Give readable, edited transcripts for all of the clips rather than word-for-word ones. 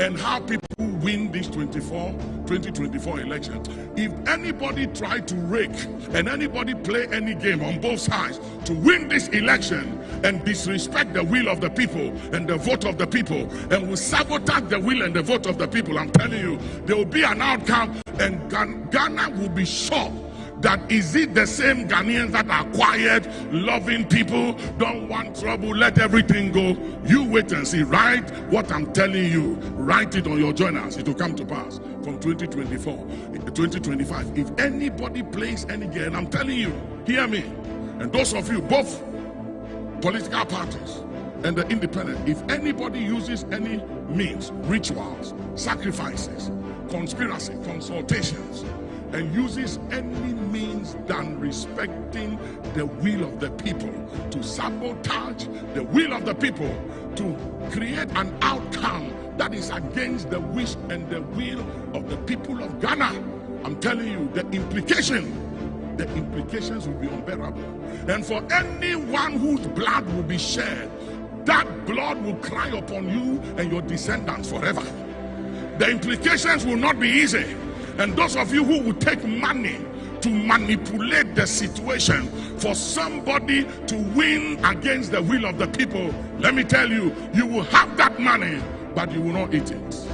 and how people win this 2024 election. If anybody try to rake and anybody play any game on both sides to win this election and disrespect the will of the people and the vote of the people and will sabotage the will and the vote of the people, I'm telling you, there will be an outcome, and Ghana will be shocked. That is it the same Ghanaians that are quiet, loving people, don't want trouble, let everything go? You wait and see. Write what I'm telling you. Write it on your journals. It will come to pass from 2024, 2025. If anybody plays any game, I'm telling you, hear me. And those of you, both political parties and the independent, if anybody uses any means, rituals, sacrifices, conspiracy, consultations, and uses any means than respecting the will of the people to sabotage the will of the people, to create an outcome that is against the wish and the will of the people of Ghana, I'm telling you, the implications will be unbearable. And for anyone whose blood will be shed, that blood will cry upon you and your descendants forever. The implications will not be easy. And those of you who will take money to manipulate the situation for somebody to win against the will of the people, let me tell you, you will have that money, but you will not eat it.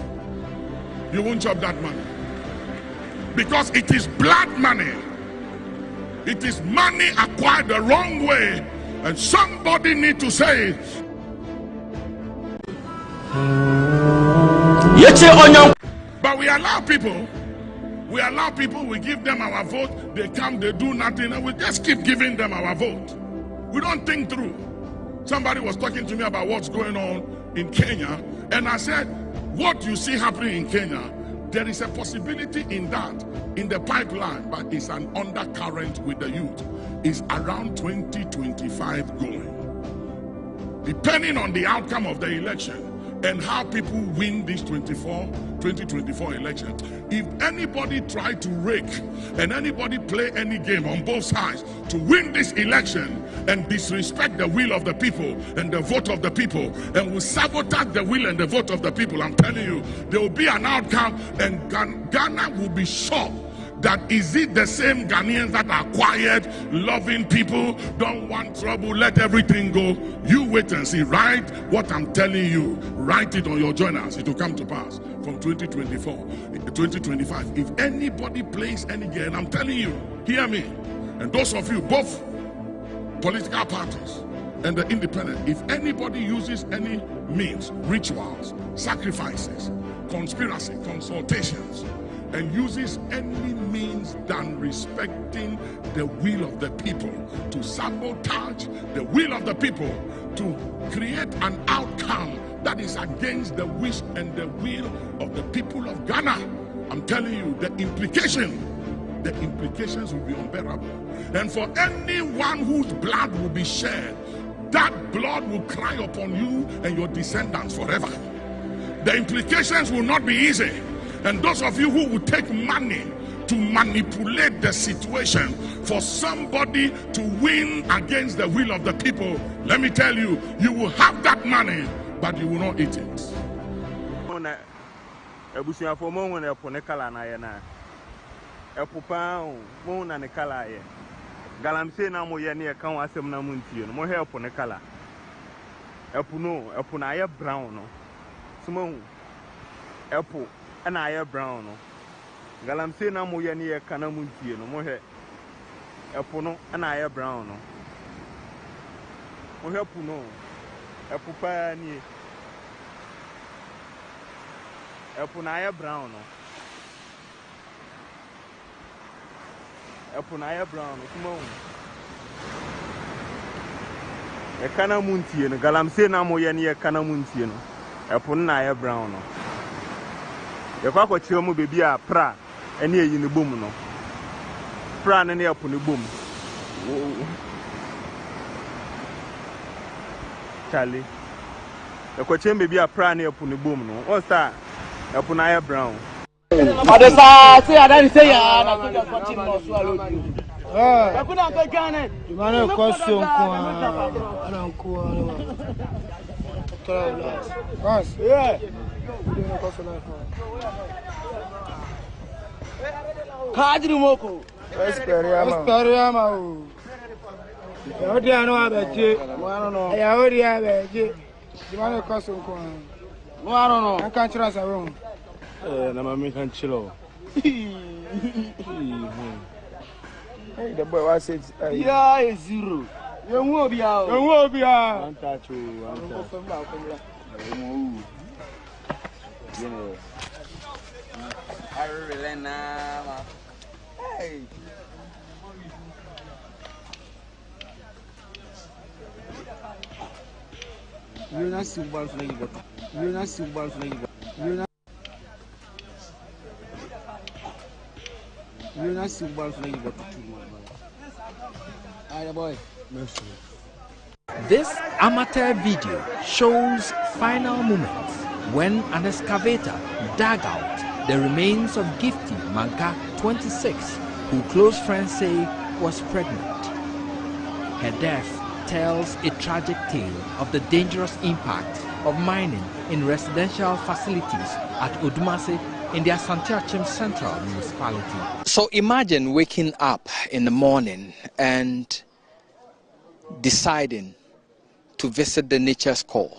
You won't chop that money. Because it is blood money. It is money acquired the wrong way. And somebody need to say it. But we allow people, we give them our vote, they come, they do nothing, and we just keep giving them our vote. We don't think through. Somebody was talking to me about what's going on in Kenya, and I said, what you see happening in Kenya, there is a possibility in that, in the pipeline, but it's an undercurrent with the youth. It's around 2025 going. Depending on the outcome of the election, and how people win this 2024 election. If anybody try to rake and anybody play any game on both sides to win this election and disrespect the will of the people and the vote of the people and will sabotage the will and the vote of the people, I'm telling you, there will be an outcome, and Ghana will be shocked. That is it the same Ghanaians that are quiet, loving people, don't want trouble, let everything go? You wait and see. Write what I'm telling you. Write it on your journals. It will come to pass from 2024, 2025. If anybody plays any game, I'm telling you, hear me. And those of you, both political parties and the independent, if anybody uses any means, rituals, sacrifices, conspiracy, consultations, and uses any means than respecting the will of the people to sabotage the will of the people, to create an outcome that is against the wish and the will of the people of Ghana, I'm telling you, the implications will be unbearable. And for anyone whose blood will be shed, that blood will cry upon you and your descendants forever. The implications will not be easy. And those of you who will take money to manipulate the situation for somebody to win against the will of the people, let me tell you, you will have that money, but you will not eat it. Galamsey na mo ye ne kan wasem na mo ntie no mo help ne kala epu na ye brown no sumo epu na ye brown no galamsey na mo ye ne kan na mo ntie no mo he epu no na ye brown no mo help no epu pa ni epu na ye brown no epu na ye brown sumo e kana muntie no galamsey na mo ye ne kana muntie no epu na ye brown no ye kwa ko chiro mu bebi a pra ene eyi ne bom no pra ne epu ne bom Charlie ye ko chiro bebi a pra ne epu ne bom no o sa epu na ye brown. Adesa say I say ya na so just watching no swallow you. I could not take it. You want to question ko ana ko. Once. Yeah. Kadri moko. Esperiama. Yodi anu abeje. No. Yodi abeje. The man cost on. No, I don't know. I can't trust a room. Na mami kan chilo. Hey, the boy was said, yeah, is zero. You won't be out. You won't be out. One touch, one touch. You know. I really now. Hey. You're not super flaky, but you're not super flaky, but you're not super flaky, but alright, boy. This amateur video shows final moments when an excavator dug out the remains of Gifty Manka, 26, who close friends say was pregnant. Her death tells a tragic tale of the dangerous impact of mining in residential facilities at Odumase in the Asante Central Municipality. So imagine waking up in the morning and deciding to visit the nature's call.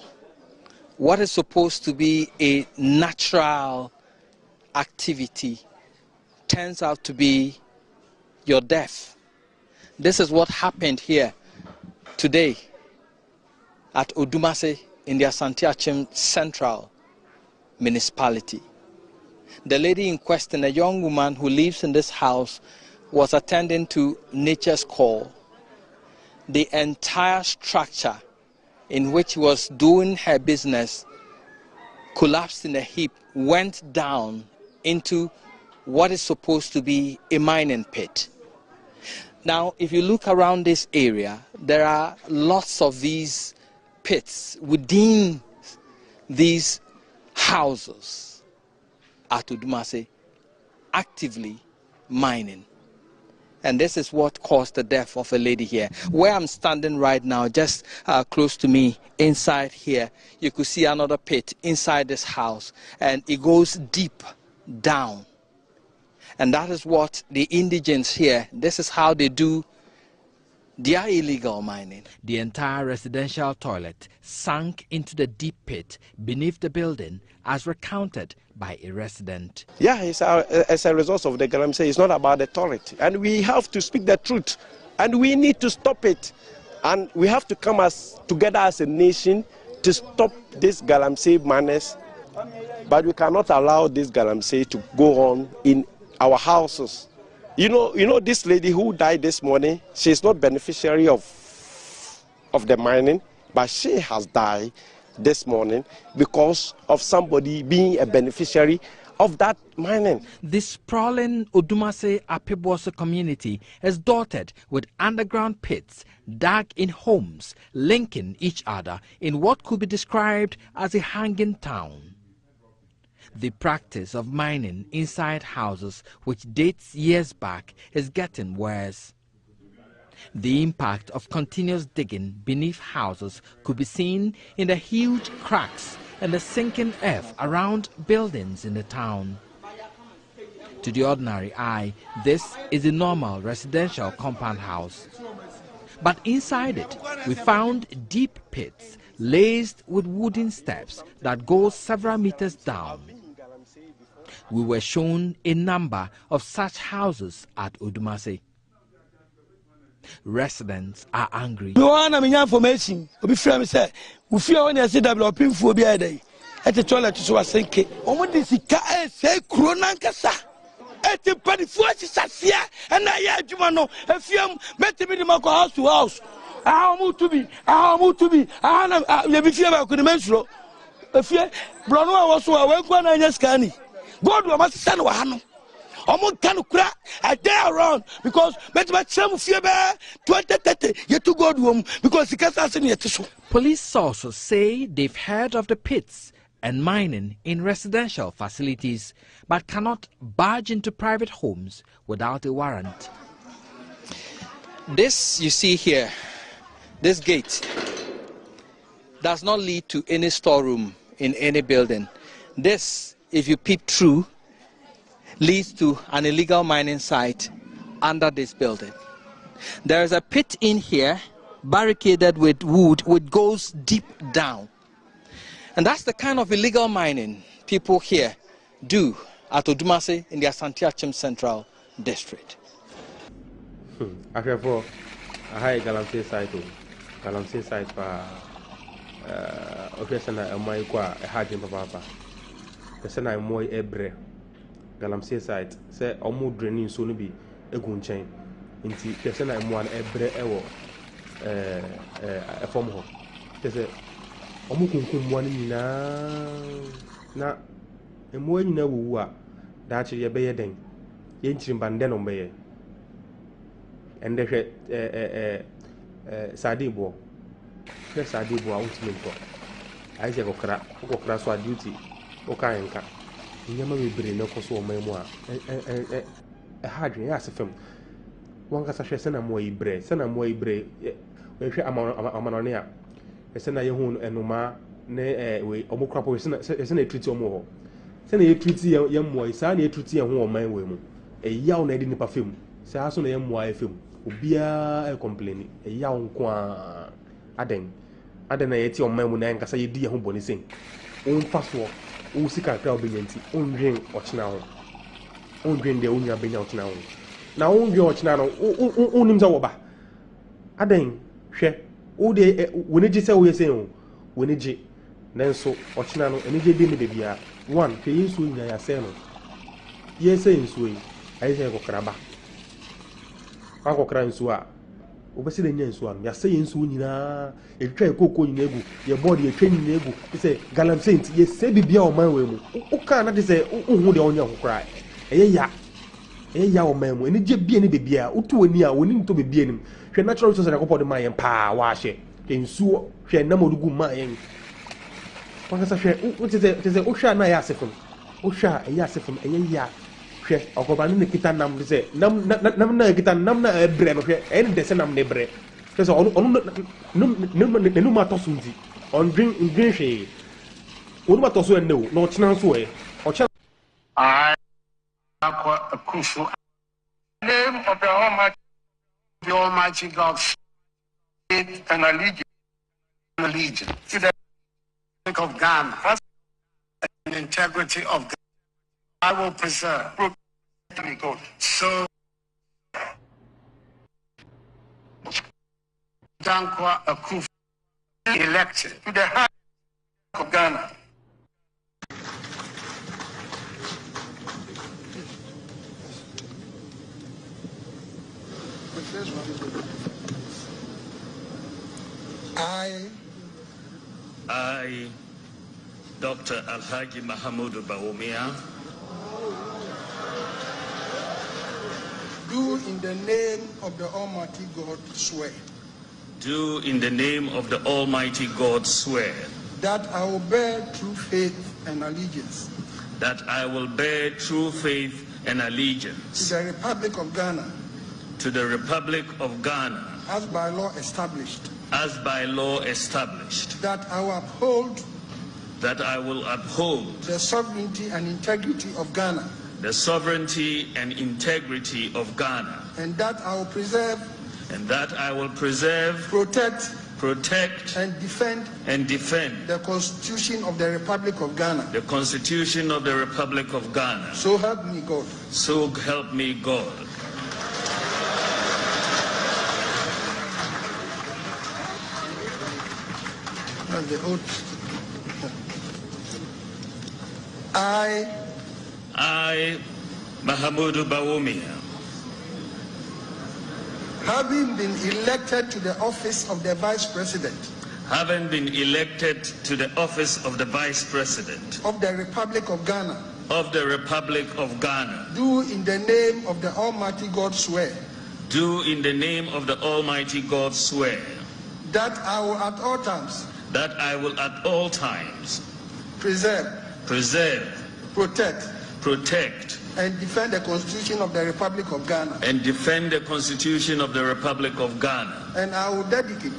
What is supposed to be a natural activity turns out to be your death. This is what happened here today at Odumase in the Asante Central Municipality. The lady in question, a young woman who lives in this house, was attending to nature's call. The entire structure in which she was doing her business collapsed in a heap, went down into what is supposed to be a mining pit. Now, if you look around this area, there are lots of these pits within these houses at Odumase actively mining. And this is what caused the death of a lady here. Where I'm standing right now, just close to me, inside here, you could see another pit inside this house, and it goes deep down. And that is what the indigents here, this is how they do their illegal mining. The entire residential toilet sank into the deep pit beneath the building, as recounted by a resident. Yeah, it's as a result of the galamsey. It's not about the toilet. And we have to speak the truth. And we need to stop it. And we have to come together as a nation to stop this galamsey madness. But we cannot allow this galamsey to go on in our houses. You know this lady who died this morning, she's not beneficiary of the mining, but she has died this morning because of somebody being a beneficiary of that mining. The sprawling Odumase Apeboso community is dotted with underground pits dug in homes, linking each other in what could be described as a hanging town. The practice of mining inside houses, which dates years back, is getting worse. The impact of continuous digging beneath houses could be seen in the huge cracks and the sinking earth around buildings in the town. To the ordinary eye, this is a normal residential compound house. But inside it, we found deep pits laced with wooden steps that go several meters down. We were shown a number of such houses at Odumase. Residents are angry. No one has information. We feel say we feel when you see developing phobia day. At the toilet to was sinking. Omo disika say krona nkasa. At the party for sasia and I adwuma no afiem metimi de mako house to house. I move to be. I be fear ba ko de mensuro. Afie brono was so we kwa na nya skani. God will must send one. Almost can cry a day around because some fear 2030 yet to God room because he can't answer yet. Police sources say they've heard of the pits and mining in residential facilities, but cannot barge into private homes without a warrant. This you see here, this gate does not lead to any storeroom in any building. This, if you peep through, leads to an illegal mining site under this building. There is a pit in here, barricaded with wood, which goes deep down. And that's the kind of illegal mining people here do at Odumase in the Asante Achim Central District. After for a high galamsey site, for occasion a maikwa a hard in papa. The Senai Moy Ebre galamsey site, say Omo draining soon be a gun chain. Inti the Senai one Ebre ewo a form ho. There's a Omo kunkum one na a moy na wua that ye be a ding. Yenchim banden on bay. And there's Sadibo. There's Sadibo ultimate. I say, Okra, so duty, Okayanka. You never will bring no cost or memoir. A hard yes, a film. One can say, send a more bre, send a more bre. We share Amanonia. A send a young and Noma, nay, we almost crop with a treaty or more. Send a treaty young boy, sign a treaty and one man women. A young lady in perfume. Say, I saw a young boy film. Ubia a complain a young qua Aden. Aden a yeti on my moon can say, dear home bonny sing. Own password, O Sika crowd beginning, own drink watch now. Own drink the only being out now. Now, own your watch now, own him Zawaba. Aden, share, all day when it is a way saying, when it then so watch now, and it did me the one, paying swing I say, yes, saying swing, I say, Crabba. Uncle Cransua, Obesity Yanswan, you're saying soon, a tray cocoa in egu, your body a training egu, it's a galamsey, yes, say be our man women. Who can't say, who the onion cry? Ya, man, when it be any baby, who to a near winning to be being, she natural resources and a couple of my empire, wash it, in Sue, she had no more good mind. What is a Osha Nayasifum? Osha, a Yasifum, a ya. Or go banning the kitan nam say, Namna kitan namna a brain of any desenam nebre. There's on no matosunzi on drink in green shade. What matosu and no, not chance way or chance. I Kufu. Name of the Almighty God, faith and allegiance to the Republic of Ghana and integrity of God. I will preserve. So, Dankwa Akufo elected to the High Court of Ghana. I, Dr. Alhaji Mahamudu Bawumia, do in the name of the Almighty God swear. Do in the name of the Almighty God swear. That I will bear true faith and allegiance. That I will bear true faith and allegiance. To the Republic of Ghana. To the Republic of Ghana. As by law established. As by law established. That I will uphold. That I will uphold. The sovereignty and integrity of Ghana. The sovereignty and integrity of Ghana. And that I will preserve. And that I will preserve. Protect. And defend. The Constitution of the Republic of Ghana. The Constitution of the Republic of Ghana. So help me God. So help me God. That's the oath. I, Mahamudu Bawumia, having been elected to the office of the Vice President. Having been elected to the office of the Vice President. Of the Republic of Ghana. Of the Republic of Ghana. Do in the name of the Almighty God swear. Do in the name of the Almighty God swear. That I will at all times. That I will at all times. Preserve. Protect. protect, and defend the Constitution of the Republic of Ghana. and defend the Constitution of the Republic of Ghana. And I will dedicate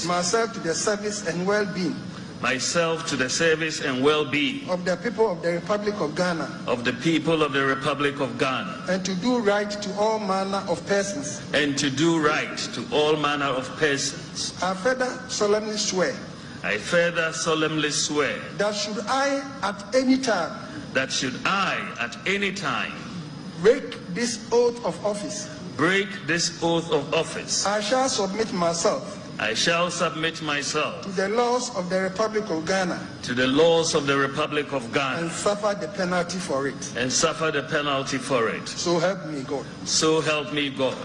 myself to the service and well-being of the people of the Republic of Ghana. And to do right to all manner of persons. I further solemnly swear that should I at any time break this oath of office, I shall submit myself to the laws of the Republic of Ghana, and suffer the penalty for it. So help me God.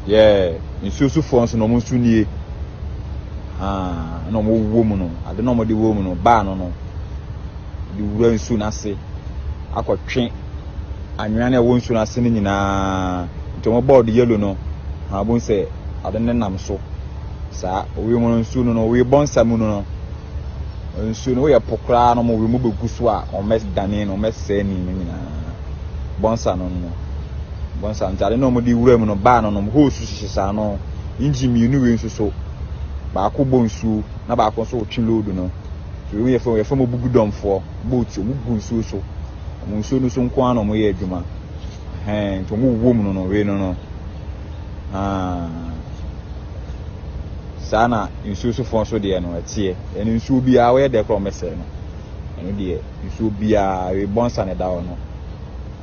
Yeah, in so forms no mo sunie. No mo woman no. I don't know the woman no ba no. The wura nsu na se. Akotwe. Anwa na wo nsu na se ni nyina. Nto mo board yellow no. Ha bon say ade ne nam so. Sa owi mo nsu no we bonsa mu no. Nsu no we pokra no mo we mo begu so a o mes dane no mes se ni nyina. Bonsa no no. Bonsa ntare no mo di wura mu no ba no mo ho su sisa no. Inji mi nu we nsu so. Ba ko bonsu na ba ko so twi load no. So we for mo bugu domfo boat mo bugu nsu so. Mo nsu no so nko an no mo ye adwuma. To mo wo mu no we no. Sana nsu so fon so de no atie. En nsu bia we de kro mese no. Eno de nsu bia we bonsa ne da no.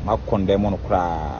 Ma condemn no kra.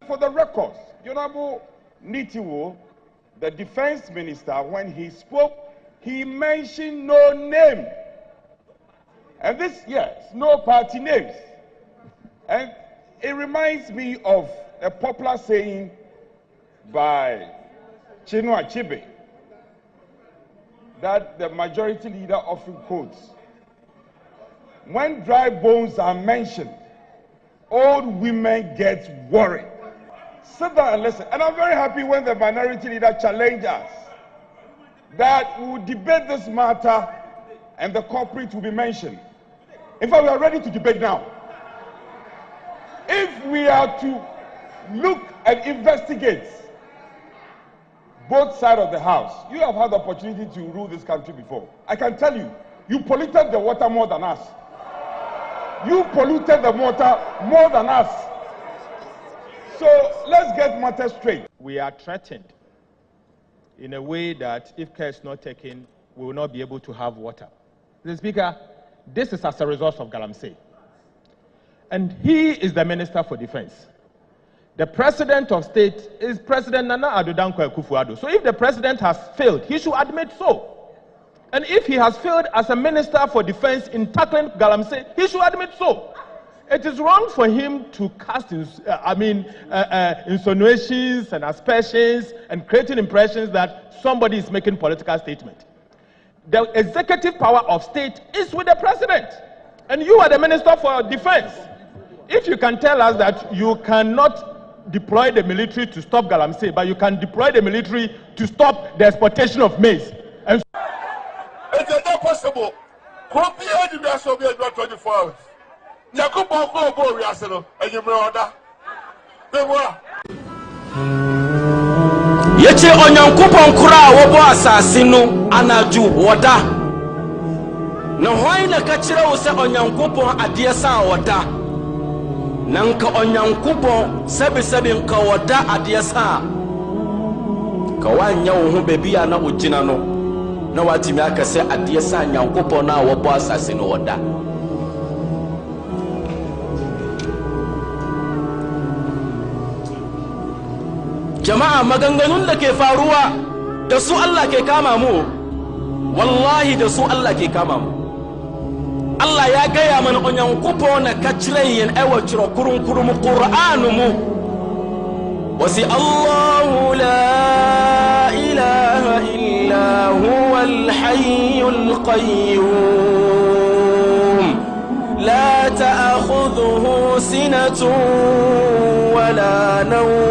For the records, Honorable Nitiwo, the defense minister, when he spoke, he mentioned no name. And this, yes, no party names. And it reminds me of a popular saying by Chinua Achebe that the majority leader often quotes. When dry bones are mentioned, old women get worried. sit down and listen. And I'm very happy when the minority leader challenged us that we will debate this matter and the culprit will be mentioned. In fact, we are ready to debate now. If we are to look and investigate both sides of the house, you have had the opportunity to rule this country before. I can tell you, you polluted the water more than us. You polluted the water more than us. So let's get matters straight. We are threatened in a way that if care is not taken, we will not be able to have water. Mr. Speaker, this is as a result of galamsey. And he is the Minister for Defense. The President of State is President Nana Addo Dankwa Akufo-Addo. So if the President has failed, he should admit so. And if he has failed as a Minister for Defense in tackling galamsey, he should admit so. It is wrong for him to cast insinuations and aspersions and creating impressions that somebody is making political statement. The executive power of state is with the President. And you are the Minister for Defense. If you can tell us that you cannot deploy the military to stop galamsey, but you can deploy the military to stop the exportation of maize. And it is not possible. Copy the rest of the 24 hours. Yakubu go we are and you may order. Yeche onyankopon kura wobo asase no anaju woda. Na hoy na ka kire wo se onyankopon ade sa woda. Na nka onyankopon sebe nka woda ade sa. Ka wanya wo ho bebia na ogina no. Na watimi aka se ade sa nyankopon na wobo asase no woda. Jama'a maganganun da ke faruwa da su Allah ke kama mu, wallahi da su Allah ke kama mu. Allah ya gaya mana onyan kupo na kacirayen ewa ciro kurun Qur'anu mu. Wasi Allahu la ilaha illa huwal hayyul qayyum la ta'khudhuhu sinatun wala nawm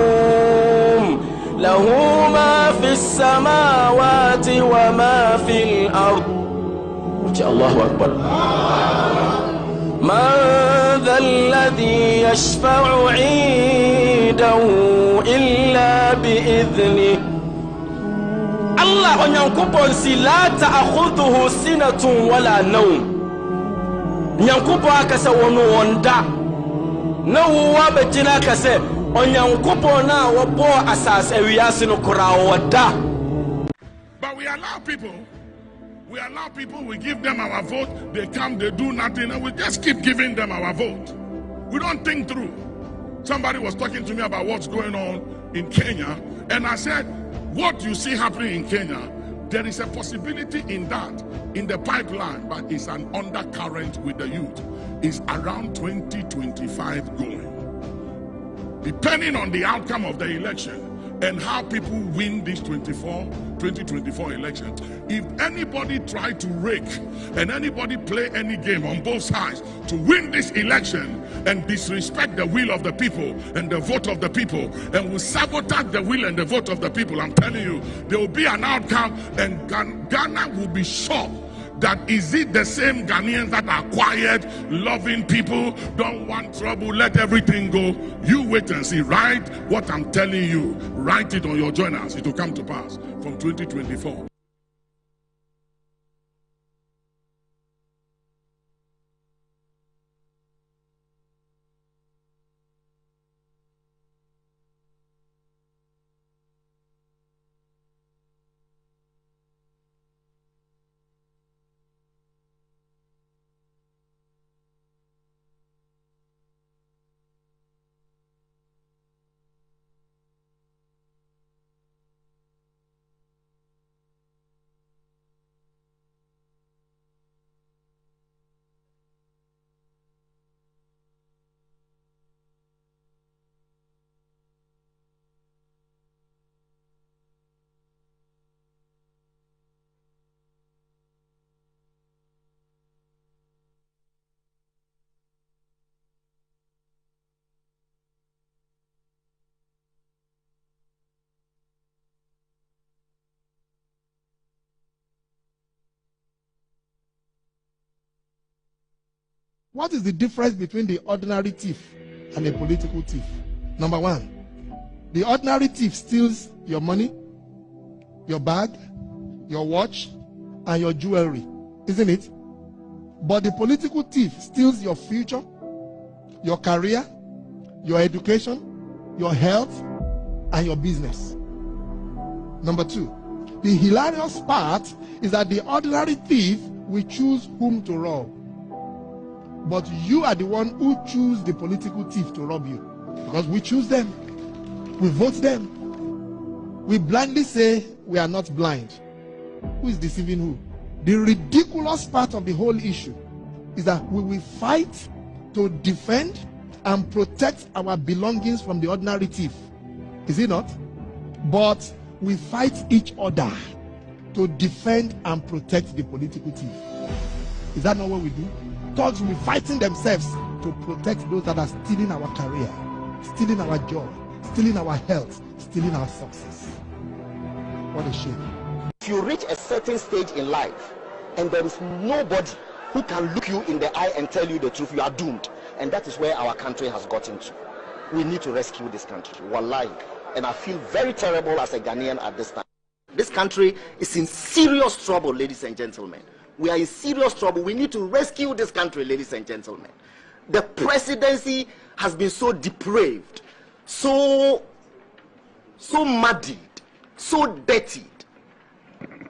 له ما في السماوات وما في الأرض. الله أكبر. من ذا الذي يشفع عنده إلا بإذنه. الله أن ينكبون لا تأخذه سنة ولا نوم. ينكبوا كسا ونوندا نووا بجنا كسا But we allow people, we give them our vote, they come, they do nothing, and we just keep giving them our vote. We don't think through. Somebody was talking to me about what's going on in Kenya, and I said, what you see happening in Kenya, there is a possibility in that, in the pipeline, but it's an undercurrent with the youth. It's around 2025 going. Depending on the outcome of the election and how people win this 2024 election, if anybody try to rake and anybody play any game on both sides to win this election and disrespect the will of the people and the vote of the people and will sabotage the will and the vote of the people, I'm telling you, there will be an outcome and Ghana will be shocked. That is it the same Ghanaians that are quiet, loving people, don't want trouble, let everything go? You wait and see. Write what I'm telling you. Write it on your journals. It will come to pass from 2024. What is the difference between the ordinary thief and a political thief? Number one, the ordinary thief steals your money, your bag, your watch, and your jewelry, isn't it? But the political thief steals your future, your career, your education, your health, and your business. Number two, the hilarious part is that the ordinary thief will choose whom to rob. But you are the one who choose the political thief to rob you. Because we choose them. We vote them. We blindly say we are not blind. Who is deceiving who? The ridiculous part of the whole issue is that we will fight to defend and protect our belongings from the ordinary thief. Is it not? But we fight each other to defend and protect the political thief. Is that not what we do? Thugs will be fighting themselves to protect those that are stealing our career, stealing our job, stealing our health, stealing our success. What a shame. If you reach a certain stage in life and there is nobody who can look you in the eye and tell you the truth, you are doomed. And that is where our country has gotten to. We need to rescue this country. Wallahi. And I feel very terrible as a Ghanaian at this time. This country is in serious trouble, ladies and gentlemen. We are in serious trouble. We need to rescue this country, ladies and gentlemen. The presidency has been so depraved, so muddied, so dirtied,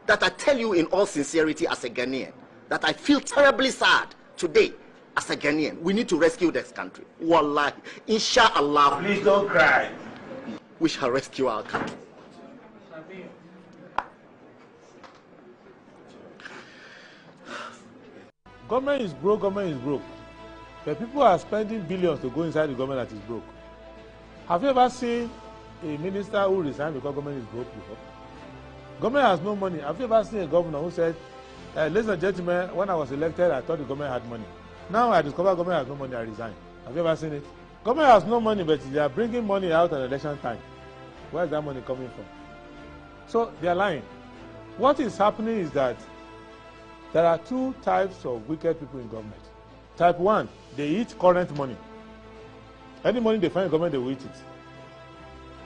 that I tell you in all sincerity as a Ghanaian, that I feel terribly sad today as a Ghanaian. We need to rescue this country. Wallahi. Inshallah. Please don't cry. We shall rescue our country. Government is broke, government is broke. The people are spending billions to go inside the government that is broke. Have you ever seen a minister who resigned because government is broke before? Government has no money. Have you ever seen a governor who said, ladies and gentlemen, when I was elected, I thought the government had money. Now I discover government has no money, I resign. Have you ever seen it? Government has no money, but they are bringing money out at election time. Where is that money coming from? So they are lying. What is happening is that there are two types of wicked people in government. Type 1, they eat current money. Any money they find in government, they will eat it.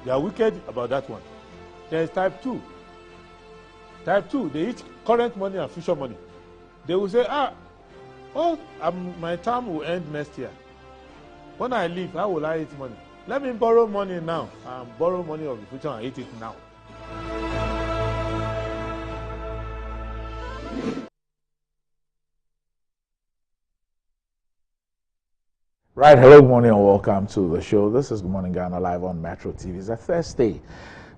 They are wicked about that one. There is type 2. Type 2, they eat current money and future money. They will say, my term will end next year. When I leave, how will I eat money? Let me borrow money now and borrow money of the future and eat it now. Right, hello, good morning and welcome to the show. This is Good Morning Ghana live on Metro TV. It's a Thursday,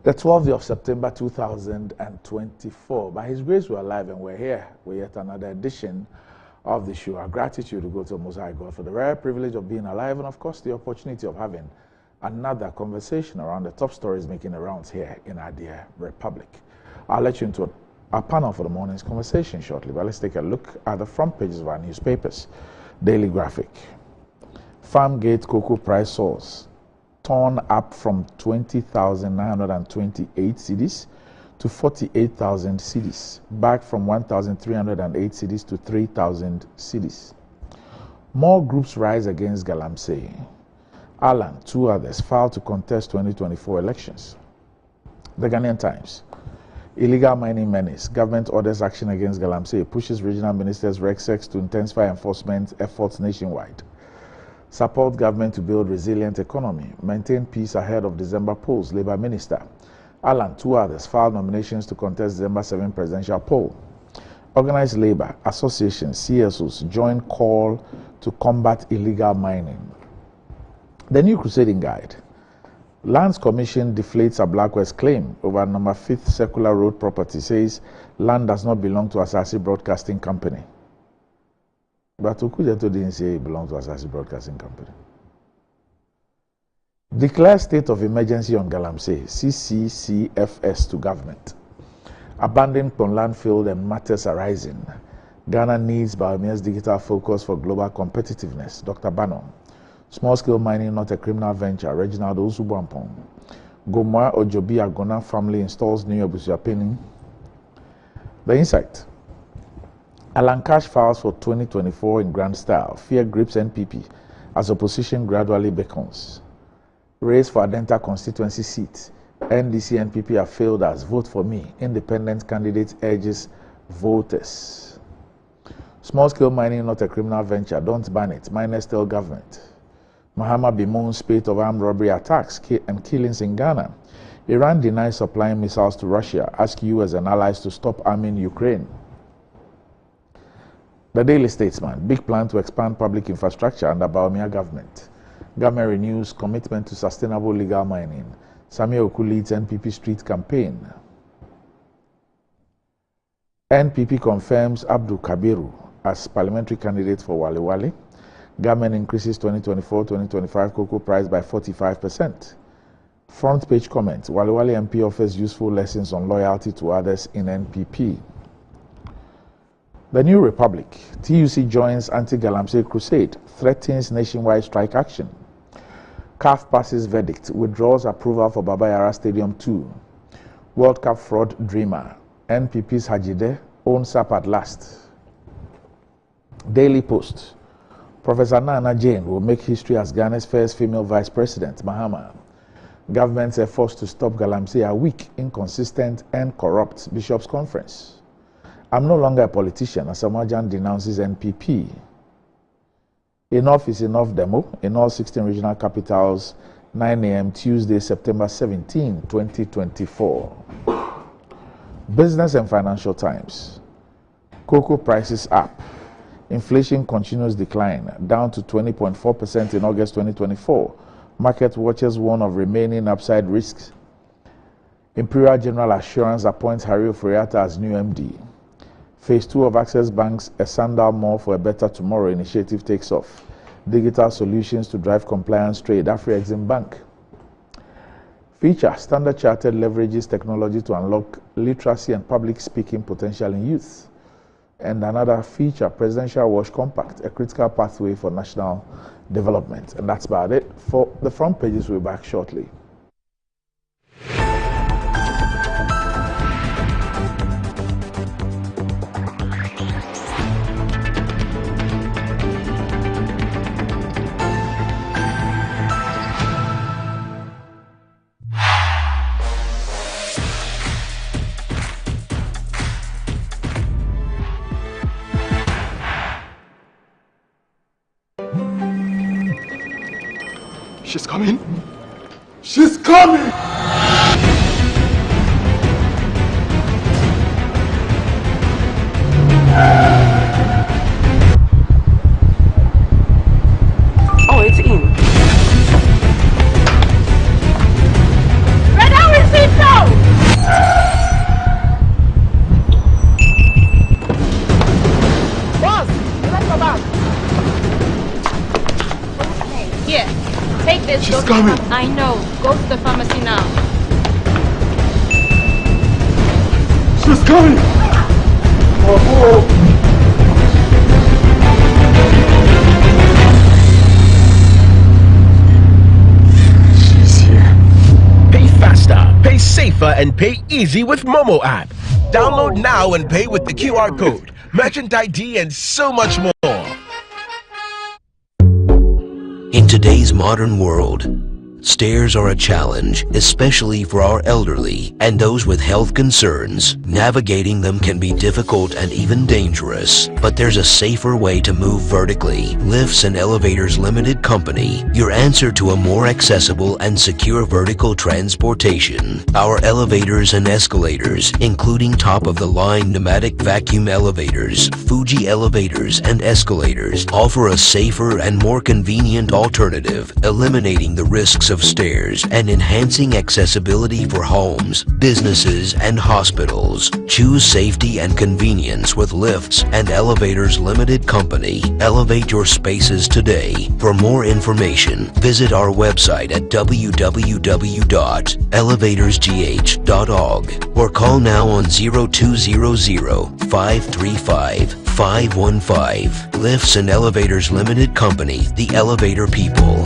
the 12th of September 2024. By His grace, we're alive and we're here with yet another edition of the show. Our gratitude to go to Most High God for the rare privilege of being alive and, of course, the opportunity of having another conversation around the top stories making the rounds here in our dear Republic. I'll let you into our panel for the morning's conversation shortly, but let's take a look at the front pages of our newspapers. Daily Graphic. Farmgate cocoa price soars, torn up from 20,928 cedis to 48,000 cedis, back from 1,308 cedis to 3,000 cedis. More groups rise against galamsey. Alan, two others, filed to contest 2024 elections. The Ghanaian Times. Illegal mining menace. Government orders action against galamsey, pushes regional ministers Rexex to intensify enforcement efforts nationwide. Support government to build resilient economy. Maintain peace ahead of December polls. Labour Minister. Alan, two others, filed nominations to contest December 7 presidential poll. Organized Labour, associations, CSOs join call to combat illegal mining. The New Crusading Guide. Lands Commission deflates a Blackwest claim over number 5th Circular Road property, says land does not belong to Asasi Broadcasting Company. But Okujeto didn't say it belongs to Asasi Broadcasting Company. Declare state of emergency on galamsey, CCCFS to government. Abandoned on landfill and matters arising. Ghana needs Biome's digital focus for global competitiveness. Dr. Bannon. Small-scale mining not a criminal venture. Reginald Osubuampong. Gomoa Ojobi Agona family installs new Abusuapeni. The Insight. Alan Cash files for 2024 in grand style. Fear grips NPP as opposition gradually beckons. Race for Adenta constituency seat. NDC NPP have failed as vote for me. Independent candidate urges voters. Small-scale mining not a criminal venture. Don't ban it. Miners tell government. Mahama bemoans spate of armed robbery attacks and killings in Ghana. Iran denies supplying missiles to Russia. Ask US and allies to stop arming Ukraine. The Daily Statesman. Big plan to expand public infrastructure under Bawumia government. Government renews commitment to sustainable legal mining. Samuel Oku leads NPP street campaign. NPP confirms Abdul Kabiru as parliamentary candidate for Wale Wale. Government increases 2024-2025 cocoa price by 45%. Front page comment. Wale Wale MP offers useful lessons on loyalty to others in NPP. The New Republic. TUC joins anti-galamsey crusade. Threatens nationwide strike action. CAF passes verdict. Withdraws approval for Baba Yara Stadium 2. World Cup fraud dreamer. NPP's Hajide owns up at last. Daily Post. Professor Nana Jane will make history as Ghana's first female vice president, Mahama. Government's efforts to stop galamsey are weak, inconsistent, and corrupt. Bishops' Conference. I'm no longer a politician, as Amajan denounces NPP. Enough is enough demo in all 16 regional capitals, 9 a.m. Tuesday, September 17, 2024. Business and Financial Times. Cocoa prices up. Inflation continues decline, down to 20.4% in August 2024. Market watchers warn of remaining upside risks. Imperial General Assurance appoints Harry Oforiatta as new MD. Phase 2 of Access Bank's A Sandal More for a Better Tomorrow initiative takes off. Digital solutions to drive compliance trade. Afri-Exim Bank. Feature. Standard Chartered leverages technology to unlock literacy and public speaking potential in youth. And another feature, Presidential Wash Compact, a critical pathway for national development. And that's about it. For the front pages, we'll be back shortly. She's coming. She's coming! Oh, it's in. Red, how is it now? Boss, let's go back. Here. Take this. She's coming. I know. Go to the pharmacy now. She's coming. Oh. She's here. Pay faster, pay safer, and pay easy with Momo app. Download now and pay with the QR code, merchant ID, and so much more. In today's modern world, stairs are a challenge, especially for our elderly and those with health concerns. Navigating them can be difficult and even dangerous, but there's a safer way to move vertically. Lifts and Elevators Limited Company, your answer to a more accessible and secure vertical transportation. Our elevators and escalators, including top-of-the-line pneumatic vacuum elevators, Fuji elevators and escalators, offer a safer and more convenient alternative, eliminating the risks of stairs and enhancing accessibility for homes, businesses, and hospitals. Choose safety and convenience with Lifts and Elevators Limited Company. Elevate your spaces today. For more information, visit our website at www.elevatorsgh.org or call now on 0200-535-515. Lifts and Elevators Limited Company, the elevator people.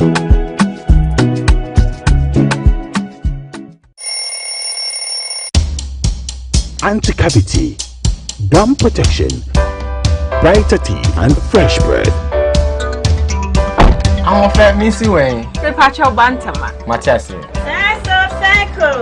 Anti-cavity, gum protection, brighter teeth, and fresh breath. I'm a fat missy way. The patch of Bantama. Machasi. That's a cycle.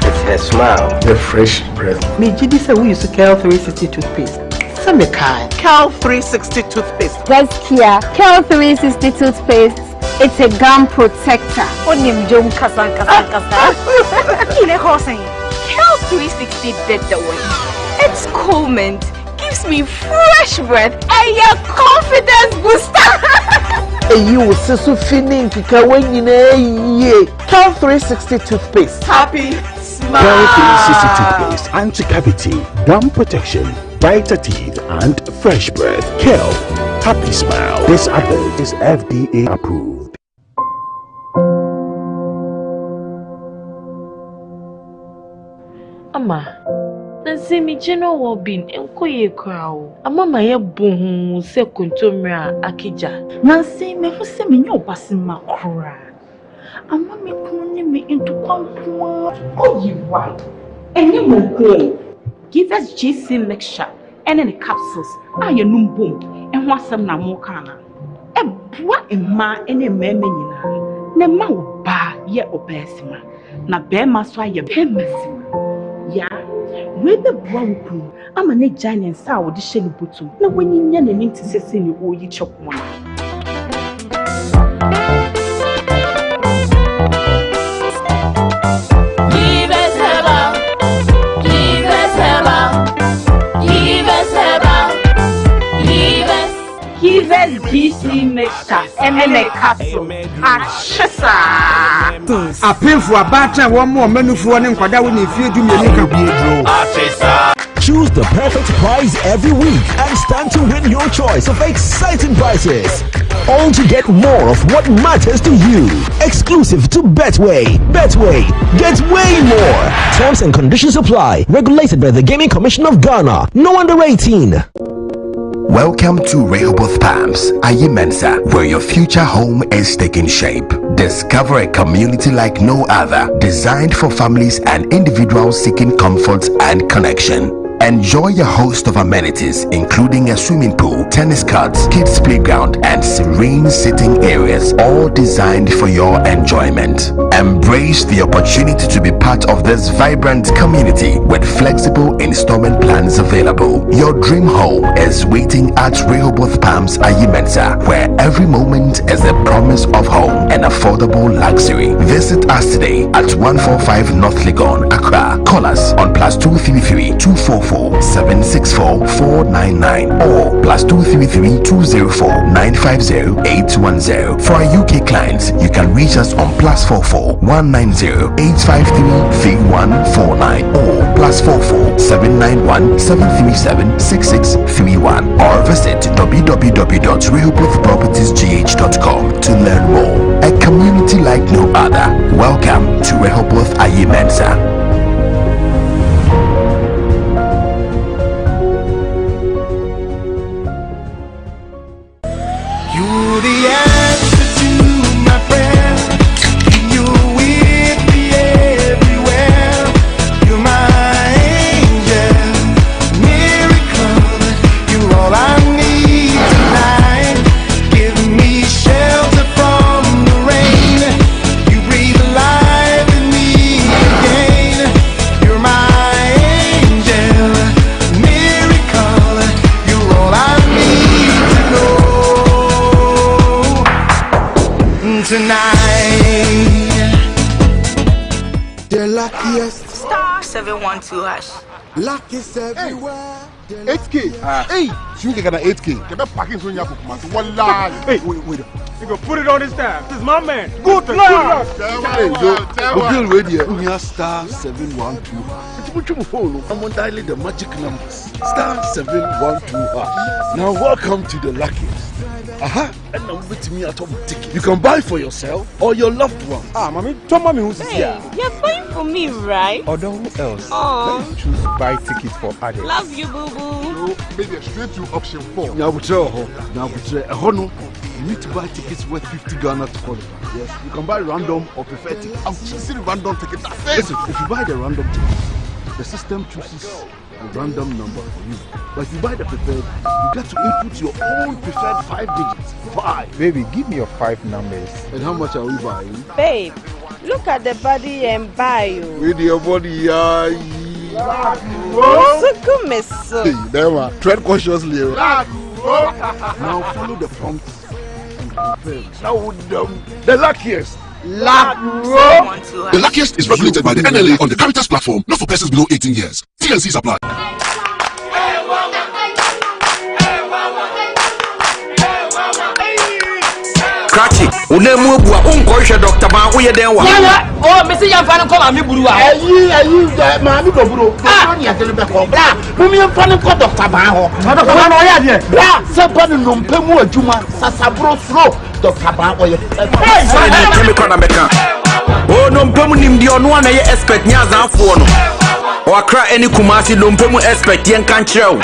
It's her smile. The fresh breath. Me, Jidi said we used to Cal 360 toothpaste. Some kind. Cal 360 toothpaste. That's Kia. Cal 360 toothpaste. It's a gum protector. Onim jom kasan. Kile hosen. Cal 360 did the way. It's cool mint. Gives me fresh breath and your confidence booster. You will see so feeling kika when you know Cal 360 toothpaste. Happy smile. Cal 360 toothpaste, anti-cavity, gum protection, brighter teeth, and fresh breath. Cal, happy smile. This advert is FDA approved. Ama, nansi mi jeno wo bin enkoye kwao. Ama ma ye bohu se kontomra akija. Nansi me hu se me nyo basima kura. Ama me kunu me into kwankwa. Oh, you right. Enye mo ko. Give us GC mixture and any capsules. Aye num boom. En ho asem na mo kana. E boa emma ene meme nyina. Ne ma wo ba ye obesima. Na be ma so aye pemesima. Ya, we the brown I'm an giant sour the shelly bottom. No, when you never need to say, you owe you chop one. Give us heaven, give us heaven, give us heaven, give us GC mixture and a capsule. A pin for a batter, one more menu for one kwada when if you do me Choose the perfect prize every week and stand to win your choice of exciting prizes. All to get more of what matters to you. Exclusive to Betway. Betway, get way more. Terms and conditions apply. Regulated by the Gaming Commission of Ghana. No under 18. Welcome to Rehoboth Palms, Ayimensa, where your future home is taking shape. Discover a community like no other, designed for families and individuals seeking comfort and connection. Enjoy a host of amenities, including a swimming pool, tennis courts, kids playground, and serene sitting areas, all designed for your enjoyment. Embrace the opportunity to be part of this vibrant community with flexible installment plans available. Your dream home is waiting at Rehoboth Palms, Ayimensa, where every moment is a promise of home and affordable luxury. Visit us today at 145 North Legon, Accra. Call us on +233 244 764 499 or +233 204 950 810. For our UK clients, you can reach us on +44 190 853 3149 or +44 791 737 6631 or visit www.rehobothpropertiesgh.com to learn more. A community like no other. Welcome to Rehoboth Ayimensa. You're the answer to my prayer. You're with me everywhere. You're my angel, miracle. You're all I need tonight. Give me shelter from the rain. You breathe life in me again. You're my angel, miracle. You're all I need to know. Tonight, the luckiest *712#. luck is everywhere. 8K. Hey, you get an 8K. Get back packing so you have to Wallah. Hey, wait. You can put it on his tab. This is my man. Good luck. Hey, The bill ready here. We have *712#. It's much phone. I'm on dialing the magic numbers. *712#. Now welcome to the luckiest. And now with me at home ticket. You can buy for yourself or your loved one. Mommy, tell mommy who's here. You're buying for me, right? Or who else? Aww. Let's choose buy tickets for adults. Love you, boo boo. Maybe straight to option 4. Now, you need to buy tickets worth 50 Ghana to qualify. Yes, you can buy random or prefer tickets. I'm choosing random ticket. That's it. Listen, if you buy the random ticket, the system chooses a random number for you. But if you buy the preferred, you get to input your own preferred 5 digits. 5. Baby, give me your 5 numbers. And how much are we buying? Babe, look at the body and buy you. With your body, So good, miss. Hey, there are. Tread cautiously. Now follow the prompts and confirm. Now the luckiest. The luckiest is regulated by the NLA on the Caritas platform, not for persons below 18 years. TNCs apply. Cratchy, unemu bua unkoisha Dr. Ban uye denwa. Oh, mesi ya mfano kwa mami buru wa. Mami do buru. Mami ya tele be ko bra. Mumi mfano ko Dr. Ban ho. Dr. Ban o ya de. Bra, se pa no mpemu adwuma sasabro sro Dr. Ban o ye. Sai ni kemi kwa na meka. Oh no mpemu ni mdi onu na ye expert nya zanfo no. O akra eni kumasi no mpemu expert yen kan kyerɛw.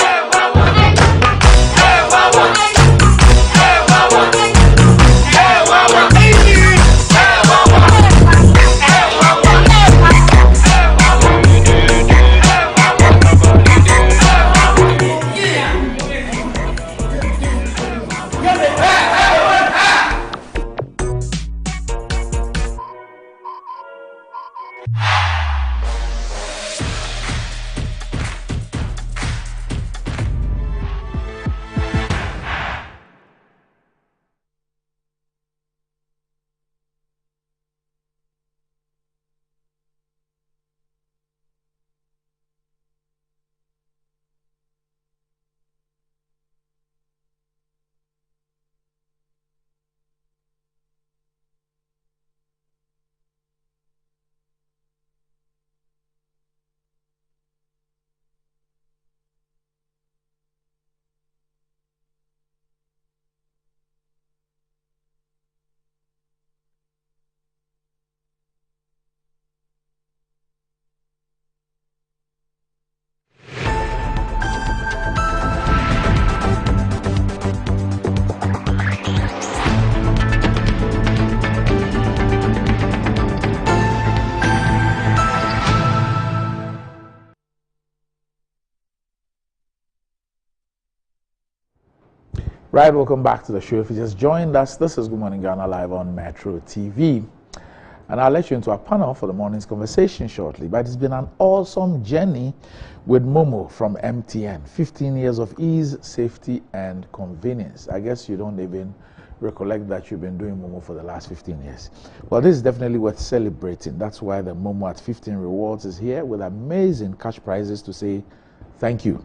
Right, welcome back to the show. If you just joined us, this is Good Morning Ghana live on Metro TV. And I'll let you into a panel for the morning's conversation shortly. But it's been an awesome journey with Momo from MTN. 15 years of ease, safety, and convenience. I guess you don't even recollect that you've been doing Momo for the last 15 years. Well, this is definitely worth celebrating. That's why the Momo at 15 Rewards is here with amazing cash prizes to say thank you.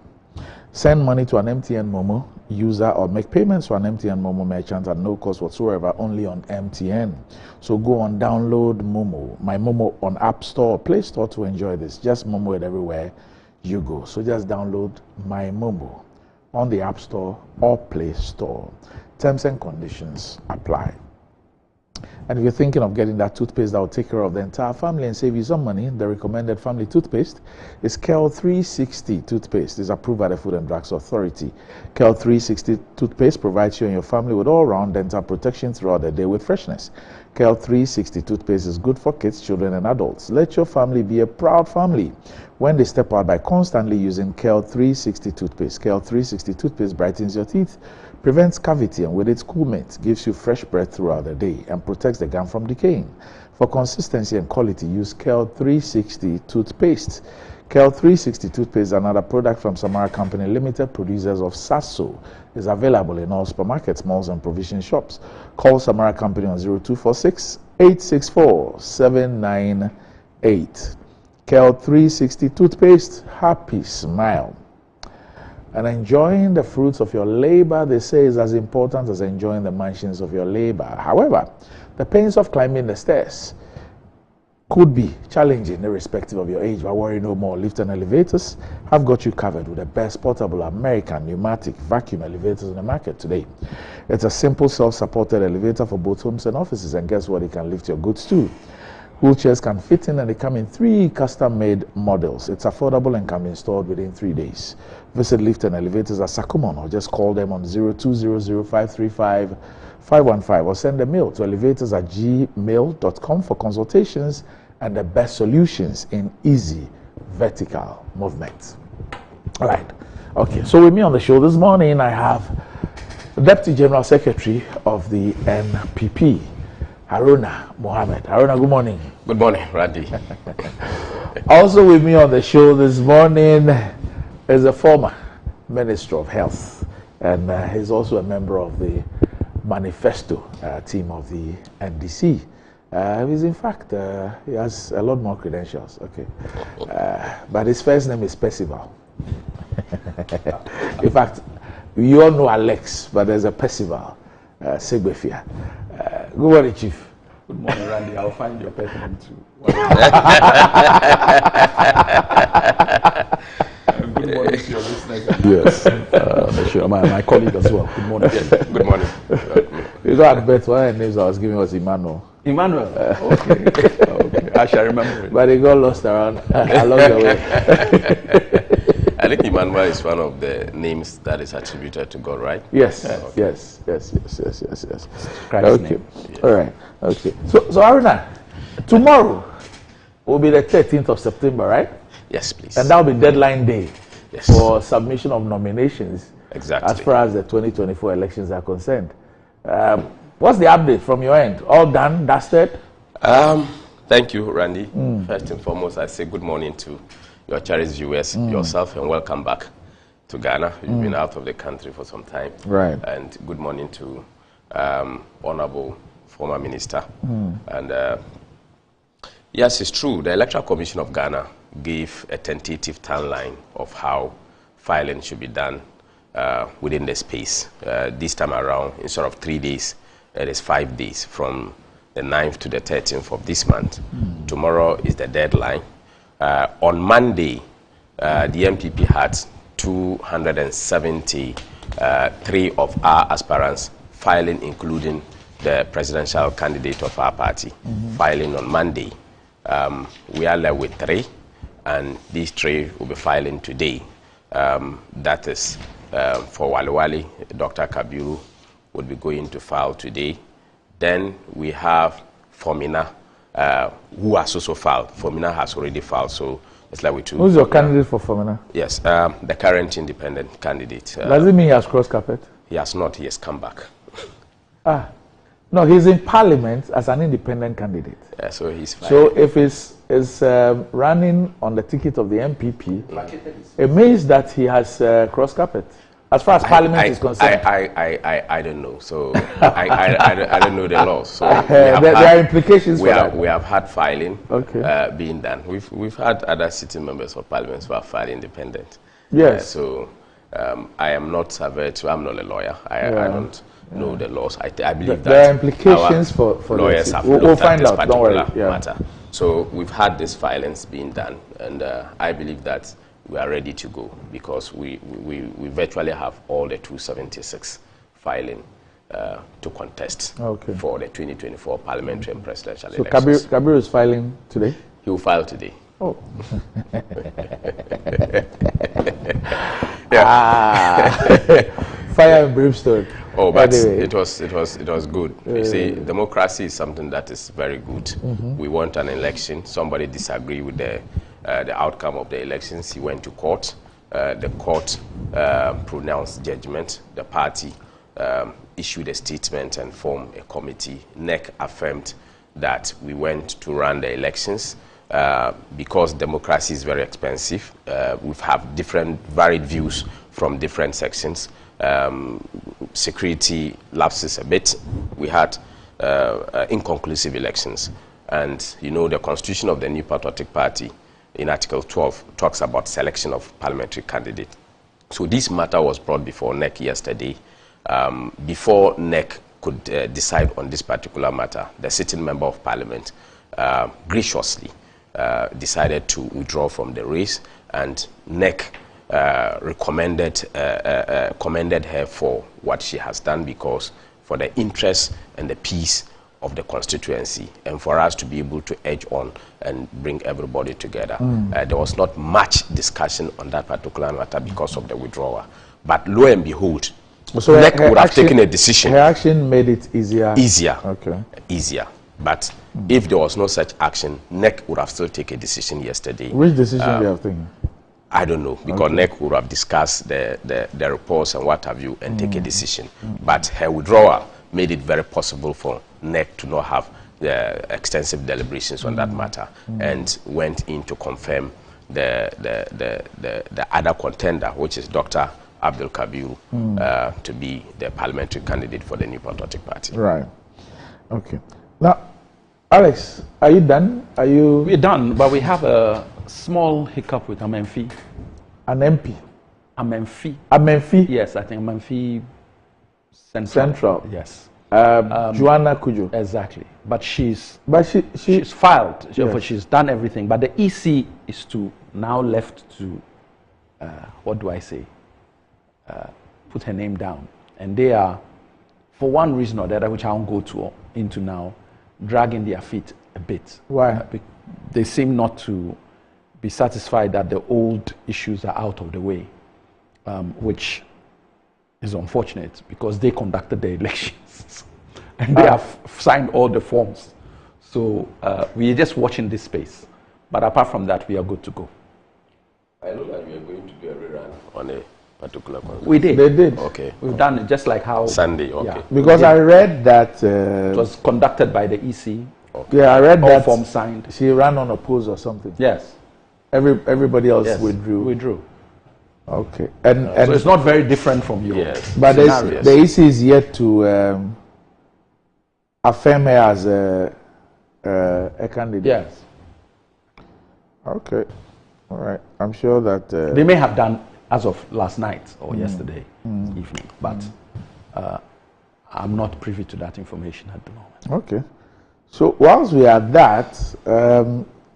Send money to an MTN Momo user or make payments to an MTN Momo merchant at no cost whatsoever, only on MTN. So go on, download Momo, my Momo on App Store or Play Store to enjoy this. Just Momo it everywhere you go. So just download my Momo on the App Store or Play Store. Terms and conditions apply. And if you're thinking of getting that toothpaste that will take care of the entire family and save you some money, the recommended family toothpaste is Kel 360 toothpaste. It's approved by the Food and Drugs Authority. Kel 360 toothpaste provides you and your family with all-round dental protection throughout the day with freshness. Kel 360 toothpaste is good for kids, children, and adults. Let your family be a proud family when they step out by constantly using Kel 360 toothpaste. Kel 360 toothpaste brightens your teeth, prevents cavity, and with its cool mint gives you fresh breath throughout the day and protects the gum from decaying. For consistency and quality, use Kel 360 toothpaste. Kel 360 toothpaste is another product from Samara Company Limited, producers of Sasso. Is available in all supermarkets, malls, and provision shops. Call Samara Company on 0246 864 798. Kel 360 toothpaste, happy smile. And enjoying the fruits of your labor, they say, is as important as enjoying the mansions of your labor. However, the pains of climbing the stairs could be challenging irrespective of your age, but worry no more. Lift and elevators have got you covered with the best portable American pneumatic vacuum elevators in the market today. It's a simple self-supported elevator for both homes and offices, and guess what? It can lift your goods too. Wheelchairs can fit in, and they come in 3 custom-made models. It's affordable and can be installed within 3 days. Visit Lift and Elevators at Sakumon or just call them on 0200-535-515 or send a mail to elevators@gmail.com for consultations and the best solutions in easy vertical movement. All right. Okay. So with me on the show this morning, I have the Deputy General Secretary of the NPP, Haruna Mohammed. Haruna, good morning. Good morning, Randy. Also with me on the show this morning is a former Minister of Health, and he's also a member of the manifesto team of the NDC. He's in fact, he has a lot more credentials, okay. But his first name is Percival. In fact, you all know Alex, but there's a Percival, Segbefia. Good morning, Chief. Good morning, Randy. I'll find your pet name too. Good morning to your listeners. Yes. Sure. My colleague as well. Good morning. Yes. Good morning. You know, I bet one of the names I was giving was Emmanuel. Emmanuel. Okay. Okay. I shall remember it. But he got lost around along the way. I think Emmanuel is one of the names that is attributed to God, right? Yes. Okay. Yes. Christ's okay. name. Yes. All right. Okay. So Aruna, tomorrow will be the 13th of September, right? Yes, please. And that will be deadline day for submission of nominations. Exactly. As far as the 2024 elections are concerned. What's the update from your end? All done, dusted? Thank you, Randy. First and foremost, I say good morning to your cherished viewers, yourself, and welcome back to Ghana. You've been out of the country for some time. Right. And good morning to Honorable former Minister. And yes, it's true. The Electoral Commission of Ghana gave a tentative timeline of how filing should be done within the space. This time around, instead of 3 days, it is 5 days from the 9th to the 13th of this month. Tomorrow is the deadline. On Monday, the MPP had 273 of our aspirants filing, including the presidential candidate of our party, filing on Monday. We are left with 3, and these 3 will be filing today. That is for Wali, Dr. Kabiru would be going to file today. Then we have Formina, who has also filed. Formina has already filed, so it's like we two. Who's your candidate for Formina? Yes, the current independent candidate. Does it mean he has crossed carpet? He has not. He has come back. No, he's in Parliament as an independent candidate. Yeah, so he's fine. So if he's running on the ticket of the MPP, it means that he has crossed carpet. As far as Parliament is concerned. I don't know. So I don't know the law. So there are implications for that. We have had filing being done. We've had other sitting members of Parliament who are filed independent. Yes. So I am not averse to. I'm not a lawyer. I don't know the laws. I believe that there are implications for lawyers have we'll find out. Don't worry. Matter. So we've had this filings being done, and I believe that we are ready to go because we virtually have all the 276 filing to contest for the 2024 parliamentary and presidential elections. So Kabir is filing today? He will file today. Oh. Fire and brimstone. Oh, but anyway. it was good. You see, democracy is something that is very good. We want an election. Somebody disagree with the outcome of the elections. He went to court. The court pronounced judgment. The party issued a statement and formed a committee. NEC affirmed that we went to run the elections because democracy is very expensive. We have different varied views from different sections. Security lapses a bit. We had inconclusive elections. And, you know, the constitution of the New Patriotic Party in Article 12 talks about selection of parliamentary candidates. So this matter was brought before NEC yesterday. Before NEC could decide on this particular matter, the sitting member of parliament graciously decided to withdraw from the race, and NEC commended her for what she has done, because for the interest and the peace of the constituency, and for us to be able to edge on and bring everybody together. There was not much discussion on that particular matter because of the withdrawal. But lo and behold, so NEC would have taken a decision. Her action made it easier. Easier. Okay. Easier. But if there was no such action, NEC would have still taken a decision yesterday. Which decision you have taken? I don't know, because NEC would have discussed the reports and what have you and take a decision. But her withdrawal made it very possible for NEC to not have extensive deliberations on that matter and went in to confirm the other contender, which is Dr. Abdul Kabir, to be the parliamentary candidate for the New Patriotic Party. Right. Okay. Now, Alex, are you done? We're done, but we have a small hiccup with Amenfi. An MP? Amenfi. Amenfi? Yes, I think Amenfi Central. Yes. Joanna Kujo. Exactly. But she's she's filed. Yes. She's done everything. But the EC is now left to, what do I say? Put her name down. And they are, for one reason or the other, which I won't go into now, dragging their feet a bit. Why? They seem not to be satisfied that the old issues are out of the way, which is unfortunate because they conducted the elections and they have signed all the forms. So we are just watching this space. But apart from that, we are good to go. I know that we are going to do a rerun on a particular conference. We did. They did. Okay. We've done it just like how... Sunday, okay. Yeah, because I read that... it was conducted by the EC. Okay. Yeah, I read all that forms signed. She ran on a pose or something. Yes. Everybody else yes. withdrew. Okay. So it's not very different from yours. Yes. But the EC is yet to affirm her as a candidate. Yes. Okay. All right. I'm sure that... they may have done as of last night or yesterday evening, but I'm not privy to that information at the moment. Okay. So whilst we are at that,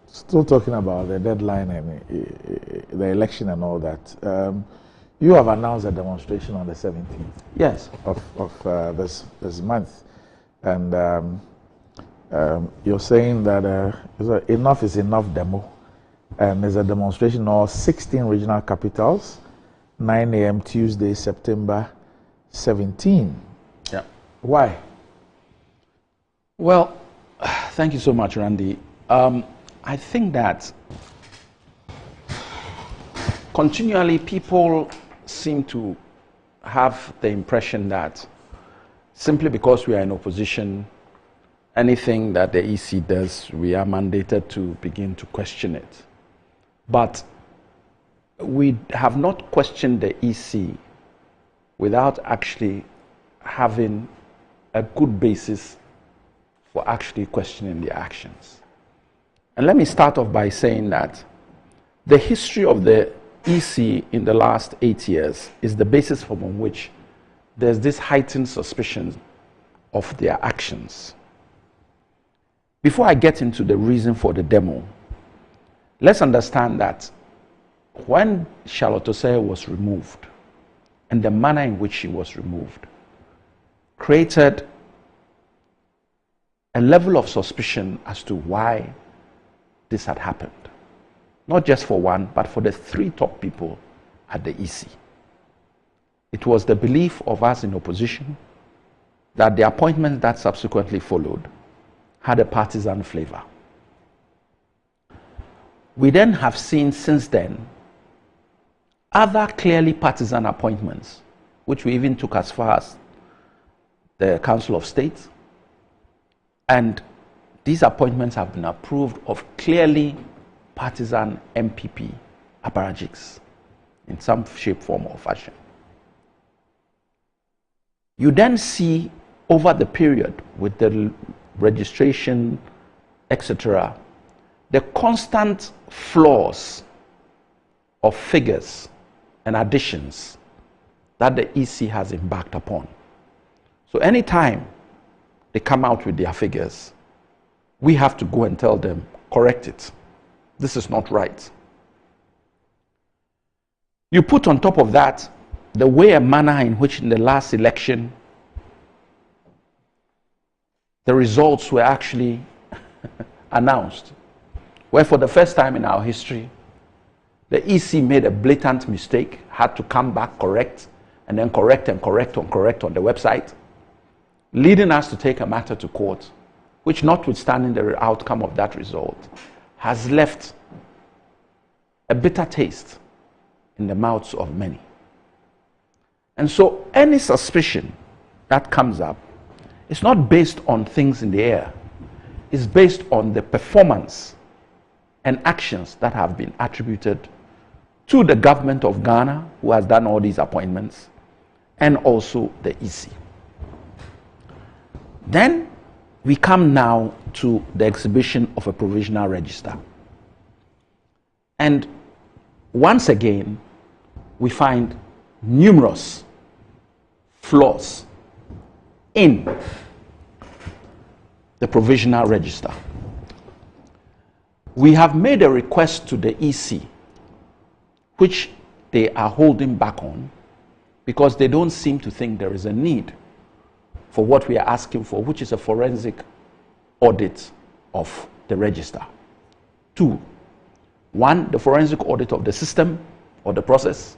still talking about the deadline and the election and all that, you have announced a demonstration on the 17th. Yes. Of this month, and you're saying that enough is enough demo, and there's a demonstration in all 16 regional capitals, 9 a.m. Tuesday, September 17. Yeah. Why? Well, thank you so much, Randy. I think that continually people seem to have the impression that simply because we are in opposition, anything that the EC does, we are mandated to begin to question it. But we have not questioned the EC without actually having a good basis for actually questioning their actions. And let me start off by saying that the history of the EC in the last 8 years is the basis from which there's this heightened suspicion of their actions. Before I get into the reason for the demo, let's understand that when Charlotte Osei was removed and the manner in which she was removed created a level of suspicion as to why this had happened. Not just for one, but for the 3 top people at the EC. It was the belief of us in opposition that the appointments that subsequently followed had a partisan flavor. We then have seen since then other clearly partisan appointments, which we even took as far as the Council of State. And these appointments have been approved of clearly partisan MPP apparatchiks in some shape, form, or fashion. You then see over the period with the registration, etc., the constant flaws of figures and additions that the EC has embarked upon. So anytime they come out with their figures, we have to go and tell them, correct it. This is not right. You put on top of that the way and manner in which in the last election the results were actually announced, where for the first time in our history, the EC made a blatant mistake, had to come back, correct, and then correct and correct on the website, leading us to take a matter to court which, notwithstanding the outcome of that result, has left a bitter taste in the mouths of many. And so any suspicion that comes up is not based on things in the air. It's based on the performance and actions that have been attributed to the government of Ghana, who has done all these appointments, and also the EC. Then we come now to the exhibition of a provisional register. And once again, we find numerous flaws in the provisional register. We have made a request to the EC, which they are holding back on because they don't seem to think there is a need for what we are asking for, which is a forensic audit of the register. 2, 1, the forensic audit of the system or the process,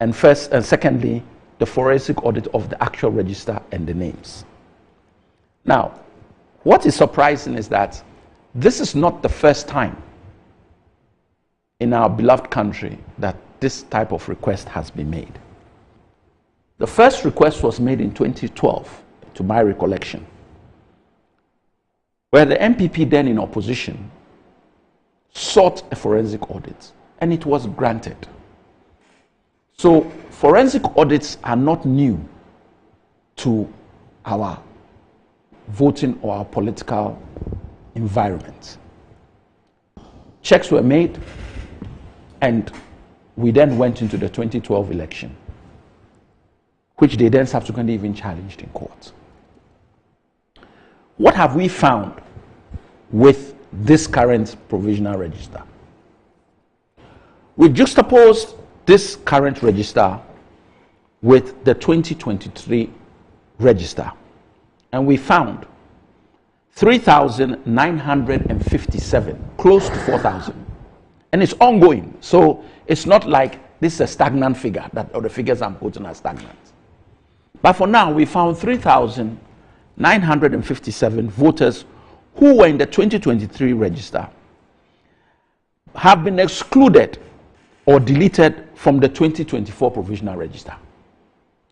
and secondly, the forensic audit of the actual register and the names. Now, what is surprising is that this is not the first time in our beloved country that this type of request has been made. The first request was made in 2012, to my recollection, where the MPP, then in opposition, sought a forensic audit, and it was granted. So forensic audits are not new to our voting or our political environment. Checks were made, and we then went into the 2012 election, which they then subsequently even challenged in court. What have we found with this current provisional register? We juxtaposed this current register with the 2023 register, and we found 3,957, close to 4,000. And it's ongoing, so it's not like this is a stagnant figure, or the figures I'm quoting are stagnant. But for now, we found 3,957 voters who were in the 2023 register have been excluded or deleted from the 2024 provisional register.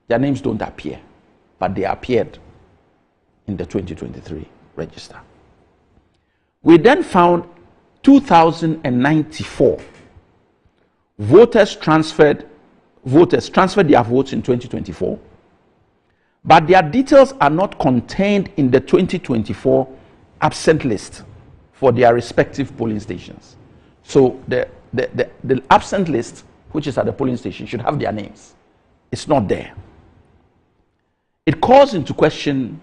Their names don't appear, but they appeared in the 2023 register. We then found 2,094 voters transferred their votes in 2024, but their details are not contained in the 2024 absent list for their respective polling stations. So the absent list, which is at the polling station, should have their names. It's not there. It calls into question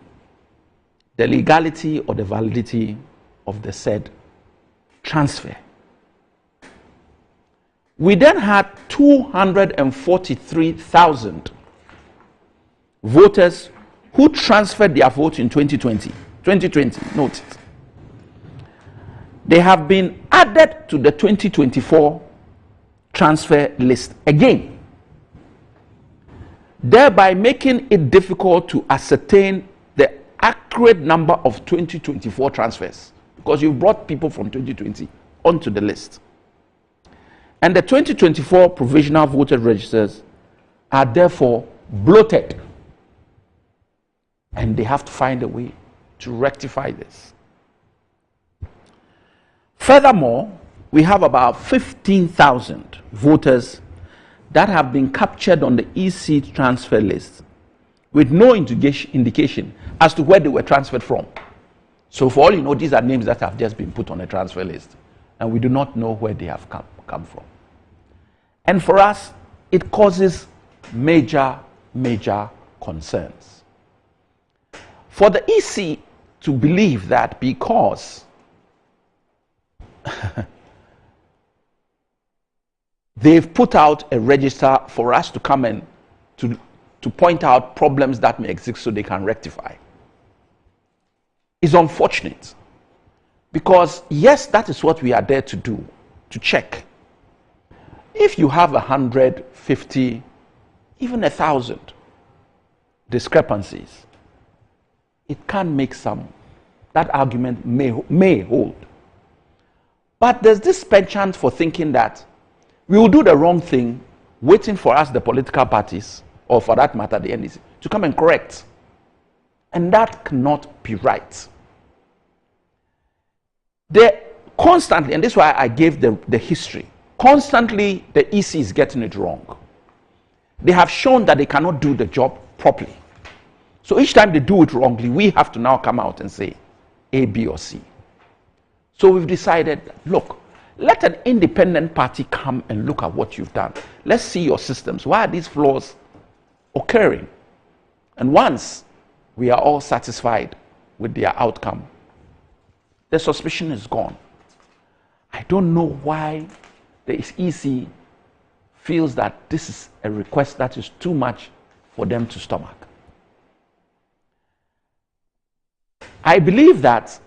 the legality or the validity of the said transfer. We then had 243,000 voters who transferred their vote in 2020. Note it. They have been added to the 2024 transfer list again, thereby making it difficult to ascertain the accurate number of 2024 transfers, because you brought people from 2020 onto the list. And the 2024 provisional voter registers are therefore bloated, and they have to find a way to rectify this. Furthermore, we have about 15,000 voters that have been captured on the EC transfer list with no indication as to where they were transferred from. So for all you know, these are names that have just been put on a transfer list, and we do not know where they have come from. And for us, it causes major concerns. For the EC to believe that because they've put out a register for us to come in to point out problems that may exist so they can rectify, is unfortunate. Because yes, that is what we are there to do, to check. If you have 150, even 1,000 discrepancies, it can make some that argument may hold. But there's this penchant for thinking that we will do the wrong thing, waiting for us, the political parties, or for that matter, the NDC, to come and correct. And that cannot be right. They constantly, and this is why I gave the history, constantly the EC is getting it wrong. They have shown that they cannot do the job properly. So each time they do it wrongly, we have to now come out and say A, B, or C. So we've decided, look, let an independent party come and look at what you've done. Let's see your systems. Why are these flaws occurring? And once we are all satisfied with their outcome, the suspicion is gone. I don't know why the EC feels that this is a request that is too much for them to stomach. I believe that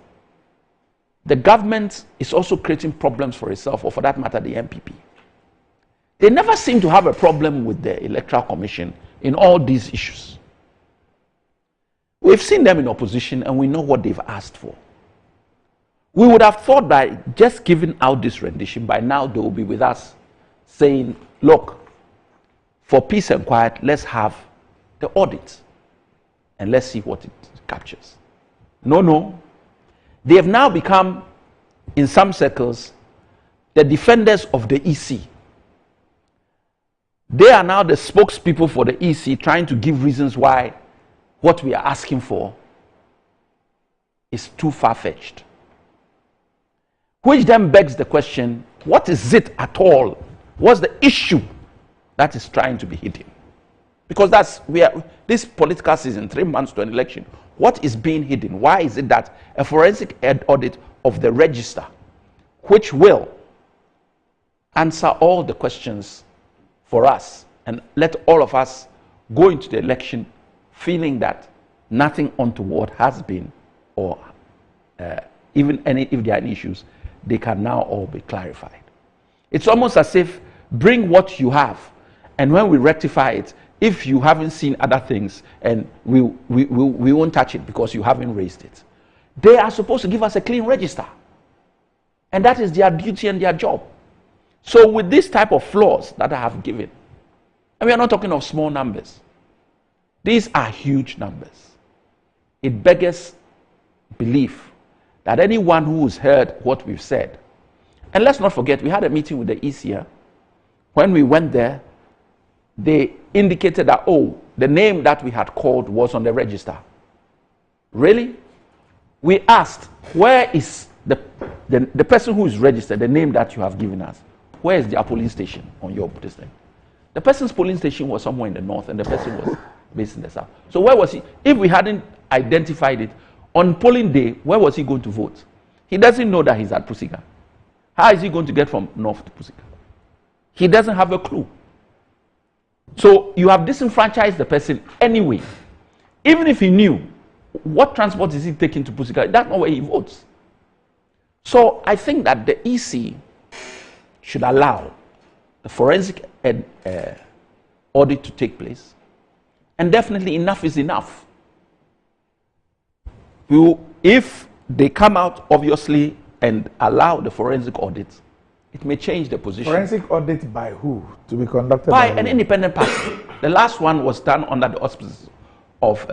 the government is also creating problems for itself, or for that matter, the MPP. They never seem to have a problem with the Electoral Commission in all these issues. We've seen them in opposition and we know what they've asked for. We would have thought by just giving out this rendition, by now they will be with us saying, look, for peace and quiet, let's have the audit and let's see what it captures. No. They have now become, in some circles, the defenders of the EC. They are now the spokespeople for the EC, trying to give reasons why what we are asking for is too far-fetched. Which then begs the question, what is it at all? What's the issue that is trying to be hidden? Because that's where this political season, 3 months to an election, what is being hidden? Why is it that a forensic audit of the register, which will answer all the questions for us and let all of us go into the election feeling that nothing untoward has been, or even if there are any issues, they can now all be clarified. It's almost as if bring what you have, and when we rectify it, if you haven't seen other things, and we won't touch it because you haven't raised it. They are supposed to give us a clean register. And that is their duty and their job. So with this type of flaws that I have given, and we are not talking of small numbers. These are huge numbers. It beggars belief that anyone who has heard what we've said, and let's not forget, we had a meeting with the EC here. When we went there, they indicated that, oh, the name that we had called was on the register. Really? We asked, where is the person who is registered, the name that you have given us, where is their polling station on your thing? The person's polling station was somewhere in the north and the person was based in the south. So where was he? If we hadn't identified it, on polling day, where was he going to vote? He doesn't know that he's at Pusiga. How is he going to get from north to Pusiga? He doesn't have a clue. So you have disenfranchised the person anyway. Even if he knew, what transport is he taking to Pusiga? That's not where he votes. So I think that the EC should allow the forensic audit to take place. And definitely enough is enough. If they come out, obviously, and allow the forensic audit, it may change the position. Forensic audit by who? To be conducted by an independent party. The last one was done under the auspices of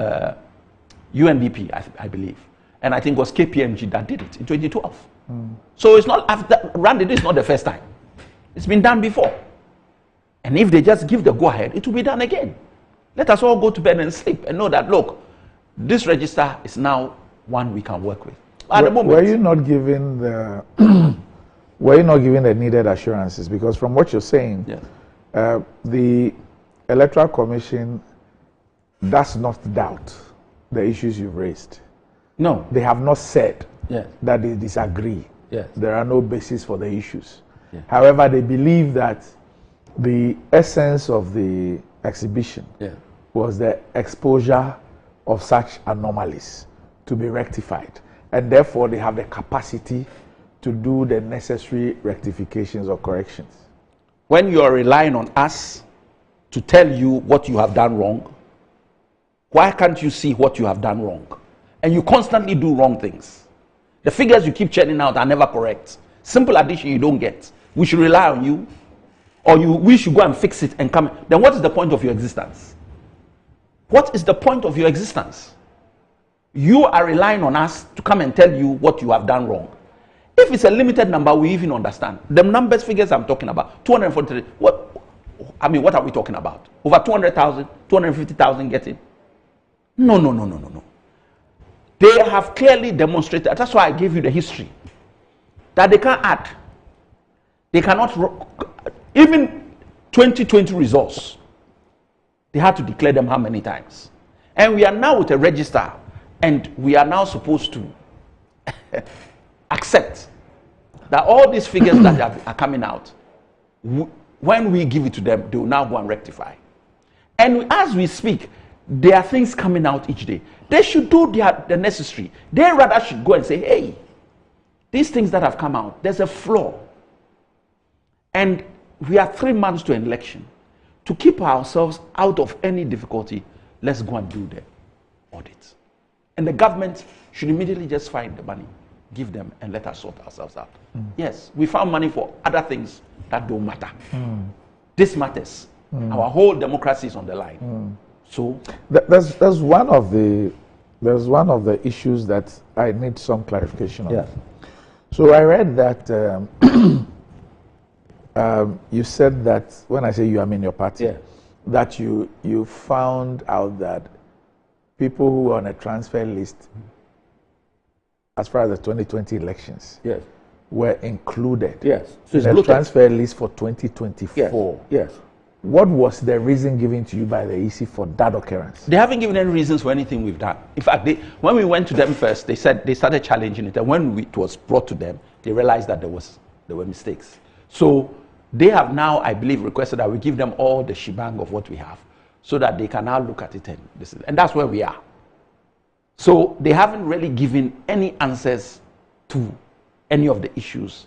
UNDP, I believe. And I think it was KPMG that did it in 2012. So it's not after Randy, this is not the first time. It's been done before. And if they just give the go-ahead, it will be done again. Let us all go to bed and sleep and know that, look, this register is now one we can work with. At the moment, were you not given the the needed assurances? Because from what you're saying, yes, the Electoral Commission does not doubt the issues you've raised. No. They have not said, yes, that they disagree. Yes. There are no basis for the issues. Yes. However, they believe that the essence of the exhibition, yes, was the exposure of such anomalies to be rectified. And therefore, they have the capacity to do the necessary rectifications or corrections. When you are relying on us to tell you what you have done wrong, why can't you see what you have done wrong? And you constantly do wrong things. The figures you keep churning out are never correct. Simple addition you don't get. We should rely on you, or we should go and fix it and come. Then what is the point of your existence? What is the point of your existence? You are relying on us to come and tell you what you have done wrong. If it's a limited number, we even understand. The numbers, figures I'm talking about, 243, what are we talking about? Over 200,000, 250,000 getting? No. They have clearly demonstrated, that's why I gave you the history, that they can't add. They cannot, even 2020 results, they had to declare them how many times? And we are now with a register, and we are now supposed to accept that all these figures that are coming out, when we give it to them, they will now go and rectify. And as we speak, there are things coming out each day. They should do the necessary. They rather should go and say, hey, these things that have come out, there's a flaw. And we are 3 months to an election. To keep ourselves out of any difficulty, let's go and do the audit. And the government should immediately just find the money, give them, and let us sort ourselves out. Yes, we found money for other things that don't matter. This matters. Our whole democracy is on the line. So there's one of the issues that I need some clarification on. Yeah. So I read that you said that when I say you, I mean your party, that you found out that people who were on a transfer list as far as the 2020 elections were included So in the transfer list for 2024. Yes. What was the reason given to you by the EC for that occurrence? They haven't given any reasons for anything we've done. In fact, when we went to them first, they said they started challenging it, and when it was brought to them, they realized that there were mistakes. So they have now, I believe, requested that we give them all the shebang of what we have, so that they can now look at it and that's where we are. So they haven't really given any answers to any of the issues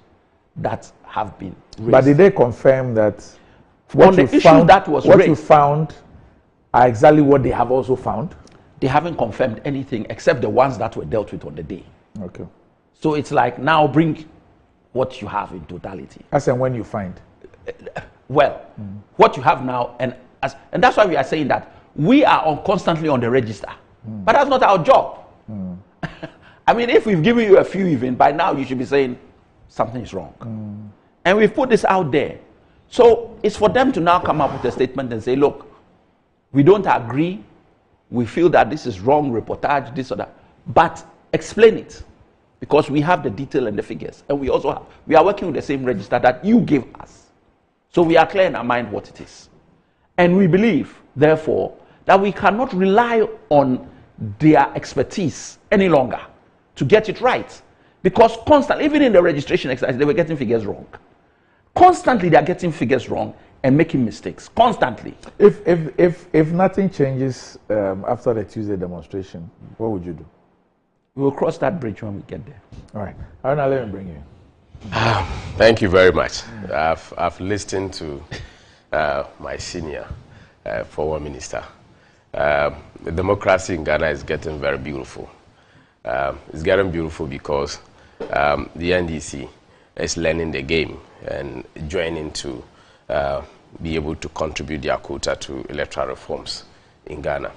that have been raised. But did they confirm that what you found are exactly what they have also found? They haven't confirmed anything except the ones that were dealt with on the day. Okay. So it's like, now bring what you have in totality. As and when you find? Well, what you have now, and that's why we are saying that we are constantly on the register. But that's not our job. I mean, if we've given you a few even, by now you should be saying something is wrong. And we've put this out there. So it's for them to now come up with a statement and say, look, we don't agree. We feel that this is wrong reportage, this or that. But explain it. Because we have the detail and the figures. And we are working with the same register that you gave us. So we are clear in our mind what it is. And we believe, therefore, that we cannot rely on their expertise any longer to get it right. Because constantly, even in the registration exercise, they were getting figures wrong. Constantly, they are getting figures wrong and making mistakes. Constantly. If nothing changes after the Tuesday demonstration, what would you do? We will cross that bridge when we get there. All right. Aruna, let me bring you. Thank you very much. I've listened to my senior former minister. The democracy in Ghana is getting very beautiful. It's getting beautiful because the NDC is learning the game and joining to be able to contribute their quota to electoral reforms in Ghana.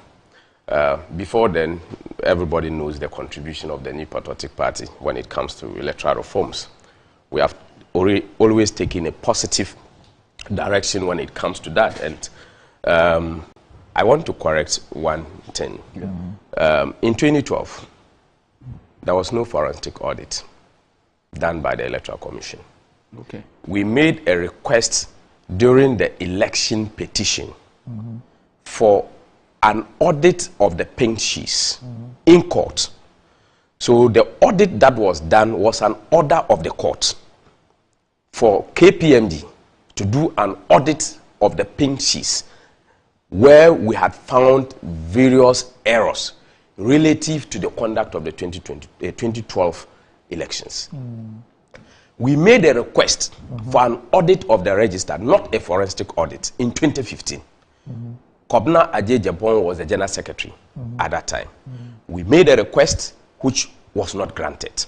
Before then, everybody knows the contribution of the New Patriotic Party when it comes to electoral reforms. We have always taken a positive direction when it comes to that. And I want to correct one thing. In 2012, there was no forensic audit done by the Electoral Commission. Okay. We made a request during the election petition for an audit of the pink sheets in court. So the audit that was done was an order of the court for KPMG to do an audit of the pink sheets where we had found various errors relative to the conduct of the 2012 elections. We made a request for an audit of the register, not a forensic audit, in 2015. Kobna Ajay-Jabon was the General Secretary at that time. We made a request which was not granted.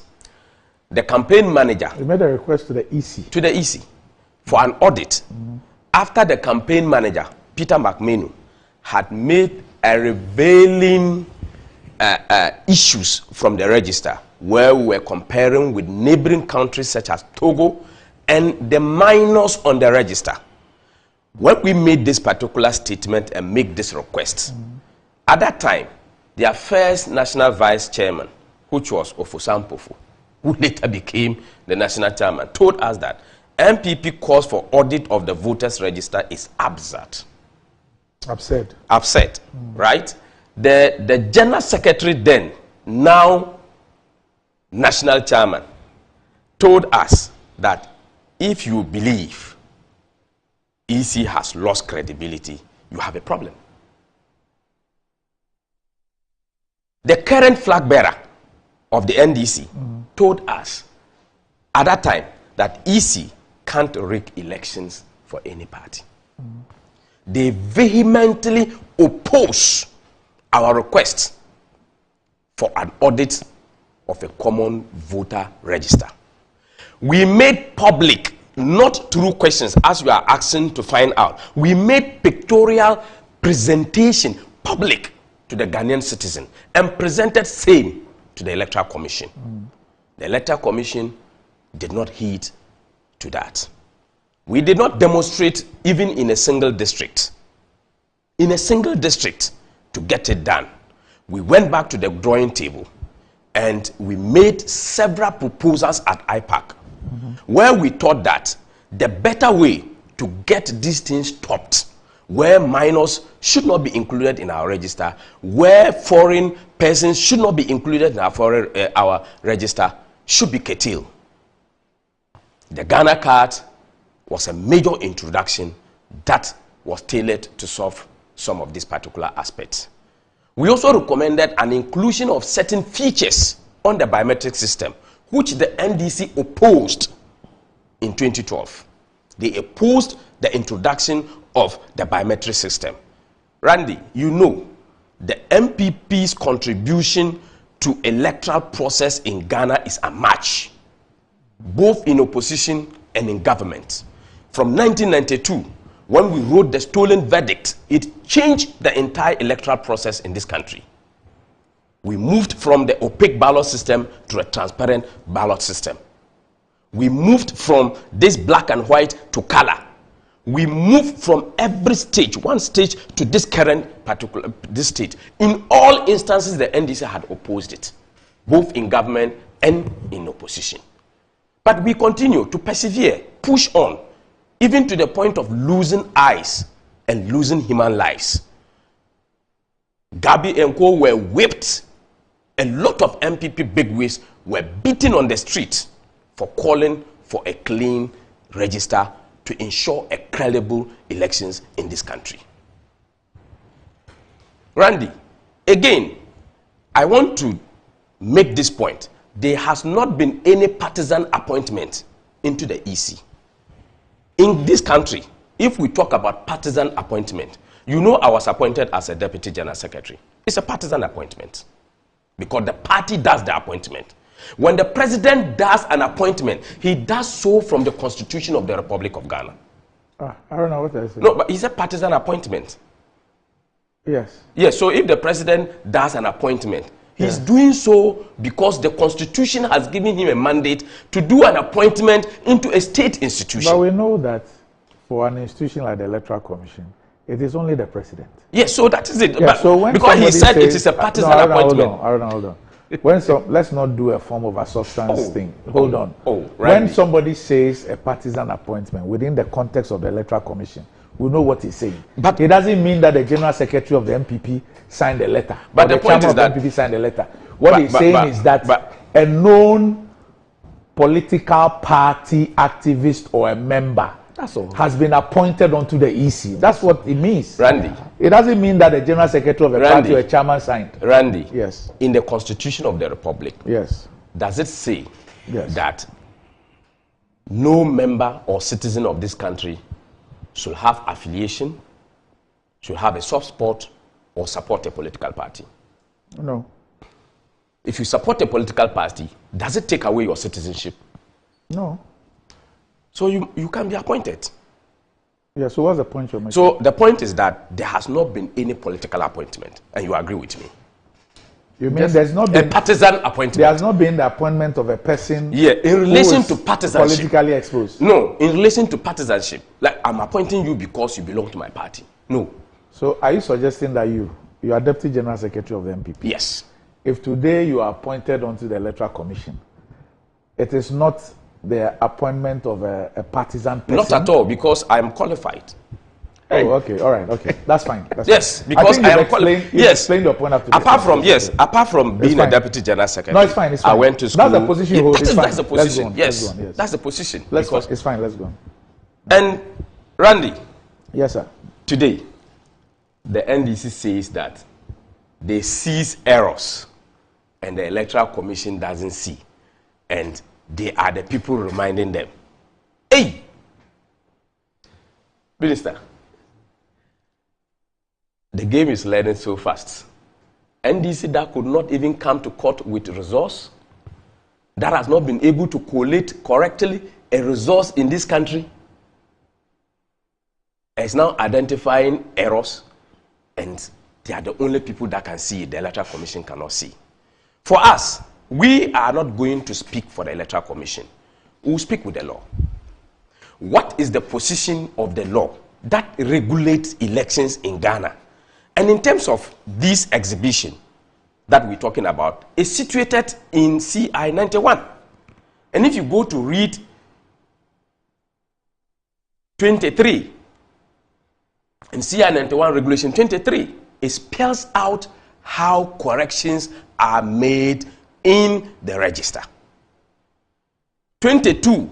the campaign manager. You made a request to the EC. To the EC for an audit after the campaign manager, Peter McMenu, had made a revealing issues from the register where we were comparing with neighboring countries such as Togo and the minors on the register. When we made this particular statement and make this request, at that time, their first national vice chairman, which was Ofusam Pofu, who later became the national chairman, told us that MPP calls for audit of the voters register is absurd. Absurd. Absurd, right? The general secretary then, now national chairman, told us that if you believe EC has lost credibility, you have a problem. The current flag bearer of the NDC told us at that time that EC can't rig elections for any party. They vehemently oppose our request for an audit of a common voter register. We made public, not through questions as you are asking to find out, we made pictorial presentation public to the Ghanaian citizen and presented same to the Electoral Commission. The Electoral Commission did not heed to that. We did not demonstrate even in a single district. In a single district to get it done. We went back to the drawing table and we made several proposals at IPAC where we thought that the better way to get these things stopped, where minors should not be included in our register, where foreign persons should not be included in our register, should be curtailed. The Ghana card was a major introduction that was tailored to solve some of these particular aspects. We also recommended an inclusion of certain features on the biometric system, which the NDC opposed in 2012. They opposed the introduction of the biometric system. Randy, you know, the MPP's contribution to electoral process in Ghana is unmatched, both in opposition and in government. From 1992, when we wrote the stolen verdict, it changed the entire electoral process in this country. We moved from the opaque ballot system to a transparent ballot system. We moved from this black and white to color. We moved from every stage, one stage, to this current this stage. In all instances, the NDC had opposed it, both in government and in opposition. But we continue to persevere, push on, even to the point of losing eyes and losing human lives. Gabi and Co were whipped. A lot of MPP bigwigs were beaten on the street for calling for a clean register to ensure a credible elections in this country. Randy, again, I want to make this point. There has not been any partisan appointment into the EC. In this country, if we talk about partisan appointment, you know I was appointed as a Deputy General Secretary. It's a partisan appointment because the party does the appointment. When the president does an appointment, he does so from the Constitution of the Republic of Ghana. I don't know what I said. No, but it's a partisan appointment. Yes. Yes, so if the president does an appointment, he's doing so because the Constitution has given him a mandate to do an appointment into a state institution. But we know that for an institution like the Electoral Commission, it is only the president. Yes, so that is it. Yeah, so when because he said it is a partisan appointment. Hold on. Let's not do a form of a substance thing. Hold on. Right. When somebody says a partisan appointment within the context of the Electoral Commission, we know what he's saying. But it doesn't mean that the General Secretary of the MPP signed a letter. But the point is that MPP signed a letter. What he's saying is that a known political party activist or a member has been appointed onto the EC. That's what it means. Randy. It doesn't mean that the General Secretary of a party or a chairman signed. Randy. Yes. In the Constitution of the Republic. Yes. Does it say that no member or citizen of this country should have affiliation, should have a soft spot, or support a political party? No. If you support a political party, does it take away your citizenship? No. So you can be appointed. Yeah, so what's the point you're making? So the point is that there has not been any political appointment, and you agree with me. You mean there's not been a partisan appointment? There has not been the appointment of a person. Yeah, in relation to partisanship. Politically exposed. No, in relation to partisanship. Like, I'm appointing you because you belong to my party. No. So are you suggesting that you are Deputy General Secretary of the MPP? Yes. If today you are appointed onto the Electoral Commission, it is not the appointment of a partisan person? Not at all, because I am qualified. Oh, okay, all right, okay, that's fine. That's yes, fine. because I am qualified. Yes, explain your point after. Apart from being a deputy general secretary. No, it's fine. It's fine. I went to school. That's the position you hold. It's fine. That's the position. Yes, yes, that's the position. It's fine. Let's go on. And Randy. Yes, sir. Today, the NDC says that they seize errors, and the Electoral Commission doesn't see, and they are the people reminding them. Hey, Minister, the game is learning so fast. NDC that could not even come to court with resource, that has not been able to collate correctly a resource in this country, is now identifying errors, and they are the only people that can see it. The Electoral Commission cannot see. For us, we are not going to speak for the Electoral Commission. We will speak with the law. What is the position of the law that regulates elections in Ghana? And in terms of this exhibition that we're talking about, is situated in CI 91. And if you go to read 23, in CI 91 regulation 23, it spells out how corrections are made in the register. 22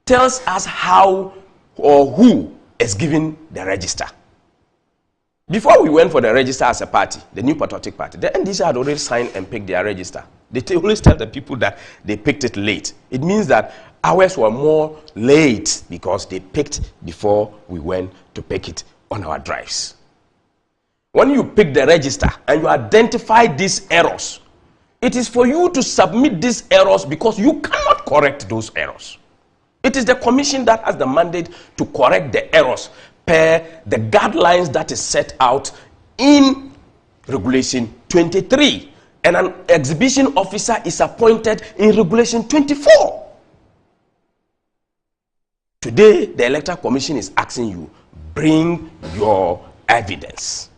tells us how or who is given the register. Before we went for the register as a party, the New Patriotic Party, the NDC had already signed and picked their register. They always tell the people that they picked it late. It means that ours were more late because they picked before we went to pick it on our drives. When you pick the register and you identify these errors, it is for you to submit these errors because you cannot correct those errors. It is the commission that has the mandate to correct the errors per the guidelines that is set out in Regulation 23. And an exhibition officer is appointed in Regulation 24. Today, the Electoral Commission is asking you, bring your evidence.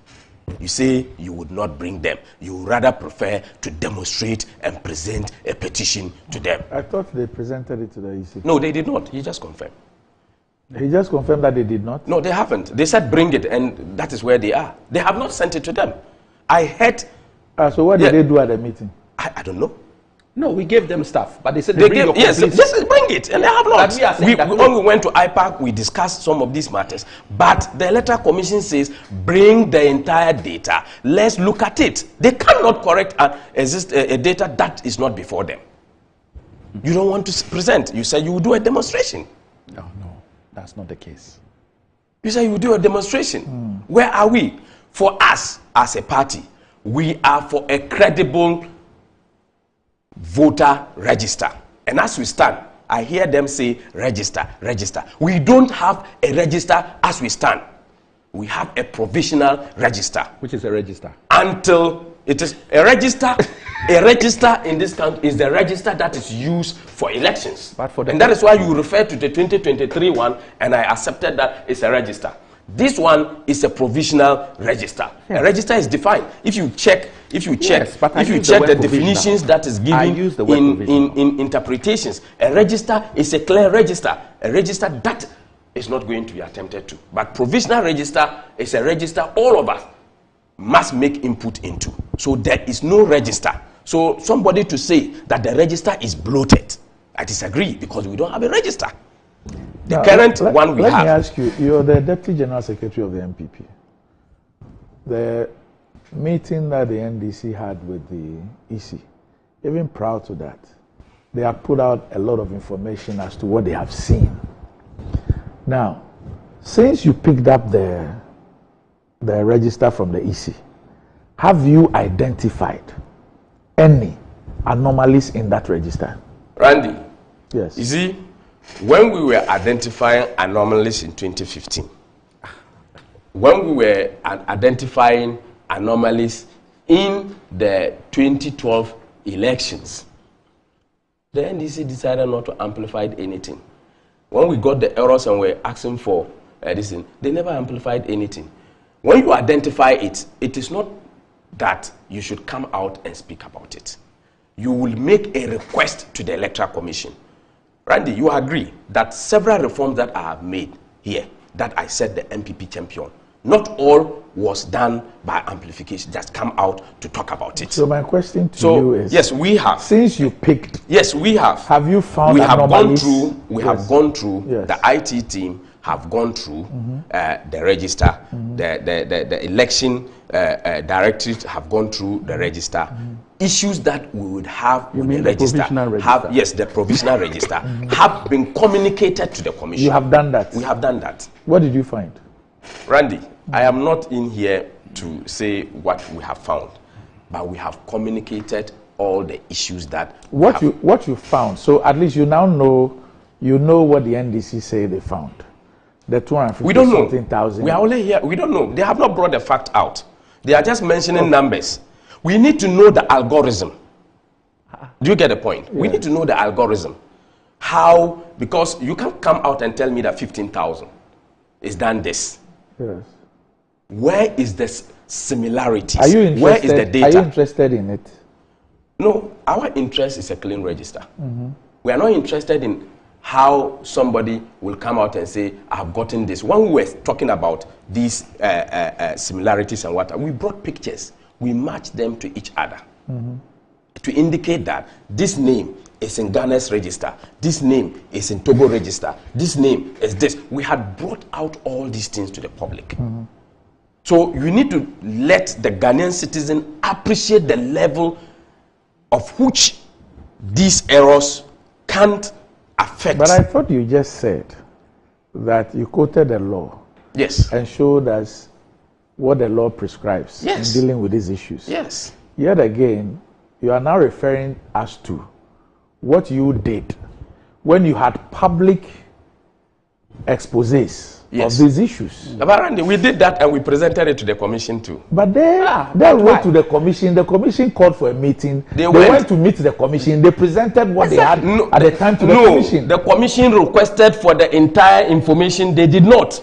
You say you would not bring them. You would rather prefer to demonstrate and present a petition to them. I thought they presented it to the EC. No, they did not. He just confirmed. He just confirmed that they did not? No, they haven't. They said bring it, and that is where they are. They have not sent it to them. I heard... so what did they do at the meeting? I don't know. No, we gave them stuff, but they said they gave, yes, just bring it, and they have not. When we went to IPAC, we discussed some of these matters, but the Electoral Commission says bring the entire data. Let's look at it. They cannot correct a data that is not before them. You don't want to present. You said you will do a demonstration. No, that's not the case. You said you will do a demonstration. Where are we? For us as a party, we are for a credible voter register. And as we stand, I hear them say register, register. We don't have a register as we stand. We have a provisional register. Which is a register? Until it is a register. A register in this country is the register that is used for elections. And that is why you refer to the 2023 one, and I accepted that it's a register. This one is a provisional register. Yes. A register is defined. If you check the definitions that is given in interpretations, a register is a clear register. A register that is not going to be attempted to. But provisional register is a register all of us must make input into. So there is no register. So somebody to say that the register is bloated, I disagree, because we don't have a register. The current one we have. Let me ask you, you're the Deputy General Secretary of the MPP. The meeting that the NDC had with the EC, even prior to that, they have put out a lot of information as to what they have seen. Now, since you picked up the register from the EC, have you identified any anomalies in that register? Randy. Yes. You see, when we were identifying anomalies in 2015, when we were identifying anomalies in the 2012 elections, the NDC decided not to amplify anything. When we got the errors and were asking for this thing, they never amplified anything. When you identify it, it is not that you should come out and speak about it. You will make a request to the Electoral Commission. Randy, you agree that several reforms that I have made here, that I said the MPP champion, not all was done by amplification, just come out to talk about it. So my question to you is, yes, we have. Since you picked, yes, we have. Have you found we have anomalies? gone through, we Yes. have gone through, Yes. the IT team have gone through the register, the election directorates have gone through the register. Issues that we would have with the register, have, yes, the provisional register, have been communicated to the commission. You have done that? We have done that. What did you find? Randy, I am not in here to say what we have found, but we have communicated all the issues that what you found. So at least you now know, what the NDC say they found. The 250 we don't know. something thousand. We are only here. We don't know. They have not brought the fact out. They are just mentioning numbers. We need to know the algorithm. Do you get the point? We need to know the algorithm. How? Because you can't come out and tell me that 15,000 is done this. Yes. Where is the similarities? Are you interested? Where is the data? Are you interested in it? No, our interest is a clean register. We are not interested in how somebody will come out and say, I've gotten this. When we were talking about these similarities and what, we brought pictures. We matched them to each other to indicate that this name is in Ghana's register, this name is in Togo register, this name is this. We had brought out all these things to the public. So you need to let the Ghanaian citizen appreciate the level of which these errors can't affect. But I thought you just said that you quoted the law. Yes. And showed us what the law prescribes in dealing with these issues. Yes. Yet again, you are now referring us to what you did when you had public exposés of these issues. But Randy, we did that and we presented it to the commission too. But they went to the commission. The commission called for a meeting. They went to meet the commission. They presented what they had at the time to the commission. The commission requested for the entire information. They did not.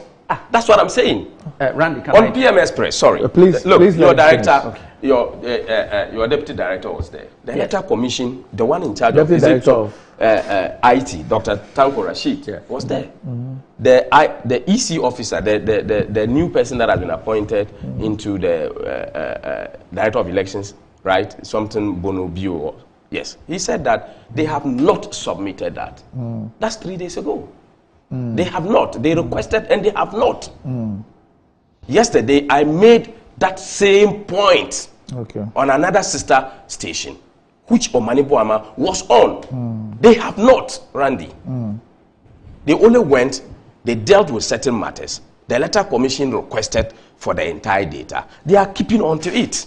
That's what I'm saying. Randy, on PMS Press, sorry. Please, look, please your director, your deputy director was there. The Electoral Commission, the one in charge deputy director of IT, Dr. Tanko Rashid, was there. The EC officer, the new person that has been appointed into the director of elections, right? Something Bono Bio. Yes, he said that they have not submitted that. That's 3 days ago. They have not. They requested and they have not. Yesterday, I made that same point on another sister station, which Omani Boama was on. They have not, Randy. They only went, they dealt with certain matters. The Electoral Commission requested for the entire data. They are keeping on to it.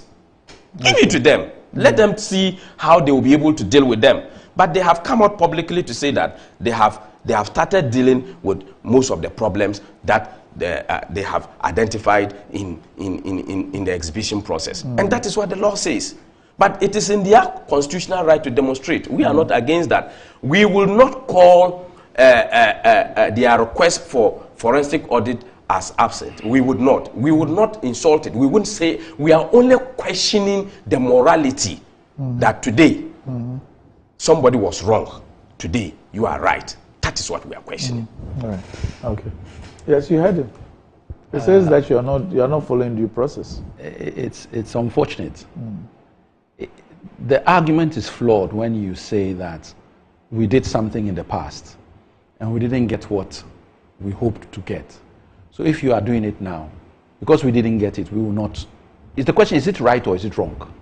Give it to them. Let them see how they will be able to deal with them. But they have come out publicly to say that they have started dealing with most of the problems that they have identified in the exhibition process. And that is what the law says. But it is in their constitutional right to demonstrate. We are not against that. We will not call their request for forensic audit as absent. We would not. We would not insult it. We wouldn't say, we are only questioning the morality that today somebody was wrong. Today you are right. That is what we are questioning. All right. Okay. Yes, you heard him. He says that you are not following due process. It's unfortunate. The argument is flawed when you say that we did something in the past and we didn't get what we hoped to get. So if you are doing it now, because we didn't get it, we will not. The question, is it right or is it wrong?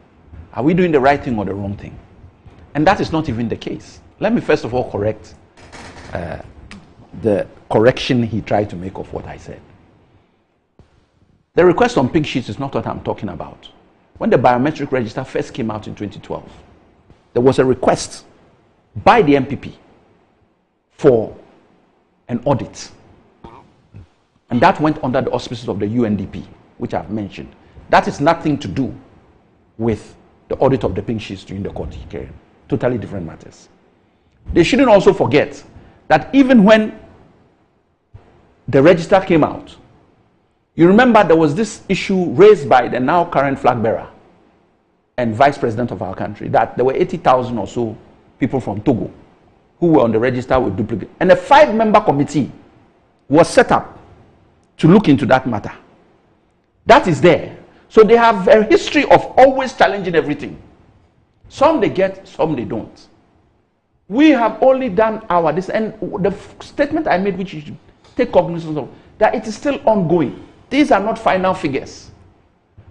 Are we doing the right thing or the wrong thing? And that is not even the case. Let me first of all correct the correction he tried to make of what I said. The request on pink sheets is not what I'm talking about. When the biometric register first came out in 2012, there was a request by the MPP for an audit. And that went under the auspices of the UNDP, which I've mentioned. That is nothing to do with the audit of the pink sheets during the court hearing. Totally different matters. They shouldn't also forget that even when the register came out, you remember there was this issue raised by the now current flag bearer and vice president of our country, that there were 80,000 or so people from Togo who were on the register with duplicate. And a 5-member committee was set up to look into that matter. That is there. So they have a history of always challenging everything. Some they get, some they don't. We have only done our this, and the statement I made, which you should take cognizance of, that it is still ongoing. These are not final figures.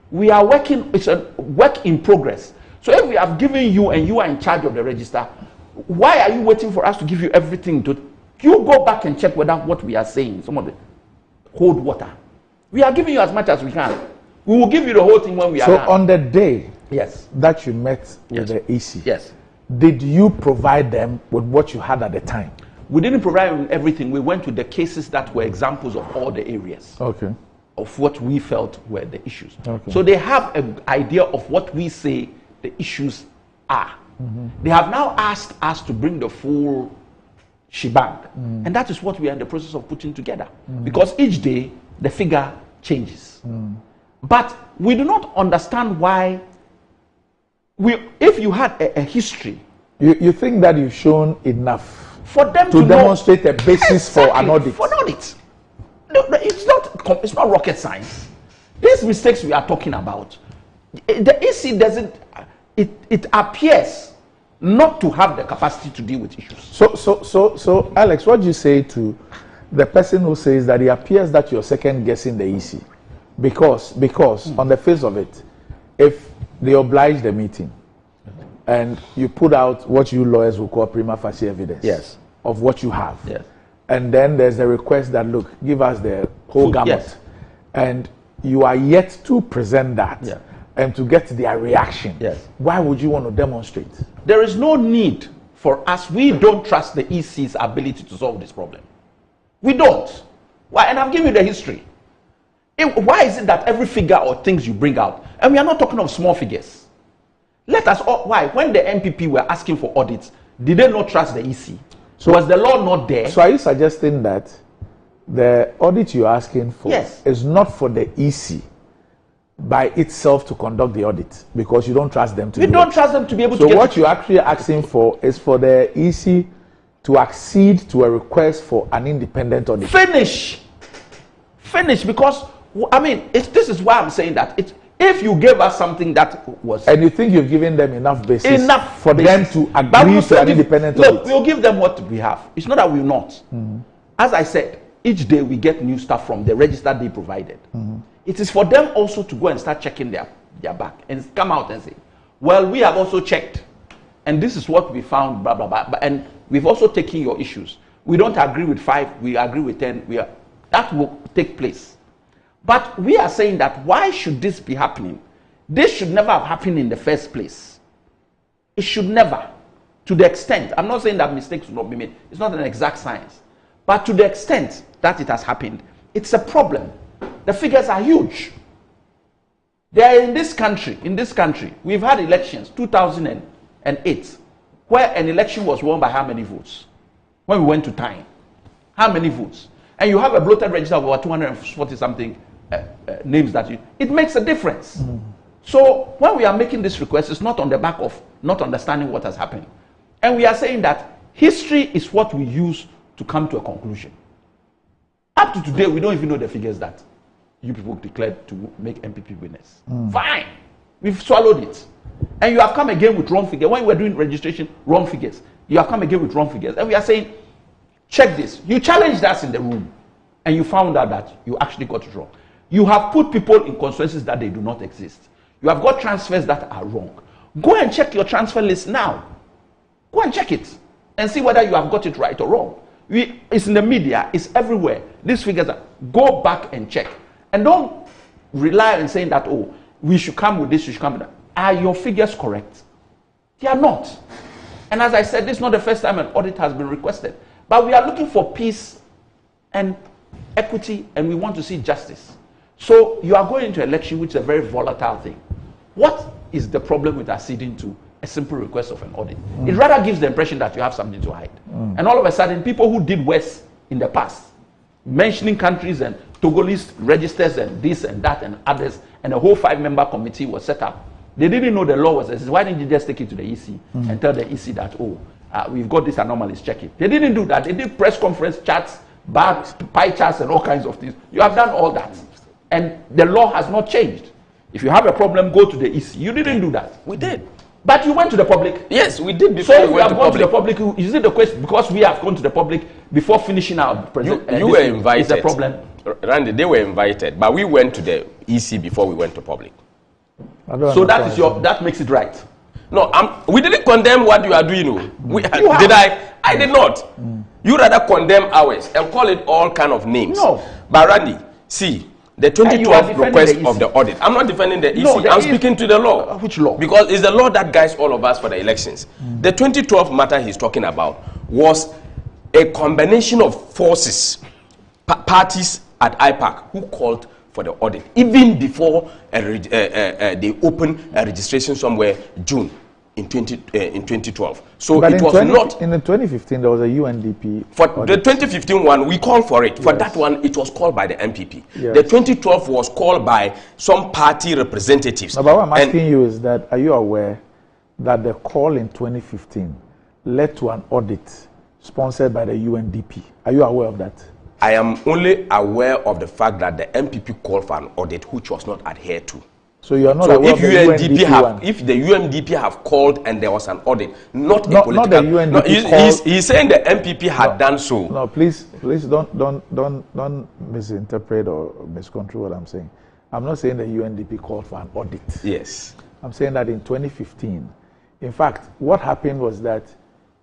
We are working, it's a work in progress. So if we have given you and you are in charge of the register, why are you waiting for us to give you everything? You go back and check whether what we are saying, some of the hold water. We are giving you as much as we can. We will give you the whole thing when we are done. So on the day yes, that you met with the EC, yes, did you provide them with what you had at the time? We didn't provide them with everything. We went to the cases that were examples of all the areas. Okay. Of what we felt were the issues. Okay. So they have an idea of what we say the issues are. They have now asked us to bring the full shebang. And that is what we are in the process of putting together. Because each day, the figure changes. But we do not understand why, if you had a history. You think that you've shown enough for them to know, demonstrate a basis for an audit? For an audit. No, it's not rocket science. These mistakes we are talking about, the EC doesn't, it appears not to have the capacity to deal with issues. So Alex, what do you say to the person who says that it appears that you're second guessing the EC? Because on the face of it, if they oblige the meeting and you put out what you lawyers will call prima facie evidence yes, of what you have, yes, and then there's a request that, look, give us the whole gamut, yes, and you are yet to present that, yeah, and to get their reaction, yes, why would you want to demonstrate? There is no need for us. We don't trust the EC's ability to solve this problem. We don't. Why? And I'm giving you the history. Why is it that every figure or things you bring out, and we are not talking of small figures. Let us, why? When the MPP were asking for audits, did they not trust the EC? So was the law not there? So are you suggesting that the audit you're asking for yes, is not for the EC by itself to conduct the audit, because you don't trust them to do it? We don't trust them to be able to So get what you're actually asking for is for the EC to accede to a request for an independent audit. Finish, because I mean, this is why I'm saying that if you gave us something that was, and you think you've given them enough basis for basis them to agree to an independent audit? Look, we'll give them what we have. It's not that we'll not. As I said, each day we get new stuff from the register they provided. It is for them also to go and start checking their back and come out and say, well, we have also checked, and this is what we found, blah, blah, blah. And we've also taken your issues. We don't agree with 5, we agree with 10. That will take place. But we are saying that why should this be happening? This should never have happened in the first place. It should never. To the extent, I'm not saying that mistakes will not be made. It's not an exact science. But to the extent that it has happened, it's a problem. The figures are huge. They are in this country. We've had elections, 2008, where an election was won by how many votes? When we went to time. How many votes? And you have a bloated register of over 240 something names that it makes a difference. So when we are making this request, it's not on the back of not understanding what has happened. And we are saying that history is what we use to come to a conclusion. Up to today, we don't even know the figures that you people declared to make MPP winners. Fine. We've swallowed it. And you have come again with wrong figures. When we were doing registration, wrong figures. You have come again with wrong figures. And we are saying, check this. You challenged us in the room, and you found out that you actually got it wrong. You have put people in constituencies that they do not exist. You have got transfers that are wrong. Go and check your transfer list now. Go and check it and see whether you have got it right or wrong. It's in the media. It's everywhere. These figures are. Go back and check. And don't rely on saying that, oh, we should come with this, we should come with that. Are your figures correct? They are not. And as I said, this is not the first time an audit has been requested. But we are looking for peace and equity, and we want to see justice. So you are going into election, which is a very volatile thing. What is the problem with acceding to a simple request of an audit? It rather gives the impression that you have something to hide. And all of a sudden, people who did worse in the past, mentioning countries and Togolese registers and this and that and others, and a whole 5-member committee was set up. They didn't know the law was this. Why didn't you just take it to the EC and tell the EC that, we've got this anomalies, check it. They didn't do that. They did press conference chats, pie charts and all kinds of things. You have done all that. And the law has not changed. If you have a problem, go to the EC. You didn't do that. We did. But you went to the public. Yes, we did before so we went to gone public. To the public. Is it the question because we have gone to the public before finishing our presentation? You were invited. Is a problem. Randy, they were invited, but we went to the EC before we went to public. So that makes it right. No, we didn't condemn what you are doing. Did I? I did not. You rather condemn ours and call it all kind of names. No. But Randy, see, the 2012 request of the audit. I'm not defending the EC. No, I'm speaking to the law. Which law? Because it's the law that guides all of us for the elections. The 2012 matter he's talking about was a combination of forces, parties at IPAC who called for the audit, even before they opened a registration somewhere June in 2012. So but it was not in the 2015 there was a UNDP for audit. The 2015 one we called for it. For that one it was called by the MPP. The 2012 was called by some party representatives. No, but what I'm asking you is that are you aware that the call in 2015 led to an audit sponsored by the UNDP? Are you aware of that? I am only aware of the fact that the MPP called for an audit which was not adhered to. So you are not aware of the UNDP if the UNDP have called and there was an audit, not the UNDP. No, he's saying the MPP had done so. No, please don't misinterpret or misconstrue what I'm saying. I'm not saying the UNDP called for an audit. Yes. I'm saying that in 2015, in fact, what happened was that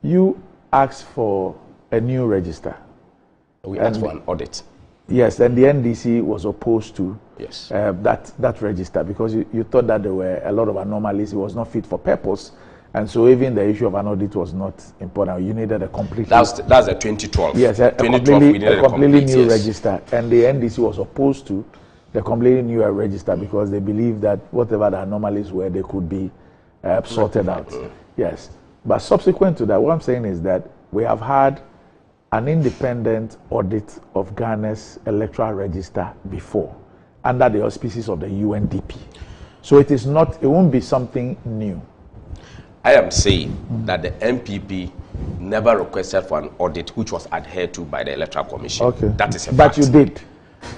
you asked for a new register. We asked for an audit. Yes, and the NDC was opposed to that register because you thought that there were a lot of anomalies. It was not fit for purpose, and so even the issue of an audit was not important. You needed a completely that's a 2012. Yes, a completely new register, and the NDC was opposed to the completely new register because they believed that whatever the anomalies were, they could be sorted out. Yes, but subsequent to that, what I'm saying is that we have had an independent audit of Ghana's electoral register before, under the auspices of the UNDP. So it won't be something new. I am saying that the MPP never requested for an audit which was adhered to by the Electoral Commission. Okay. That is a fact. But you did?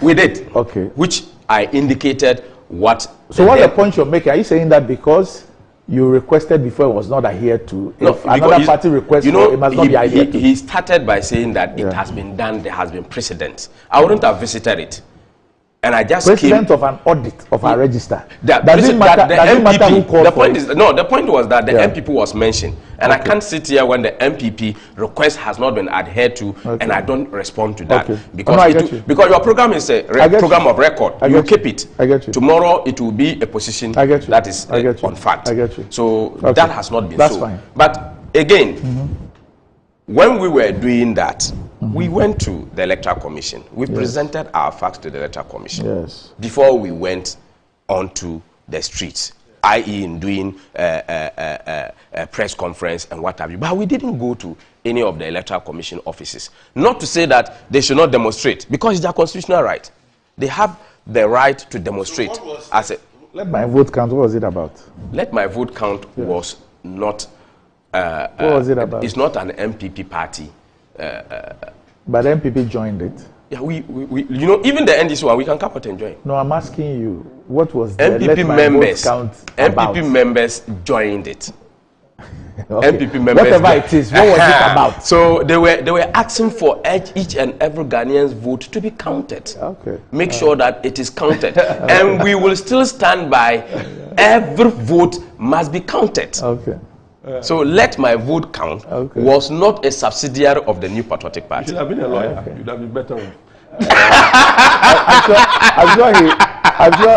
We did. Okay. Which I indicated what... So what's the point you're making? Are you saying that because you requested before it was not adhered to, if another party requests it must not be adhered to? He started by saying that it has been done, there has been precedent. I wouldn't have visited it. And I just precedent of an audit of a register. Doesn't matter who called the point is, no, the point was that the MPP was mentioned. And I can't sit here when the MPP request has not been adhered to and I don't respond to that. Because, because your program is a program of record. You keep it. I get you. Tomorrow it will be a position that is on fact. I get you. So that has not been That's so. Fine. But again, when we were doing that, we went to the Electoral Commission. We presented our facts to the Electoral Commission before we went onto the streets, i.e. in doing a press conference and what have you. But we didn't go to any of the Electoral Commission offices. Not to say that they should not demonstrate, because it's their constitutional right. They have the right to demonstrate. Let my vote count, what was it about? Let my vote count was not... what was it about? It's not an MPP party. But MPP joined it. Yeah, we you know, even the NDC one, we can come out and join. No, I'm asking you, what was the MPP members? MPP members joined it. MPP members. Whatever it is, what was it about? So they were asking for each and every Ghanaian's vote to be counted. Okay. Make sure that it is counted, and we will still stand by. Every vote must be counted. Okay. So let my vote count was not a subsidiary of the New Patriotic Party. You should have been a lawyer. You'd have been better off.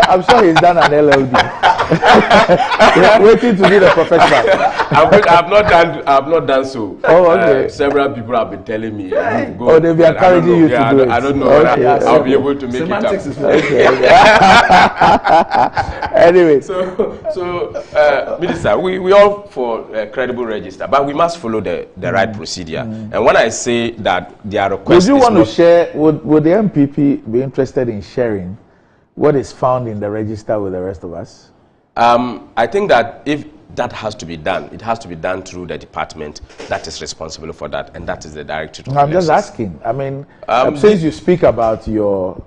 I'm sure he's done an LLB. Waiting to be the professional. I've not done so. Oh, okay. Several people have been telling me. Go. Oh, they'll be encouraging you to do it. I don't know whether I'll be able to make Semantics it is Anyway. So Minister, we all for a credible register, but we must follow the right procedure. And when I say that their request, would you want to share? Would the MPP be interested in sharing what is found in the register with the rest of us? I think that if that has to be done, it has to be done through the department that is responsible for that, and that is the Directorate of I'm just Elections. asking. I mean, since you speak about your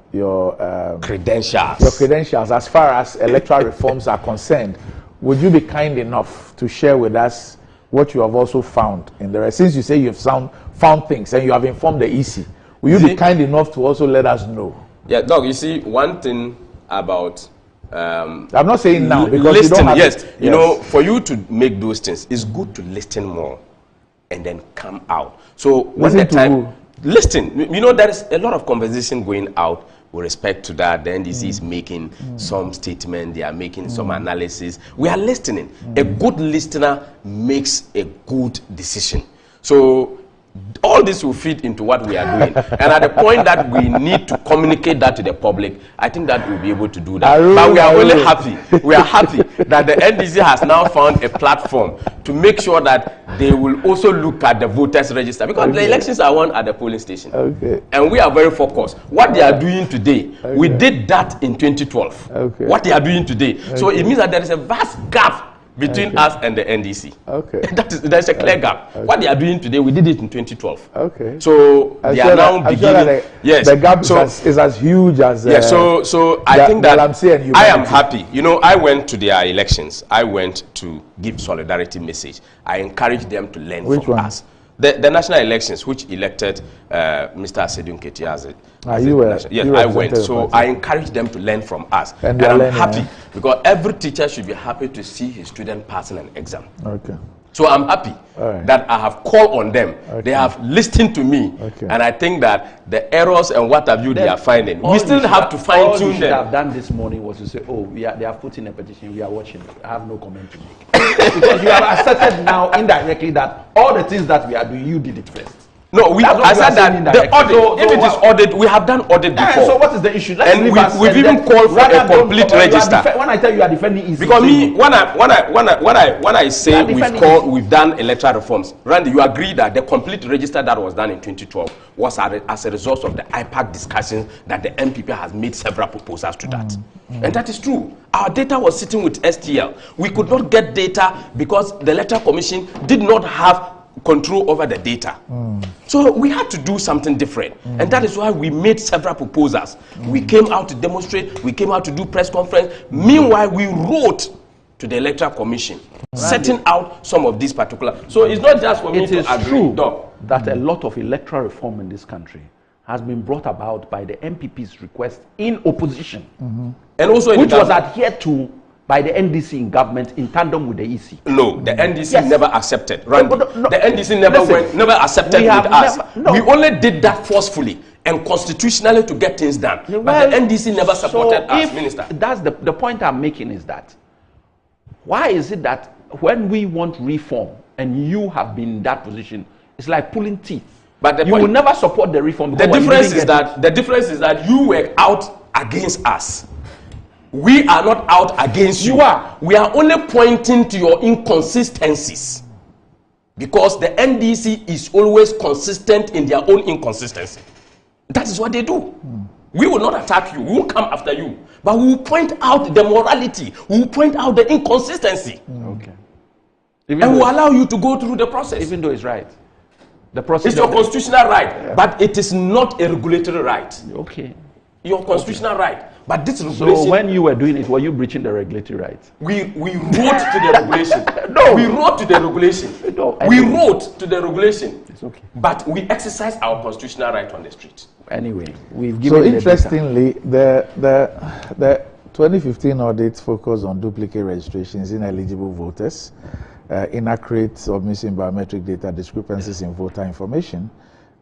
credentials, as far as electoral reforms are concerned, would you be kind enough to share with us what you have also found in the rest? Since you say you've found things and you have informed the EC, will you be kind enough to also let us know? Yeah, Doc, you see, one thing about I'm not saying now because listen, you don't have yes, you know, for you to make those things, it's good to listen more and then come out. So when the time listen, you know, there is a lot of conversation going out with respect to that. The NDC is making some statement, they are making some analysis. We are listening. A good listener makes a good decision. So all this will fit into what we are doing. And at the point that we need to communicate that to the public, I think that we'll be able to do that. But we are really happy. We are happy that the NDC has now found a platform to make sure that they will also look at the voters register, because the elections are won at the polling station. And we are very focused. What they are doing today, we did that in 2012. What they are doing today. So it means that there is a vast gap between us and the NDC. There's a clear gap. What they are doing today, we did it in 2012. So they are now beginning. Yes. The gap is as huge as. So I think that I am happy. You know, I went to their elections. I went to give solidarity message. I encouraged them to learn from us. The national elections, which elected Mr. Asedun Ketia as it. Yes, I went. So I encouraged them to learn from us. And I'm happy because every teacher should be happy to see his student passing an exam. So I'm happy that I have called on them. They have listened to me. And I think that the errors and what have you they are finding, we still have to fine tune them. All you should have done this morning was to say, oh, they have put in a petition, we are watching it. I have no comment to make. Because you have asserted now indirectly that all the things that we are doing, you did it first. No, I said that the audit, if it is audit, we have done audit before. So what is the issue? And we've even called for a complete register. When I tell you are defending EC, because me, when I say we've done electoral reforms, Randy, you agree that the complete register that was done in 2012 was as a result of the IPAC discussions that the MPP has made several proposals to that. And that is true. Our data was sitting with STL. We could not get data because the Electoral Commission did not have control over the data. So we had to do something different. And that is why we made several proposals. We came out to demonstrate, we came out to do press conference. Meanwhile, we wrote to the Electoral Commission, setting out some of these particular. So it's not just for me to agree. True that a lot of electoral reform in this country has been brought about by the MPP's request in opposition. And also which was adhered to by the NDC in government in tandem with the EC. No, the NDC never accepted. Randy, the NDC never accepted with us. We only did that forcefully and constitutionally to get things done. But the NDC never supported us, Minister. That's the point I'm making is that why is it that when we want reform and you have been in that position, it's like pulling teeth. But you will never support the reform. The difference is that you were out against us. We are not out against you. We are only pointing to your inconsistencies. Because the NDC is always consistent in their own inconsistency. That is what they do. We will not attack you. We will come after you. But we will point out the morality. We will point out the inconsistency. And we will allow you to go through the process. Even though it's right. The process it's your constitutional right. But it is not a regulatory right. Your constitutional right. But this regulation. So when you were doing it, were you breaching the regulatory right? We wrote to the regulation. We wrote to the regulation. We wrote to the regulation. It's okay. But we exercise our constitutional right on the street. Anyway, we've given. So interestingly, the 2015 audit focused on duplicate registrations, ineligible voters, inaccurate or missing biometric data, discrepancies in voter information,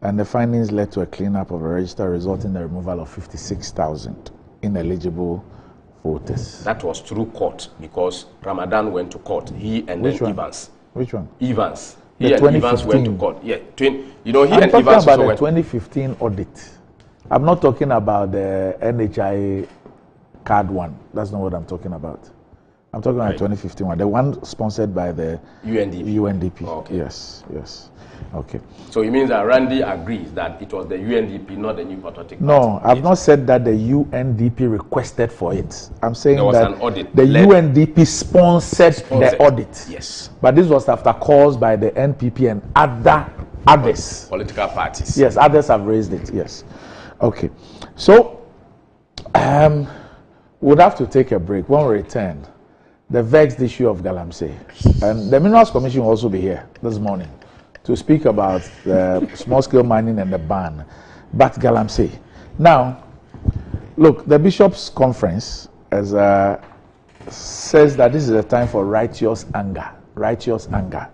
and the findings led to a cleanup of a register, resulting in the removal of 56,000 ineligible voters. That was through court because Ramadan went to court. He and Which then one? Evans. Which one? Evans. The He and Evans went to 2015. court. Yeah, you know, he I'm and talking Evans about also the went. 2015 audit. I'm not talking about the NHI card one. That's not what I'm talking about. I'm talking about the 2015 one, the one sponsored by the UNDP. Oh, okay. Yes. Okay. So it means that Randy agrees that it was the UNDP, not the New Patriotic Party. No, I've not said that the UNDP requested for it. I'm saying There was that an audit the led- UNDP sponsored the audit. Yes. But this was after calls by the NPP and others. Political parties. Yes, others have raised it. Yes. Okay. So, we'll have to take a break. When we return, the vexed issue of galamsey. And the Minerals Commission will also be here this morning to speak about the small-scale mining and the ban. But galamsey. Now, look, the Bishops' Conference says that this is a time for righteous anger. Righteous anger.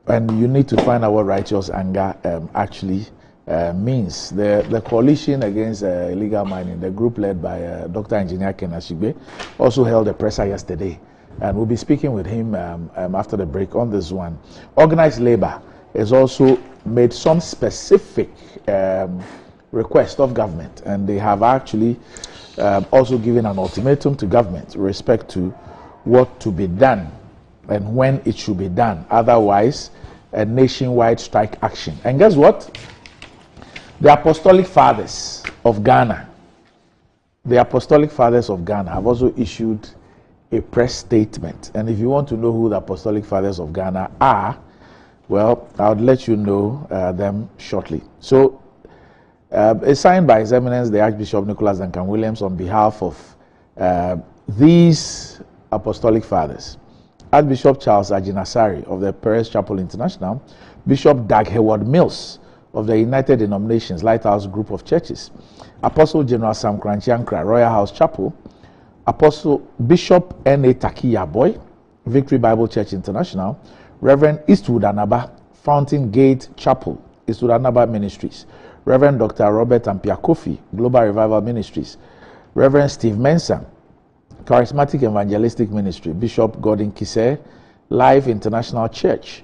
And you need to find out what righteous anger actually means. The coalition against illegal mining, the group led by Dr. Engineer Ken Ashigbe, also held a presser yesterday. And we'll be speaking with him after the break on this one. Organized labor has also made some specific request of government, and they have actually also given an ultimatum to government with respect to what to be done and when it should be done. Otherwise, a nationwide strike action. And guess what? The Apostolic Fathers of Ghana, have also issued a press statement. And if you want to know who the Apostolic Fathers of Ghana are, well, I'll let you know them shortly. So, it's signed by His Eminence the Archbishop Nicholas Duncan Williams on behalf of these Apostolic Fathers. Archbishop Charles Ajinasari of the Perez Chapel International, Bishop Doug Hayward Mills of the United Denominations Lighthouse Group of Churches, Apostle General Sam Kranchiankra, Royal House Chapel, Apostle Bishop N.A. Takiya Boy, Victory Bible Church International, Reverend Eastwood Anaba, Fountain Gate Chapel, Eastwood Anaba Ministries, Reverend Dr. Robert Ampia Kofi, Global Revival Ministries, Reverend Steve Mensah, Charismatic Evangelistic Ministry, Bishop Gordon Kise, Life International Church,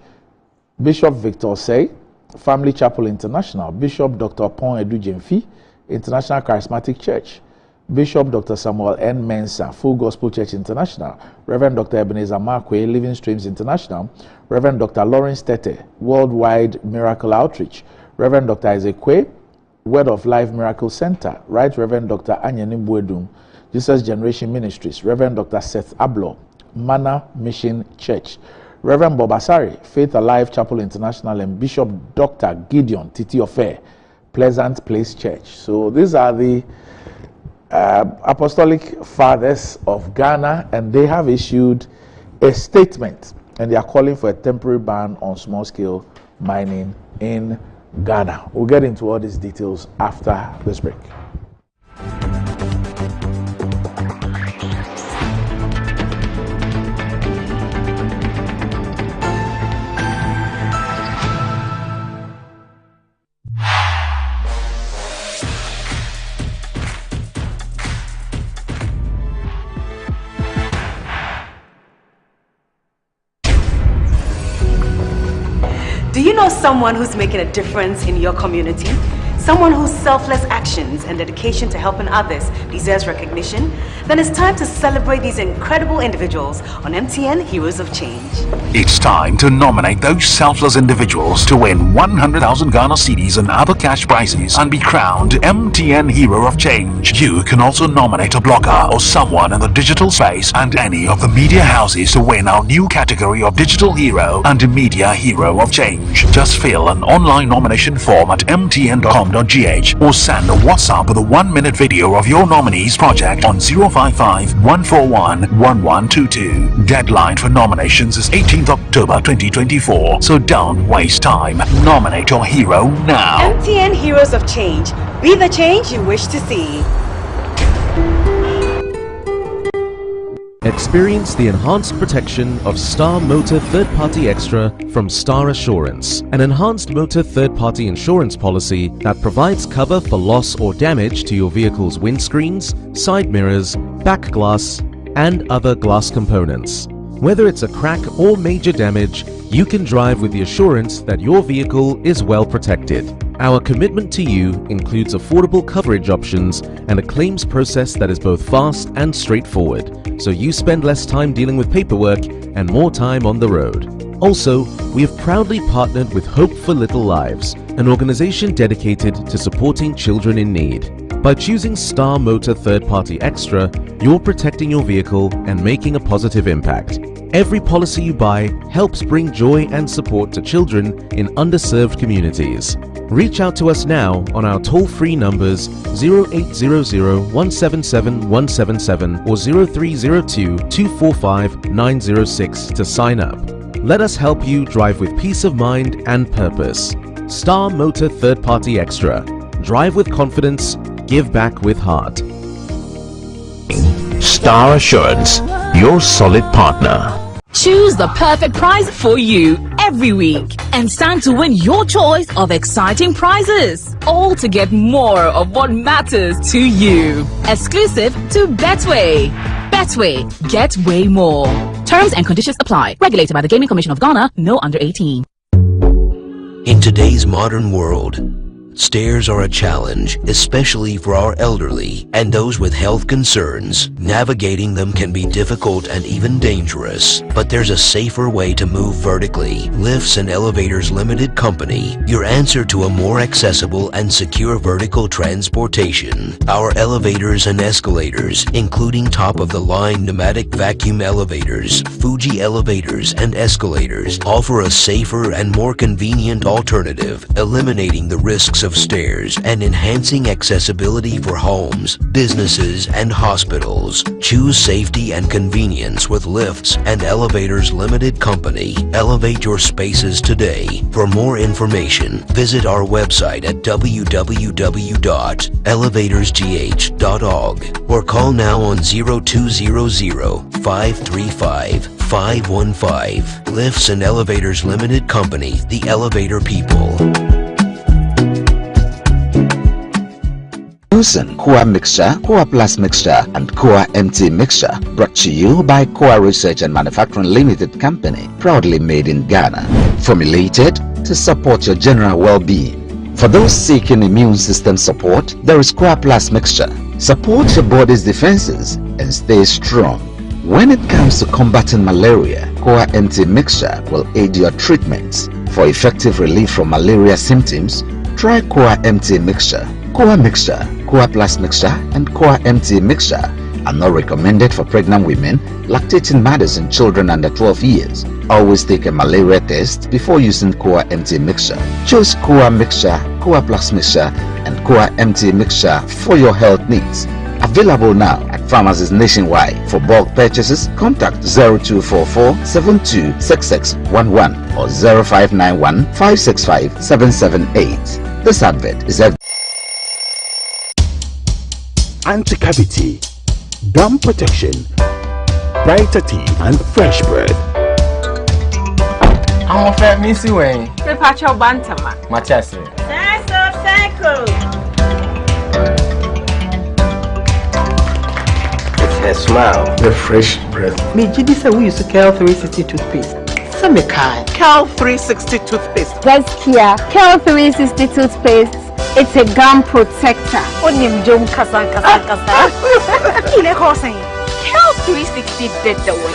Bishop Victor Say, Family Chapel International, Bishop Dr. Pon Edu Jemfi, International Charismatic Church, Bishop Dr. Samuel N. Mensah, Full Gospel Church International, Reverend Dr. Ebenezer Markwe, Living Streams International, Reverend Dr. Lawrence Tete, Worldwide Miracle Outreach, Reverend Dr. Isaac Kwe, Word of Life Miracle Center, Right Reverend Dr. Anyanim Buedum, Jesus Generation Ministries, Reverend Dr. Seth Ablo, Manna Mission Church, Reverend Bobasari, Faith Alive Chapel International, and Bishop Dr. Gideon Titi Ofe, Pleasant Place Church. So these are the Apostolic Fathers of Ghana, and they have issued a statement, and they are calling for a temporary ban on small-scale mining in Ghana. We'll get into all these details after this break. Do you know someone who's making a difference in your community? Someone whose selfless actions and dedication to helping others deserves recognition? Then it's time to celebrate these incredible individuals on MTN Heroes of Change. It's time to nominate those selfless individuals to win 100,000 Ghana cedis and other cash prizes and be crowned MTN Hero of Change. You can also nominate a blogger or someone in the digital space and any of the media houses to win our new category of Digital Hero and Media Hero of Change. Just fill an online nomination form at mtn.com.gh or send a WhatsApp with a 1-minute video of your nominee's project on 055-141-1122. Deadline for nominations is 18th October 2024, so don't waste time. Nominate your hero now. MTN Heroes of Change. Be the change you wish to see. Experience the enhanced protection of Star Motor Third Party Extra from Star Assurance, an enhanced motor third party insurance policy that provides cover for loss or damage to your vehicle's windscreens, side mirrors, back glass, and other glass components. Whether it's a crack or major damage, you can drive with the assurance that your vehicle is well protected. Our commitment to you includes affordable coverage options and a claims process that is both fast and straightforward, so you spend less time dealing with paperwork and more time on the road. Also, we have proudly partnered with Hope for Little Lives, an organization dedicated to supporting children in need. By choosing Star Motor Third Party Extra, you're protecting your vehicle and making a positive impact. Every policy you buy helps bring joy and support to children in underserved communities. Reach out to us now on our toll-free numbers 0800-177-177 or 0302-245-906 to sign up. Let us help you drive with peace of mind and purpose. Star Motor Third Party Extra. Drive with confidence, give back with heart. Star Assurance, your solid partner. Choose the perfect prize for you every week and stand to win your choice of exciting prizes, all to get more of what matters to you. Exclusive to Betway. Betway, get way more. Terms and conditions apply. Regulated by the Gaming Commission of Ghana. No under 18. In today's modern world, stairs are a challenge, especially for our elderly and those with health concerns. Navigating them can be difficult and even dangerous, but there's a safer way to move vertically. Lifts and Elevators Limited Company, your answer to a more accessible and secure vertical transportation. Our elevators and escalators, including top-of-the-line pneumatic vacuum elevators, Fuji elevators and escalators, offer a safer and more convenient alternative, eliminating the risks of stairs and enhancing accessibility for homes, businesses, and hospitals. Choose safety and convenience with Lifts and Elevators Limited Company. Elevate your spaces today. For more information, visit our website at www.elevatorsgh.org or call now on 0200-535-515. Lifts and Elevators Limited Company, the elevator people. Coa Mixture, Coa Plus Mixture, and Coa MT Mixture, brought to you by Coa Research and Manufacturing Limited Company, proudly made in Ghana. Formulated to support your general well-being. For those seeking immune system support, there is Coa Plus Mixture. Support your body's defenses and stay strong. When it comes to combating malaria, Coa MT Mixture will aid your treatments. For effective relief from malaria symptoms, try Coa MT Mixture. Coa Mixture, Coa Plus Mixture, and Coa MT Mixture are not recommended for pregnant women, lactating mothers, and children under 12 years. Always take a malaria test before using Coa MT Mixture. Choose Coa Mixture, Coa Plus Mixture, and Coa MT Mixture for your health needs. Available now at pharmacies nationwide. For bulk purchases, contact 0244-726611 or 0591-565-778. This advert is a anti-cavity, gum protection, brighter teeth, and fresh breath. I'm a fair missy way. The patch of Bantama. Machasi. It's her smile, the fresh breath. Me, Judy said we use Cal 360 toothpaste. Some kind. Cal 360 toothpaste. That's Kia. Cal 360 toothpaste. It's a gum protector. Onim jom kasa. Kile khoseng. Cal 360 did the way.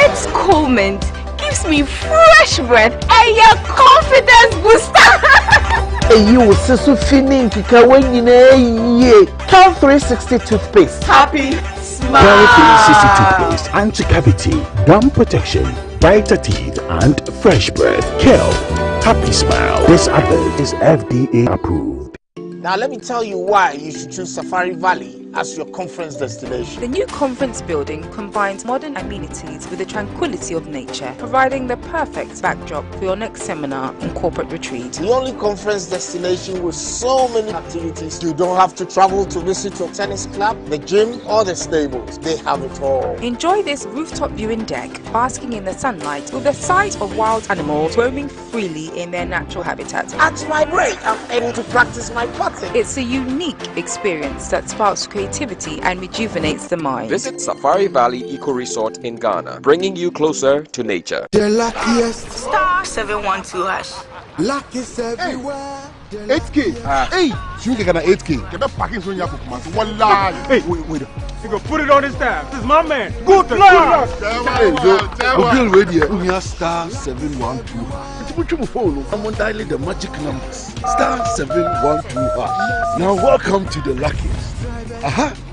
It's cool mint. Gives me fresh breath and your confidence booster. You will see so feeling kika when you know Cal 360 toothpaste. Happy smile. Cal 360 toothpaste, anti-cavity, gum protection, brighter teeth, and fresh breath. Cal, happy smile. This advert is FDA approved. Now let me tell you why you should choose Safari Valley as your conference destination. The new conference building combines modern amenities with the tranquility of nature, providing the perfect backdrop for your next seminar and corporate retreat. The only conference destination with so many activities. You don't have to travel to visit your tennis club, the gym, or the stables. They have it all. Enjoy this rooftop viewing deck, basking in the sunlight with the sight of wild animals roaming freely in their natural habitat. At my break, I'm able to practice my putting. It's a unique experience that sparks creativity and rejuvenates the mind. Visit Safari Valley Eco Resort in Ghana, bringing you closer to nature. The luckiest. Star 712 hash. Luck is everywhere. 8K. Hey, you get an 8K. Get the packing so you have to come. One lie. Hey, wait. You go put it on his tab. This is my man. Good luck. Bill radio. We are star 712. I'm on dialing the magic numbers. Star 712. Now welcome to the luckiest.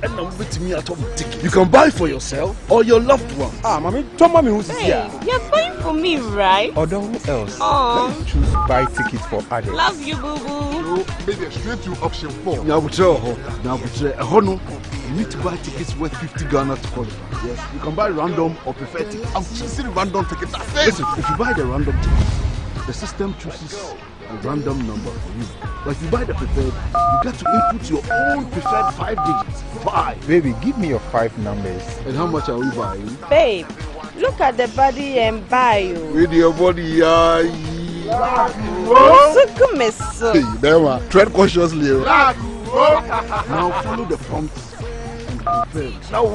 And I'm with me at home ticket. You can buy for yourself or your loved one. Mommy, tell mommy who's here. You're buying for me, right? Or who else? Oh. Let's choose buy tickets for others. Love you, boo boo. Maybe straight to option 4. You need to buy tickets worth 50 Ghana to qualify. Yes, you can buy random or preferred tickets. I'm choosing random tickets. Listen, if you buy the random ticket, the system chooses a random number for you. But if you buy the preferred, you get to input your own preferred 5 digits. 5. Baby, give me your 5 numbers. And how much are we buying? Babe, look at the body and buy you. With your body, Hey, there we are. Tread cautiously. Now follow the prompts and confirm. Now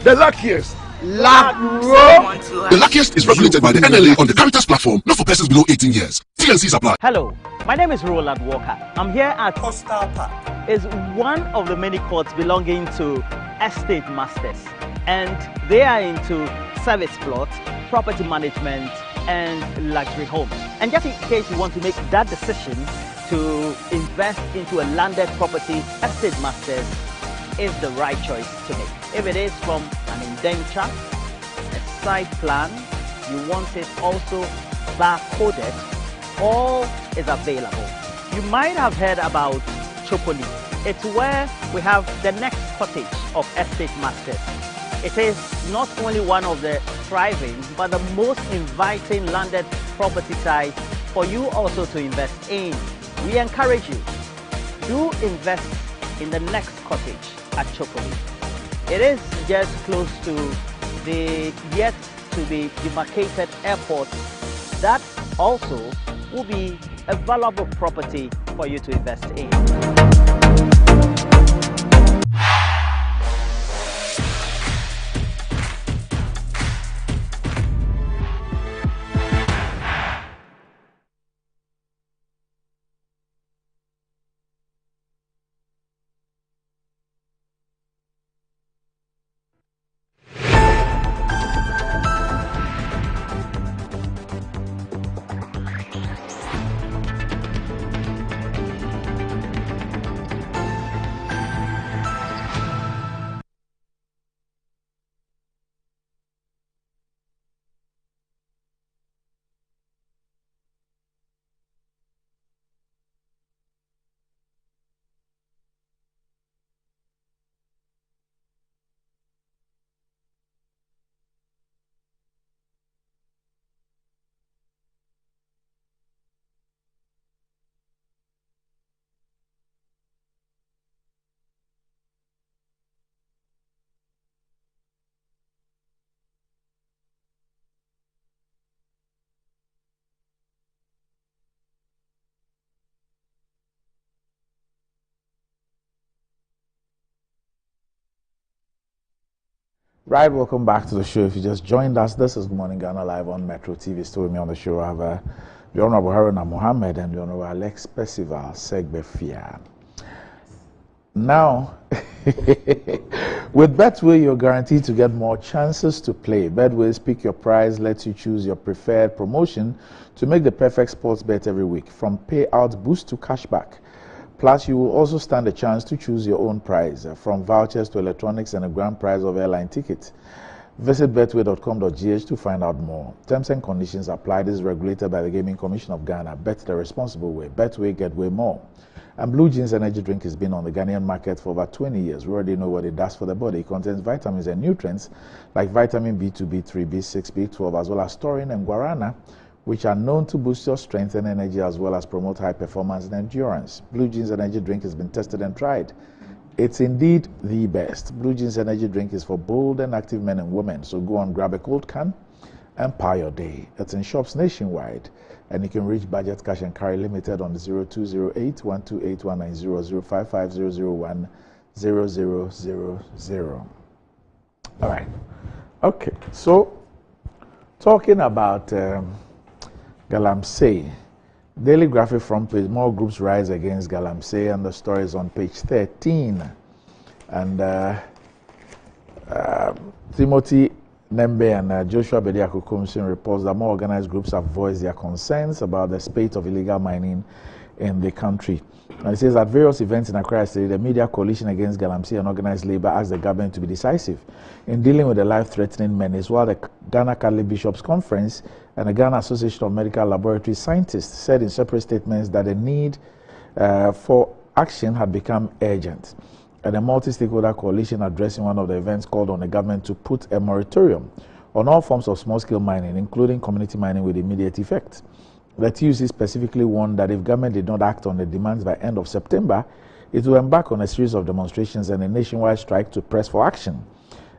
the luckiest. The luckiest is regulated by the NLA on the Caritas platform, not for persons below 18 years. TNCs apply. Hello, my name is Roland Walker. I'm here at Coastal Park. It's one of the many courts belonging to estate masters, and they are into service plots, property management, and luxury homes. And just in case you want to make that decision to invest into a landed property, estate masters is the right choice to make. If it is from an indenture, a site plan, you want it also barcoded, all is available. You might have heard about Chopoli. It's where we have the next cottage of estate masters. It is not only one of the thriving, but the most inviting landed property site for you also to invest in. We encourage you, do invest in the next cottage at Chopoli. It is just close to the yet to be demarcated airport. That also will be a valuable property for you to invest in. Right, welcome back to the show. If you just joined us, this is Good Morning Ghana live on Metro TV. Still with me on the show, I have the Honorable Haruna Mohammed and the Honorable Alex Percival Segbefia. Now, with Betway, you're guaranteed to get more chances to play. Betway's Pick Your Prize lets you choose your preferred promotion to make the perfect sports bet every week, from payout boost to cashback. Plus, you will also stand a chance to choose your own prize, from vouchers to electronics and a grand prize of airline tickets. Visit betway.com.gh to find out more. Terms and conditions apply. This is regulated by the Gaming Commission of Ghana. Bet the responsible way. Betway, get way more. And Blue Jeans energy drink has been on the Ghanaian market for over 20 years. We already know what it does for the body. It contains vitamins and nutrients like vitamin B2, B3, B6, B12, as well as taurine and guarana, which are known to boost your strength and energy as well as promote high performance and endurance. Blue Jeans energy drink has been tested and tried. It's indeed the best. Blue Jeans energy drink is for bold and active men and women. So go on, grab a cold can and power your day. It's in shops nationwide. And you can reach Budget Cash and Carry Limited on the 0208-128-190 055-001-0000. All right. Okay. So, talking about galamsey, Daily Graphic front page, more groups rise against galamsey, and the story is on page 13. And Timothy Nembe and Joshua Bediako Commission reports that more organized groups have voiced their concerns about the spate of illegal mining in the country. And it says at various events in Accra State, the Media Coalition Against Galamsey and Organized Labor asked the government to be decisive in dealing with the life-threatening menace, while the Ghana Catholic Bishops Conference and the Ghana Association of Medical Laboratory Scientists said in separate statements that the need for action had become urgent. And a multi-stakeholder coalition addressing one of the events called on the government to put a moratorium on all forms of small-scale mining, including community mining, with immediate effect. The TUC specifically warned that if government did not act on the demands by end of September, it will embark on a series of demonstrations and a nationwide strike to press for action.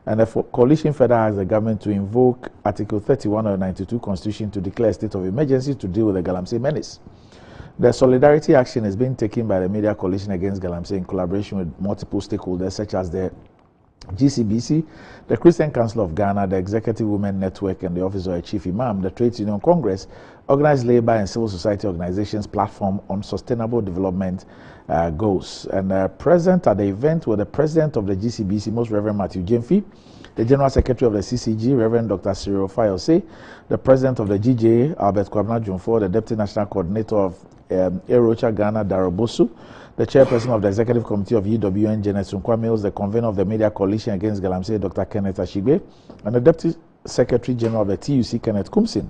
And the coalition further asked the government to invoke Article 31 of the 92 Constitution to declare a state of emergency to deal with the galamsey menace. The solidarity action is being taken by the Media Coalition Against Galamsey in collaboration with multiple stakeholders such as the GCBC, the Christian Council of Ghana, the Executive Women Network, and the Office of the Chief Imam, the Trades Union Congress, Organized Labor and Civil Society Organizations Platform on Sustainable Development Goals. And present at the event were the President of the GCBC, Most Reverend Matthew Jemfi, the General Secretary of the CCG, Reverend Dr. Cyril Fayose, the President of the GJ, Albert Kwabena Jumfo, the Deputy National Coordinator of Erocha Ghana, Darobosu, the Chairperson of the Executive Committee of UWN, Janet Sunkwa Mills, the Convener of the Media Coalition Against Galamsey, Dr. Kenneth Ashigbe, and the Deputy Secretary General of the TUC, Kenneth Kumsin.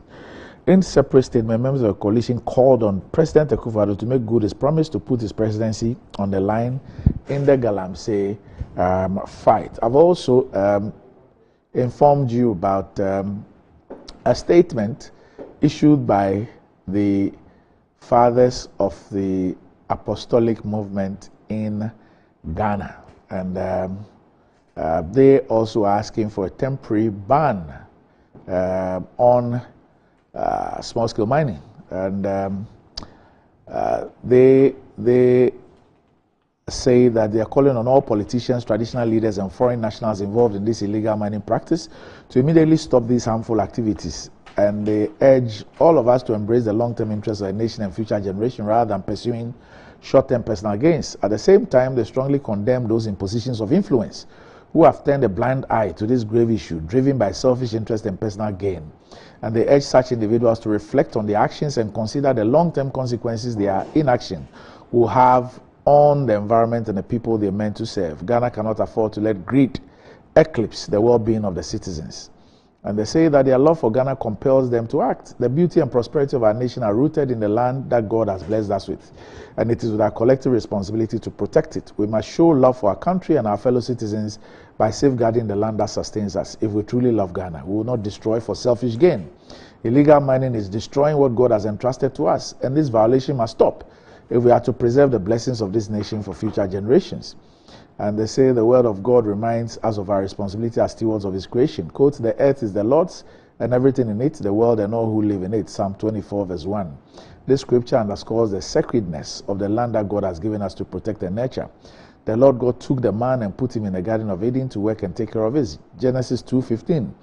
In separate statement, members of the coalition called on President Akufo-Addo to make good his promise to put his presidency on the line in the galamsey fight. I've also informed you about a statement issued by the fathers of the apostolic movement in Ghana, and they also asking for a temporary ban on small-scale mining, and they say that they are calling on all politicians, traditional leaders, and foreign nationals involved in this illegal mining practice to immediately stop these harmful activities. And they urge all of us to embrace the long-term interests of the nation and future generation rather than pursuing short-term personal gains. At the same time, they strongly condemn those in positions of influence who have turned a blind eye to this grave issue, driven by selfish interest and personal gain. And they urge such individuals to reflect on their actions and consider the long-term consequences their inaction will have on the environment and the people they are meant to serve. Ghana cannot afford to let greed eclipse the well-being of the citizens. And they say that their love for Ghana compels them to act. The beauty and prosperity of our nation are rooted in the land that God has blessed us with. And it is with our collective responsibility to protect it. We must show love for our country and our fellow citizens by safeguarding the land that sustains us. If we truly love Ghana, we will not destroy for selfish gain. Illegal mining is destroying what God has entrusted to us, and this violation must stop if we are to preserve the blessings of this nation for future generations. And they say the word of God reminds us of our responsibility as stewards of his creation. Quote, the earth is the Lord's and everything in it, the world and all who live in it. Psalm 24 verse 1. This scripture underscores the sacredness of the land that God has given us to protect and nurture. The Lord God took the man and put him in the Garden of Eden to work and take care of it. Genesis 2:15.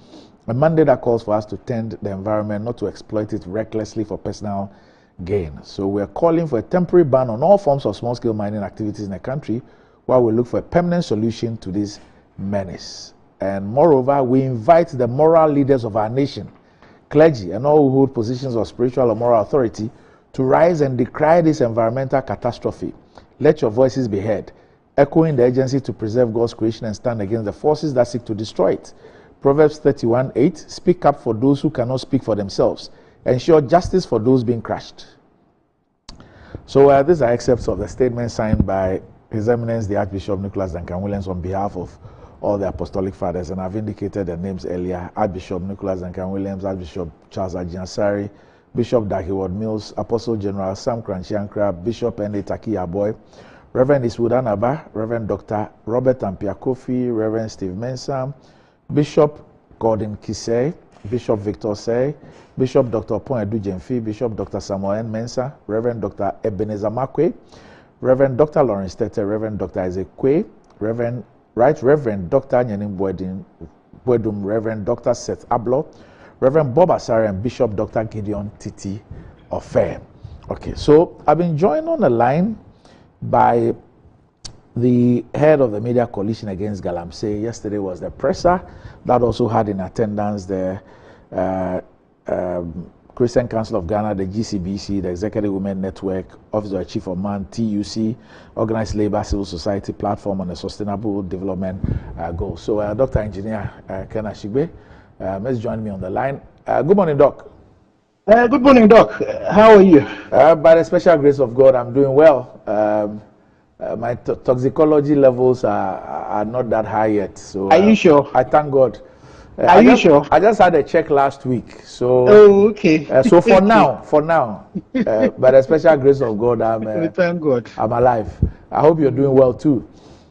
A mandate that calls for us to tend the environment, not to exploit it recklessly for personal gain. So we are calling for a temporary ban on all forms of small-scale mining activities in the country, while we look for a permanent solution to this menace. And moreover, we invite the moral leaders of our nation, clergy, and all who hold positions of spiritual or moral authority to rise and decry this environmental catastrophe. Let your voices be heard, echoing the urgency to preserve God's creation and stand against the forces that seek to destroy it. Proverbs 31:8, speak up for those who cannot speak for themselves. Ensure justice for those being crushed. So these are excerpts of the statement signed by His Eminence the Archbishop Nicholas Duncan Williams on behalf of all the Apostolic Fathers, and I've indicated the names earlier: Archbishop Nicholas Duncan Williams, Archbishop Charles Ajiansari, Bishop Dakiwad Mills, Apostle General Sam Kranchiankra, Bishop N.A. Taki Aboy, Reverend Iswood Anaba, Reverend Dr. Robert Ampia Kofi, Reverend Steve Mensah, Bishop Gordon Kisei, Bishop Victor Say, Bishop Dr. Pon Edu Jemfi, Bishop Dr. Samuel N. Mensah, Reverend Dr. Ebenezer Makwe, Reverend Dr. Lawrence Tete, Reverend Dr. Isaac Kwe, Reverend Dr. Nyenim Bwedum, Reverend Dr. Seth Ablo, Reverend Bob Asare, and Bishop Dr. Gideon Titi Ofe. Okay, so I've been joined on the line by the head of the Media Coalition Against Galamsey. Yesterday was the presser that also had in attendance the Christian Council of Ghana, the GCBC, the Executive Women Network, Office of the Chief of Man, TUC, Organized Labor Civil Society Platform on the Sustainable Development Goals. So Dr. Engineer Ken Ashigbe has joined me on the line. Good morning, Doc. Good morning, Doc. How are you? By the special grace of God, I'm doing well. My toxicology levels are not that high yet. So are you sure? I thank God. Are you sure? I just had a check last week. So okay. So for now, by the special grace of God, thank God. I'm alive. I hope you're doing well too.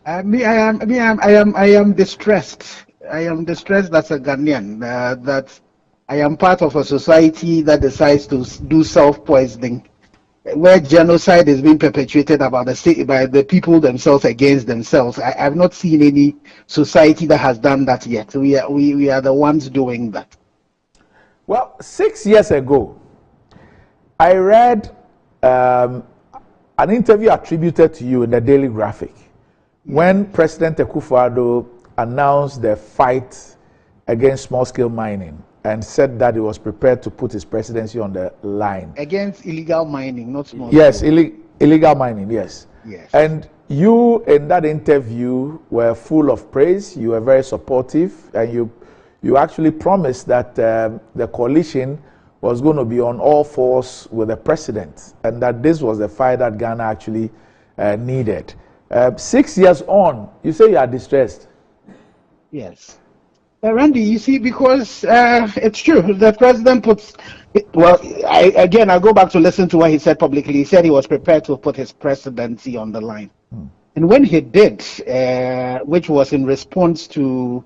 I am distressed. I am distressed as a Ghanaian that I am part of a society that decides to do self-poisoning, where genocide is being perpetuated about by the people themselves against themselves. I have not seen any society that has done that yet. We are the ones doing that. Well, 6 years ago, I read an interview attributed to you in the Daily Graphic when President Akufo-Addo announced the fight against small-scale mining and said that he was prepared to put his presidency on the line. Against illegal mining, not small. Yes, illegal mining, yes. Yes. And you, in that interview, were full of praise. You were very supportive, and you actually promised that the coalition was going to be on all fours with the president, and that this was the fight that Ghana actually needed. 6 years on, you say you are distressed. Yes. Randy, you see, because it's true, the president puts, I go back to listen to what he said publicly. He said he was prepared to put his presidency on the line. And when he did, which was in response to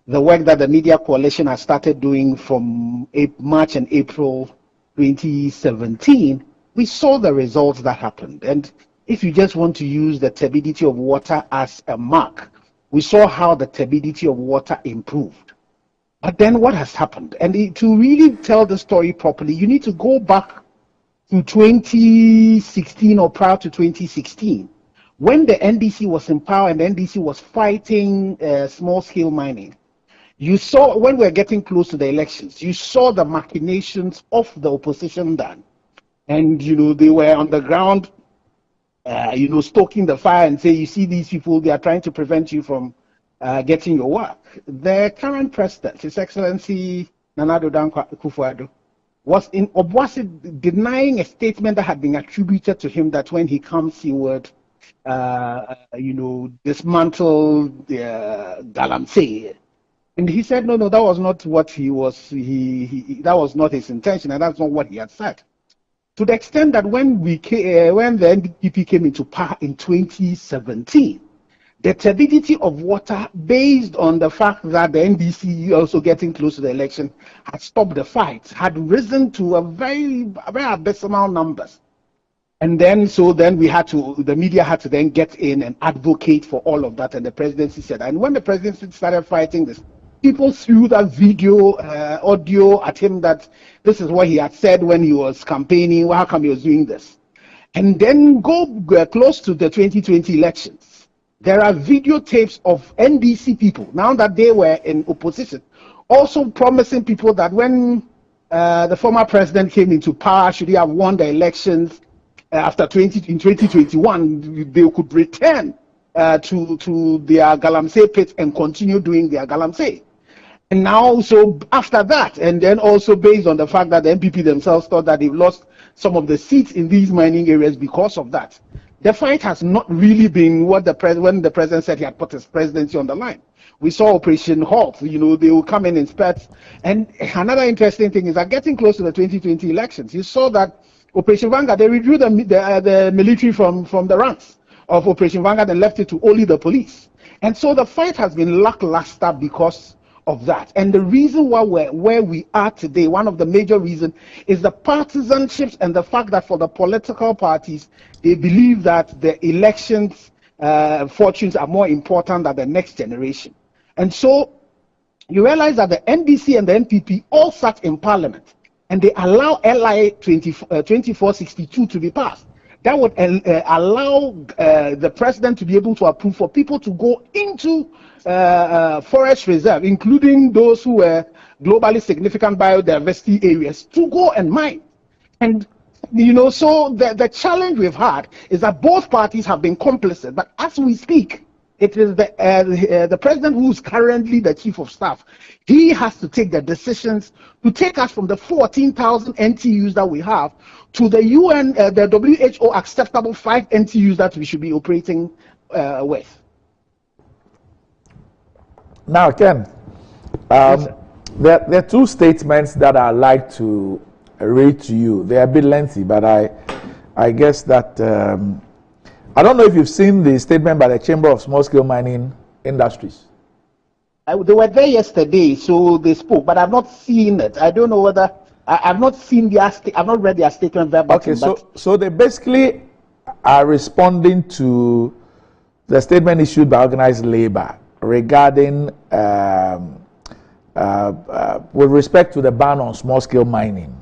the work that the Media Coalition has started doing from March and April 2017, we saw the results that happened. And if you just want to use the turbidity of water as a mark, we saw how the turbidity of water improved. But then what has happened? And to really tell the story properly, you need to go back to 2016 or prior to 2016, when the NDC was in power and the NDC was fighting small-scale mining. You saw, when we were getting close to the elections, you saw the machinations of the opposition done. And, they were on the ground stoking the fire and say, you see these people, they are trying to prevent you from getting your work. The current president, His Excellency Nana Addo Dankwa Akufo-Addo, was in Obuasi denying a statement that had been attributed to him that when he comes, he would, dismantle the galamsey. And he said, no, that was not what he was, that was not his intention, and that's not what he had said. To the extent that when the NDP came into power in 2017, the turbidity of water, based on the fact that the NDC also getting close to the election, had stopped the fight, had risen to a very abysmal numbers. And then, the media had to then get in and advocate for all of that, and the presidency said, and when the presidency started fighting this, people threw that audio at him that this is what he had said when he was campaigning. Well, how come he was doing this? And then go close to the 2020 elections. There are videotapes of NDC people, now that they were in opposition, also promising people that when the former president came into power, should he have won the elections in 2021, they could return to their galamsey pit and continue doing their galamsey. And now, so after that, and then also based on the fact that the MPP themselves thought that they've lost some of the seats in these mining areas because of that, the fight has not really been what when the president said he had put his presidency on the line. We saw Operation Halt, they will come in spurts. And another interesting thing is that getting close to the 2020 elections, you saw that Operation Vanguard, they withdrew the military from the ranks of Operation Vanguard and left it to only the police. And so the fight has been lackluster because of that. And the reason why we're where we are today, one of the major reasons, is the partisanships and the fact that for the political parties, they believe that the elections fortunes are more important than the next generation. And so you realize that the NDC and the NPP all sat in parliament and they allow LI 2462 to be passed. That would allow the president to be able to approve for people to go into forest reserve, including those who were globally significant biodiversity areas, to go and mine. And so the challenge we've had is that both parties have been complicit, but as we speak, it is the president who's currently the chief of staff. He has to take the decisions to take us from the 14,000 NTUs that we have to the UN, the WHO acceptable 5 NTUs that we should be operating with. Now, Ken, there are two statements that I'd like to read to you. They are a bit lengthy, but I guess that I don't know if you've seen the statement by the Chamber of Small-Scale Mining Industries. They were there yesterday, so they spoke, but I've not seen it. I don't know whether I've not seen I've not read their statement verbatim. Okay, so they basically are responding to the statement issued by organized labor regarding with respect to the ban on small-scale mining,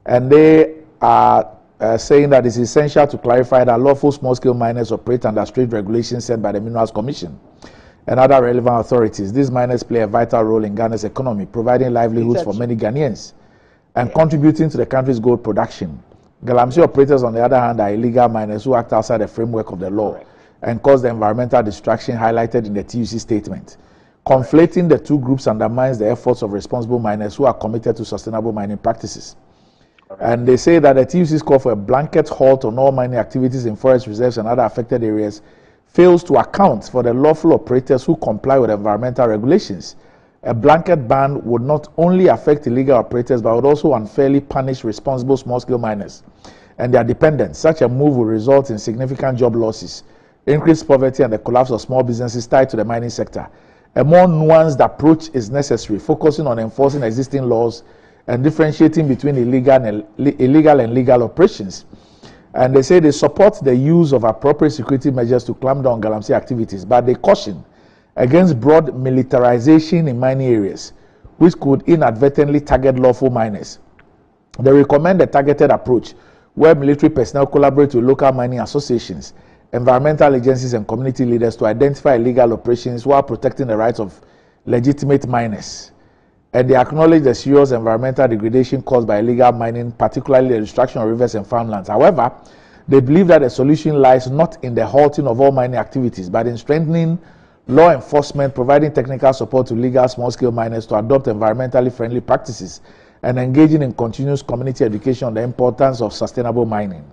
and they are saying that it's essential to clarify that lawful small-scale miners operate under strict regulations set by the Minerals Commission and other relevant authorities. These miners play a vital role in Ghana's economy, providing livelihoods for many Ghanaians and contributing to the country's gold production. Galamsey operators, on the other hand, are illegal miners who act outside the framework of the law and cause the environmental destruction highlighted in the TUC statement. Conflating the two groups undermines the efforts of responsible miners who are committed to sustainable mining practices. And they say that the TUC's call for a blanket halt on all mining activities in forest reserves and other affected areas fails to account for the lawful operators who comply with environmental regulations. A blanket ban would not only affect illegal operators, but would also unfairly punish responsible small-scale miners and their dependents. Such a move will result in significant job losses, increased poverty, and the collapse of small businesses tied to the mining sector. A more nuanced approach is necessary, focusing on enforcing existing laws and differentiating between illegal and legal operations. And they say they support the use of appropriate security measures to clamp down on galamsey activities, but they caution against broad militarization in mining areas, which could inadvertently target lawful miners. They recommend a targeted approach where military personnel collaborate with local mining associations, environmental agencies, and community leaders to identify illegal operations while protecting the rights of legitimate miners. And they acknowledge the serious environmental degradation caused by illegal mining, particularly the destruction of rivers and farmlands. However, they believe that the solution lies not in the halting of all mining activities, but in strengthening law enforcement, providing technical support to legal small-scale miners to adopt environmentally friendly practices, and engaging in continuous community education on the importance of sustainable mining.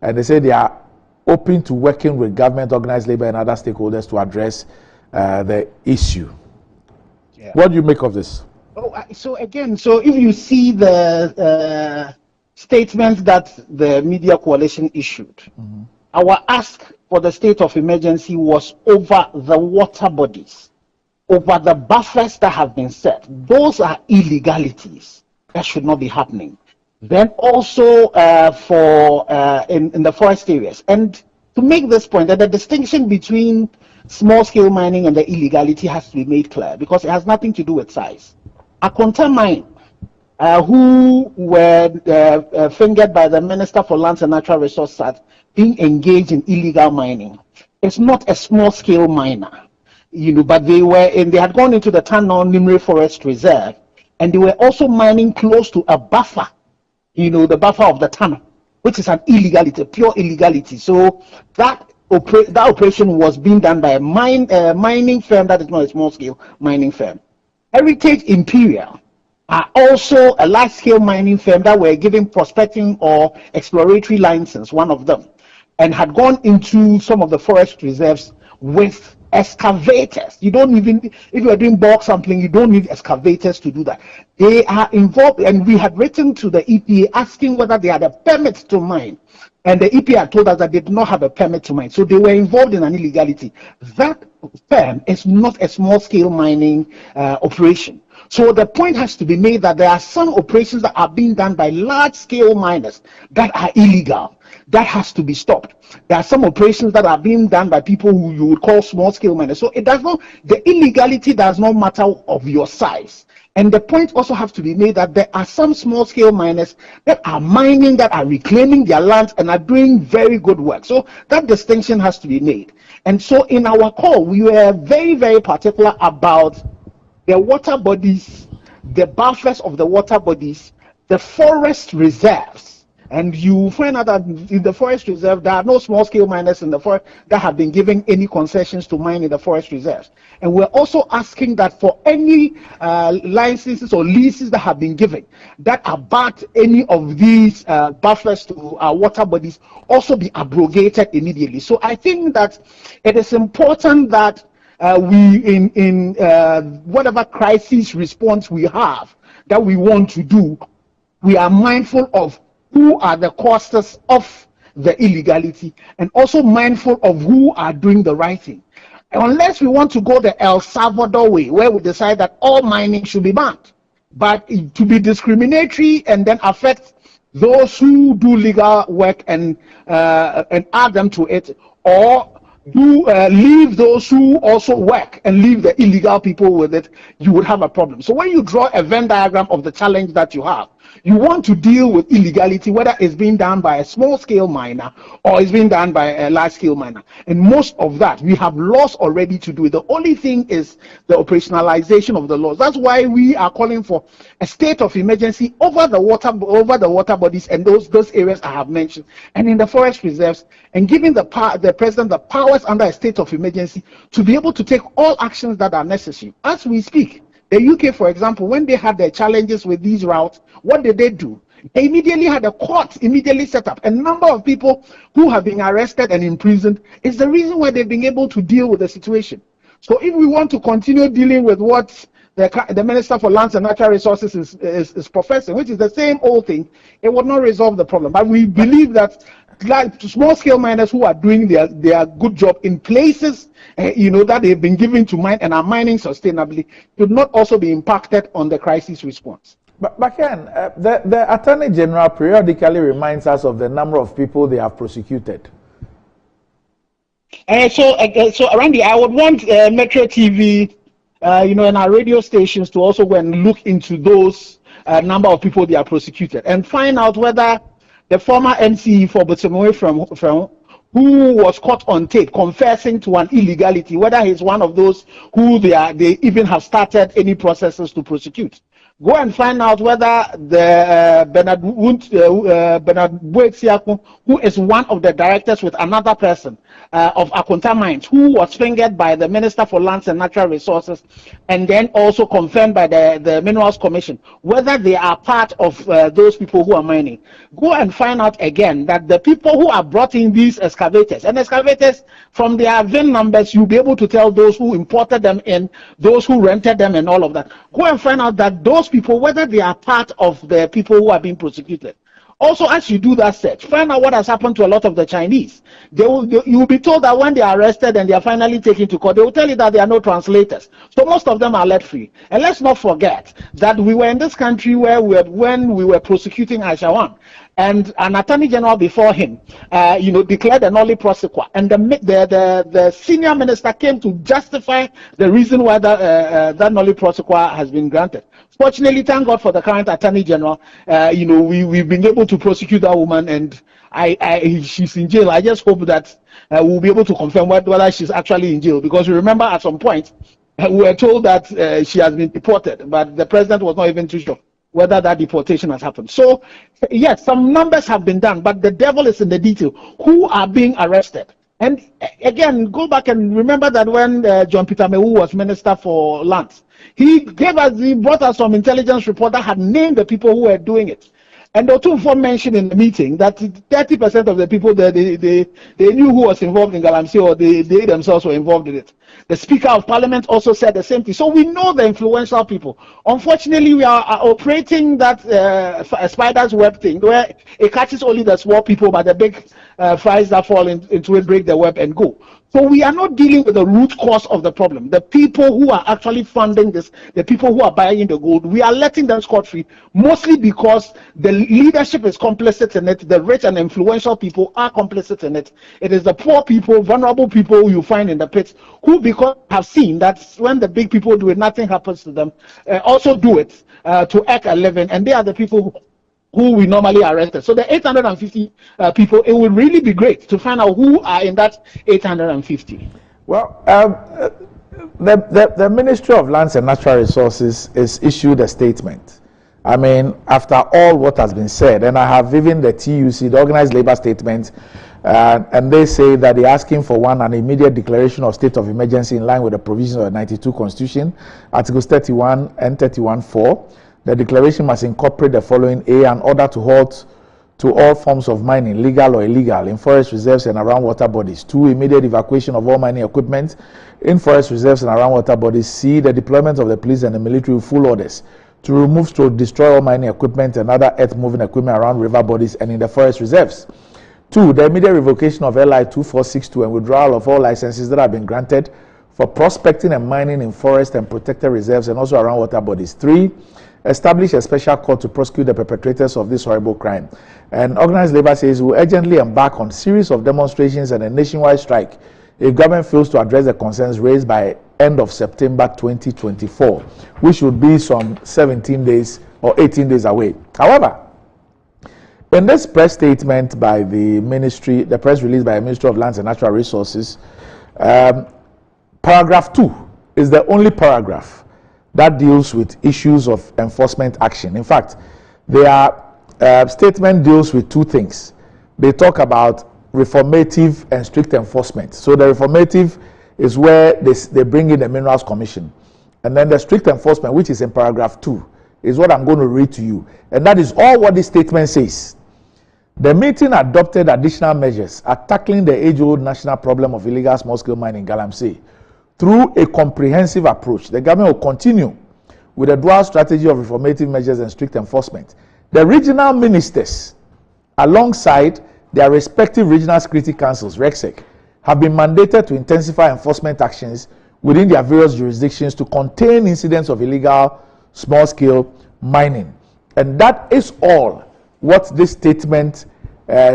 And they say they are open to working with government, organized labor, and other stakeholders to address the issue. Yeah. What do you make of this? So if you see the statements that the media coalition issued, our ask for the state of emergency was over the water bodies, over the buffers that have been set. Those are illegalities that should not be happening. Then also in the forest areas. And to make this point, that the distinction between small-scale mining and the illegality has to be made clear, because it has nothing to do with size. Akonta Mine, who were fingered by the Minister for Lands and Natural Resources being engaged in illegal mining, it's not a small-scale miner, but they had gone into the Tannon Nimre Forest Reserve, and they were also mining close to a buffer, the buffer of the tunnel, which is an illegality, pure illegality. So that operation was being done by a mining firm that is not a small-scale mining firm. Heritage Imperial are also a large-scale mining firm that were given prospecting or exploratory license, one of them, and had gone into some of the forest reserves with excavators. You don't even, if you are doing bulk sampling, you don't need excavators to do that. They are involved, and we had written to the EPA asking whether they had a permit to mine. And the EPA had told us that they did not have a permit to mine. So they were involved in an illegality. That firm is not a small-scale mining operation. So the point has to be made that there are some operations that are being done by large-scale miners that are illegal. That has to be stopped. There are some operations that are being done by people who you would call small-scale miners. So it does not, the illegality does not matter of your size. And the point also has to be made that there are some small-scale miners that are mining, that are reclaiming their lands and are doing very good work. So that distinction has to be made. And so in our call, we were very, very particular about the water bodies, the buffers of the water bodies, the forest reserves. And you find out that in the forest reserve, there are no small-scale miners in the forest that have been given any concessions to mine in the forest reserves. And we're also asking that for any licenses or leases that have been given that abut any of these buffers to our water bodies also be abrogated immediately. So I think that it is important that we, in whatever crisis response we have that we want to do, we are mindful of who are the causes of the illegality and also mindful of who are doing the right thing. Unless we want to go the El Salvador way, where we decide that all mining should be banned, but to be discriminatory and then affect those who do legal work and add them to it, or do leave those who also work and leave the illegal people with it, you would have a problem. So when you draw a Venn diagram of the challenge that you have, you want to deal with illegality, whether it's being done by a small-scale miner or it's being done by a large-scale miner. And most of that, we have laws already to do it. The only thing is the operationalization of the laws. That's why we are calling for a state of emergency over the water bodies and those areas I have mentioned, and in the forest reserves, and giving the president the powers under a state of emergency to be able to take all actions that are necessary. As we speak, the UK, for example, when they had their challenges with these routes, what did they do? They immediately had a court immediately set up. A number of people who have been arrested and imprisoned is the reason why they've been able to deal with the situation. So if we want to continue dealing with what the Minister for Lands and Natural Resources is professing, which is the same old thing, it would not resolve the problem. But we believe that small-scale miners who are doing their good job in places that they've been given to mine and are mining sustainably should not also be impacted on the crisis response. But Ken, the Attorney General periodically reminds us of the number of people they have prosecuted. So Randy, I would want Metro TV, and our radio stations to also go and look into those number of people they are prosecuted and find out whether the former MCE for Butsumoe from who was caught on tape confessing to an illegality, whether he's one of those who they even have started any processes to prosecute. Go and find out whether the Bernard Buetsiaku, who is one of the directors with another person of Akonta Mines, who was fingered by the Minister for Lands and Natural Resources and then also confirmed by the Minerals Commission, whether they are part of those people who are mining. Go and find out again that the people who are brought in these excavators, and excavators from their VIN numbers, you'll be able to tell those who imported them in, those who rented them and all of that. Go and find out that those people, whether they are part of the people who are being prosecuted. Also, as you do that search, find out what has happened to a lot of the Chinese. You will be told that when they are arrested and they are finally taken to court, they will tell you that there are no translators. So most of them are let free. And let's not forget that we were in this country when we were prosecuting Aishawan, and an attorney general before him, declared a nolle prosequi, and the senior minister came to justify the reason why that nolle prosequi has been granted. Fortunately, thank God for the current attorney general. We've been able to prosecute that woman, and she's in jail. I just hope that we'll be able to confirm whether she's actually in jail, because we remember at some point we were told that she has been deported, but the president was not even too sure whether that deportation has happened. So, yes, some numbers have been done, but the devil is in the detail. Who are being arrested? And again, go back and remember that when John Peter Mewu was Minister for Lands, he brought us some intelligence report that had named the people who were doing it. And Otunfo mentioned in the meeting that 30% of the people there, they knew who was involved in galamsey, or they themselves were involved in it. The Speaker of Parliament also said the same thing. So we know the influential people. Unfortunately, we are operating that spider's web thing, where it catches only the small people, but the big flies that fall into it break the web and go. So we are not dealing with the root cause of the problem. The people who are actually funding this, the people who are buying the gold, we are letting them scot-free, mostly because the leadership is complicit in it. The rich and influential people are complicit in it. It is the poor people, vulnerable people you find in the pits, who, because have seen that when the big people do it, nothing happens to them, also do it to eke a living, and they are the people who we normally arrested. So the 850 people, it would really be great to find out who are in that 850. Well, the Ministry of Lands and Natural Resources has issued a statement. I mean, after all what has been said, and I have even the TUC, the Organized Labor Statement, and they say that they're asking for an immediate declaration of state of emergency in line with the provisions of the 92 Constitution, Articles 31 and 31(4). The declaration must incorporate the following: A, an order to halt to all forms of mining, legal or illegal, in forest reserves and around water bodies. 2, immediate evacuation of all mining equipment in forest reserves and around water bodies. C, the deployment of the police and the military with full orders to remove or destroy all mining equipment and other earth-moving equipment around river bodies and in the forest reserves. 2, the immediate revocation of LI 2462 and withdrawal of all licenses that have been granted for prospecting and mining in forest and protected reserves and also around water bodies. 3, establish a special court to prosecute the perpetrators of this horrible crime. And Organized Labor says will urgently embark on a series of demonstrations and a nationwide strike if government fails to address the concerns raised by end of September 2024, which would be some 17 days or 18 days away. However, in this press statement by the ministry, the press release by the Ministry of Lands and Natural Resources, paragraph 2 is the only paragraph that deals with issues of enforcement action. In fact, their statement deals with 2 things. They talk about reformative and strict enforcement. So the reformative is where they bring in the Minerals Commission. And then the strict enforcement, which is in paragraph 2, is what I'm going to read to you. And that is all what this statement says. The meeting adopted additional measures at tackling the age-old national problem of illegal small-scale mining in galamsey. Through a comprehensive approach, the government will continue with a dual strategy of reformative measures and strict enforcement. The regional ministers, alongside their respective regional security councils, RECSEC, have been mandated to intensify enforcement actions within their various jurisdictions to contain incidents of illegal small-scale mining. And that is all what this statement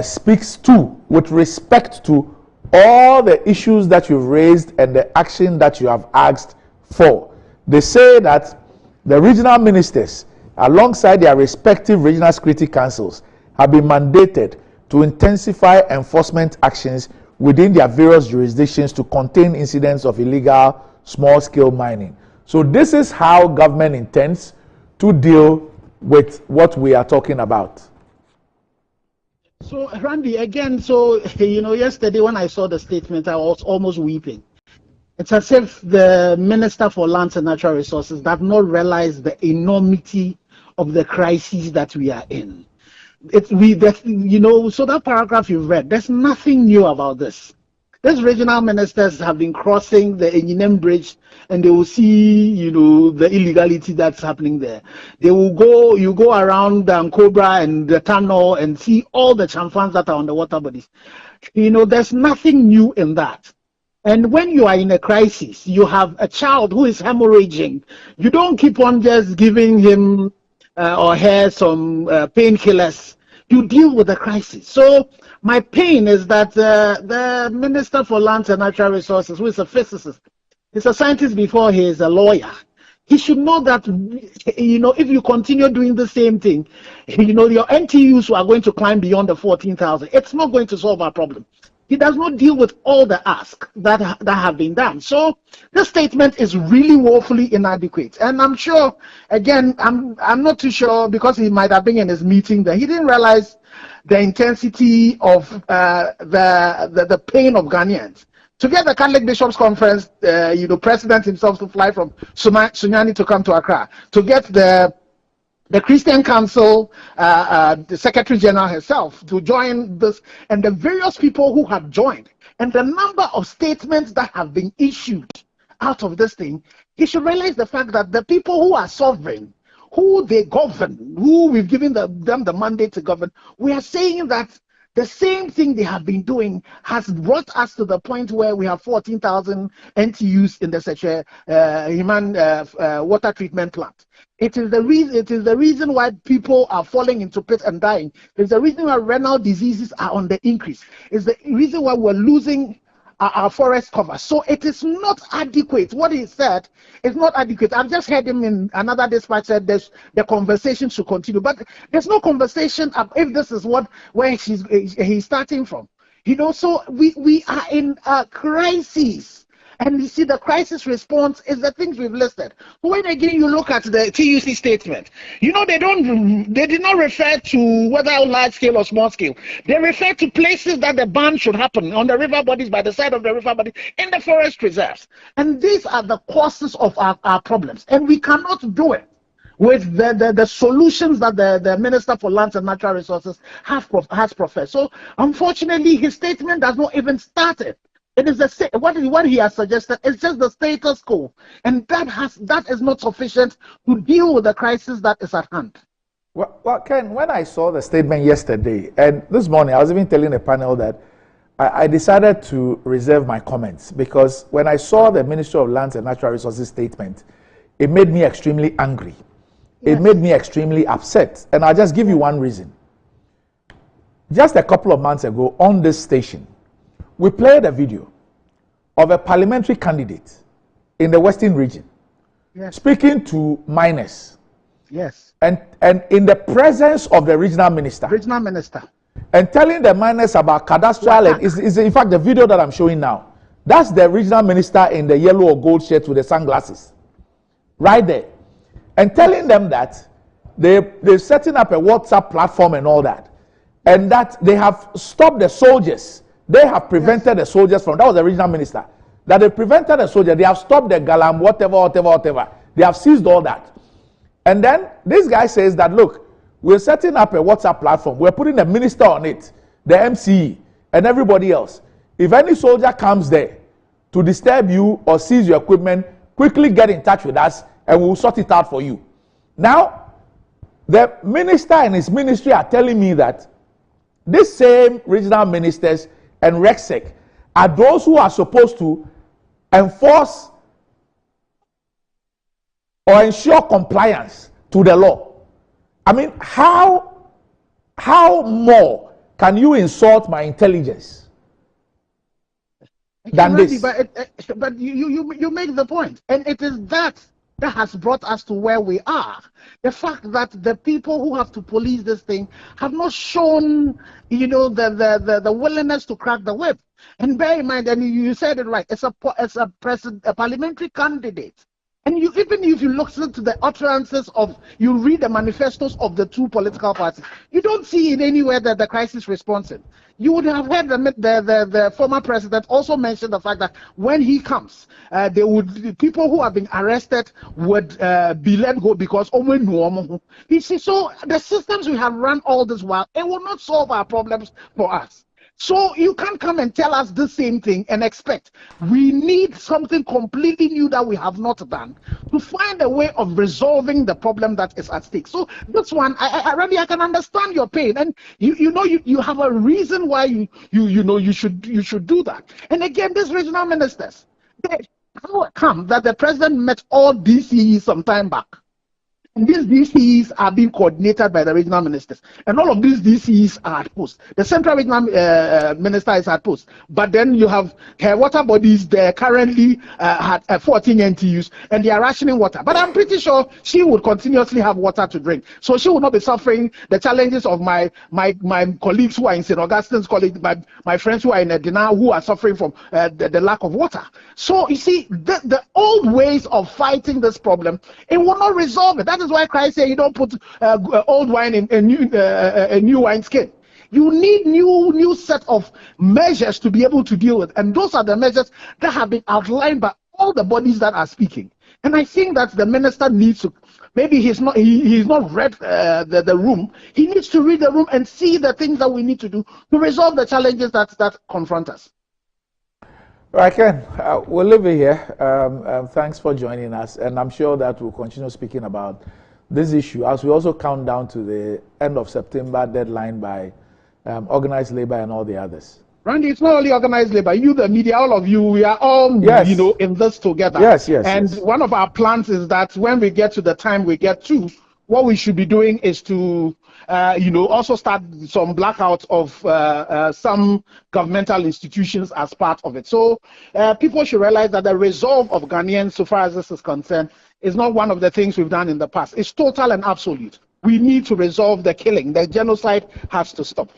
speaks to with respect to all the issues that you've raised and the action that you have asked for. They say that the regional ministers, alongside their respective regional security councils, have been mandated to intensify enforcement actions within their various jurisdictions to contain incidents of illegal small-scale mining. So this is how government intends to deal with what we are talking about. So, Randy, again, so, yesterday when I saw the statement, I was almost weeping. It's as if the Minister for Lands and Natural Resources does not realize the enormity of the crisis that we are in. So that paragraph you've read, there's nothing new about this. These regional ministers have been crossing the Enyinem Bridge and they will see, the illegality that's happening there. They will go, you go around Cobra and the tunnel and see all the chamfans that are on the water bodies. There's nothing new in that. And when you are in a crisis, you have a child who is hemorrhaging. You don't keep on just giving him or her some painkillers. You deal with the crisis. So my pain is that the Minister for Lands and Natural Resources, who is a physicist, he's a scientist before he is a lawyer. He should know that, if you continue doing the same thing, your NTUs are going to climb beyond the 14,000. It's not going to solve our problem. He does not deal with all the asks that have been done. So this statement is really woefully inadequate. And I'm sure, again, I'm not too sure, because he might have been in his meeting that he didn't realize the intensity of the pain of Ghanaians. To get the Catholic Bishops' Conference, president himself to fly from Sunyani to come to Accra, to get the Christian Council, the Secretary General herself to join this, and the various people who have joined, and the number of statements that have been issued out of this thing, you should realize the fact that the people who are sovereign, who they govern, who we've given them the mandate to govern, we are saying that the same thing they have been doing has brought us to the point where we have 14,000 NTUs in the Seche human water treatment plant. It is the reason why people are falling into pit and dying. It's the reason why renal diseases are on the increase. It's the reason why we're losing our forest cover. So it is not adequate. What he said is not adequate. I've just heard him in another dispatch said the conversation should continue, but there's no conversation if this is where he's starting from. So we are in a crisis. And you see, the crisis response is the things we've listed. When again you look at the TUC statement, they did not refer to whether large scale or small scale. They refer to places that the ban should happen on the river bodies, by the side of the river bodies, in the forest reserves. And these are the causes of our problems. And we cannot do it with the solutions that the Minister for Lands and Natural Resources has professed. So unfortunately, his statement does not even start it. It is what he has suggested. It's just the status quo, and that is not sufficient to deal with the crisis that is at hand. Well, Ken, when I saw the statement yesterday and this morning, I was even telling the panel that I decided to reserve my comments, because when I saw the Ministry of Lands and Natural Resources statement, it made me extremely angry. Yes. It made me extremely upset, and I'll just give you one reason. Just a couple of months ago on this station, we played a video of a parliamentary candidate in the Western region, yes, speaking to miners. Yes. And in the presence of the regional minister. And telling the miners about cadastral, and is in fact the video that I'm showing now. That's the regional minister in the yellow or gold shirt with the sunglasses. Right there. And telling them that they're setting up a WhatsApp platform and all that. And that they have stopped the soldiers. They have prevented the soldiers from, that was the regional minister, that they prevented the soldiers, they have stopped the galam, whatever. They have seized all that. And then this guy says that, look, we're setting up a WhatsApp platform. We're putting the minister on it, the MCE, and everybody else. If any soldier comes there to disturb you or seize your equipment, quickly get in touch with us and we'll sort it out for you. Now, the minister and his ministry are telling me that these same regional ministers and RECSEC are those who are supposed to enforce or ensure compliance to the law. I mean, how more can you insult my intelligence than this? But you make the point, and it is that has brought us to where we are. The fact that the people who have to police this thing have not shown, the willingness to crack the whip. And bear in mind, and you said it right, it's a parliamentary candidate. And even if you look to the utterances you read the manifestos of the two political parties, you don't see in anywhere that the crisis responsive. You would have heard the former president also mention the fact that when he comes, people who have been arrested would be let go because only normal. You see, so the systems we have run all this while, it will not solve our problems for us. So you can't come and tell us the same thing and expect. We need something completely new that we have not done to find a way of resolving the problem that is at stake. So this one, I can understand your pain, and you have a reason why you should do that. And again, these regional ministers, how it come that the president met all DCE some time back? And these DCs are being coordinated by the regional ministers. And all of these DCs are at post. The central regional minister is at post. But then you have her water bodies there currently at 14 NTUs, and they are rationing water. But I'm pretty sure she would continuously have water to drink. So she will not be suffering the challenges of my colleagues who are in St. Augustine's College, my friends who are in Edina, who are suffering from the lack of water. So you see, the old ways of fighting this problem, it will not resolve it. That is why Christ said you don't put old wine in a new wine skin. You need new set of measures to be able to deal with, and those are the measures that have been outlined by all the bodies that are speaking. And I think that the minister needs to, maybe he's not read the room. He needs to read the room and see the things that we need to do to resolve the challenges that confront us. Right, Ken, we'll leave it here. Thanks for joining us, and I'm sure that we'll continue speaking about this issue as we also count down to the end of September deadline by organized labor and all the others. Randy, it's not only organized labor. You, the media, all of you, we are all, in this together. Yes. And one of our plans is that when we get to the time we get to, what we should be doing is to, also start some blackouts of some governmental institutions as part of it. So people should realize that the resolve of Ghanaians, so far as this is concerned, is not one of the things we've done in the past. It's total and absolute. We need to resolve the killing. The genocide has to stop.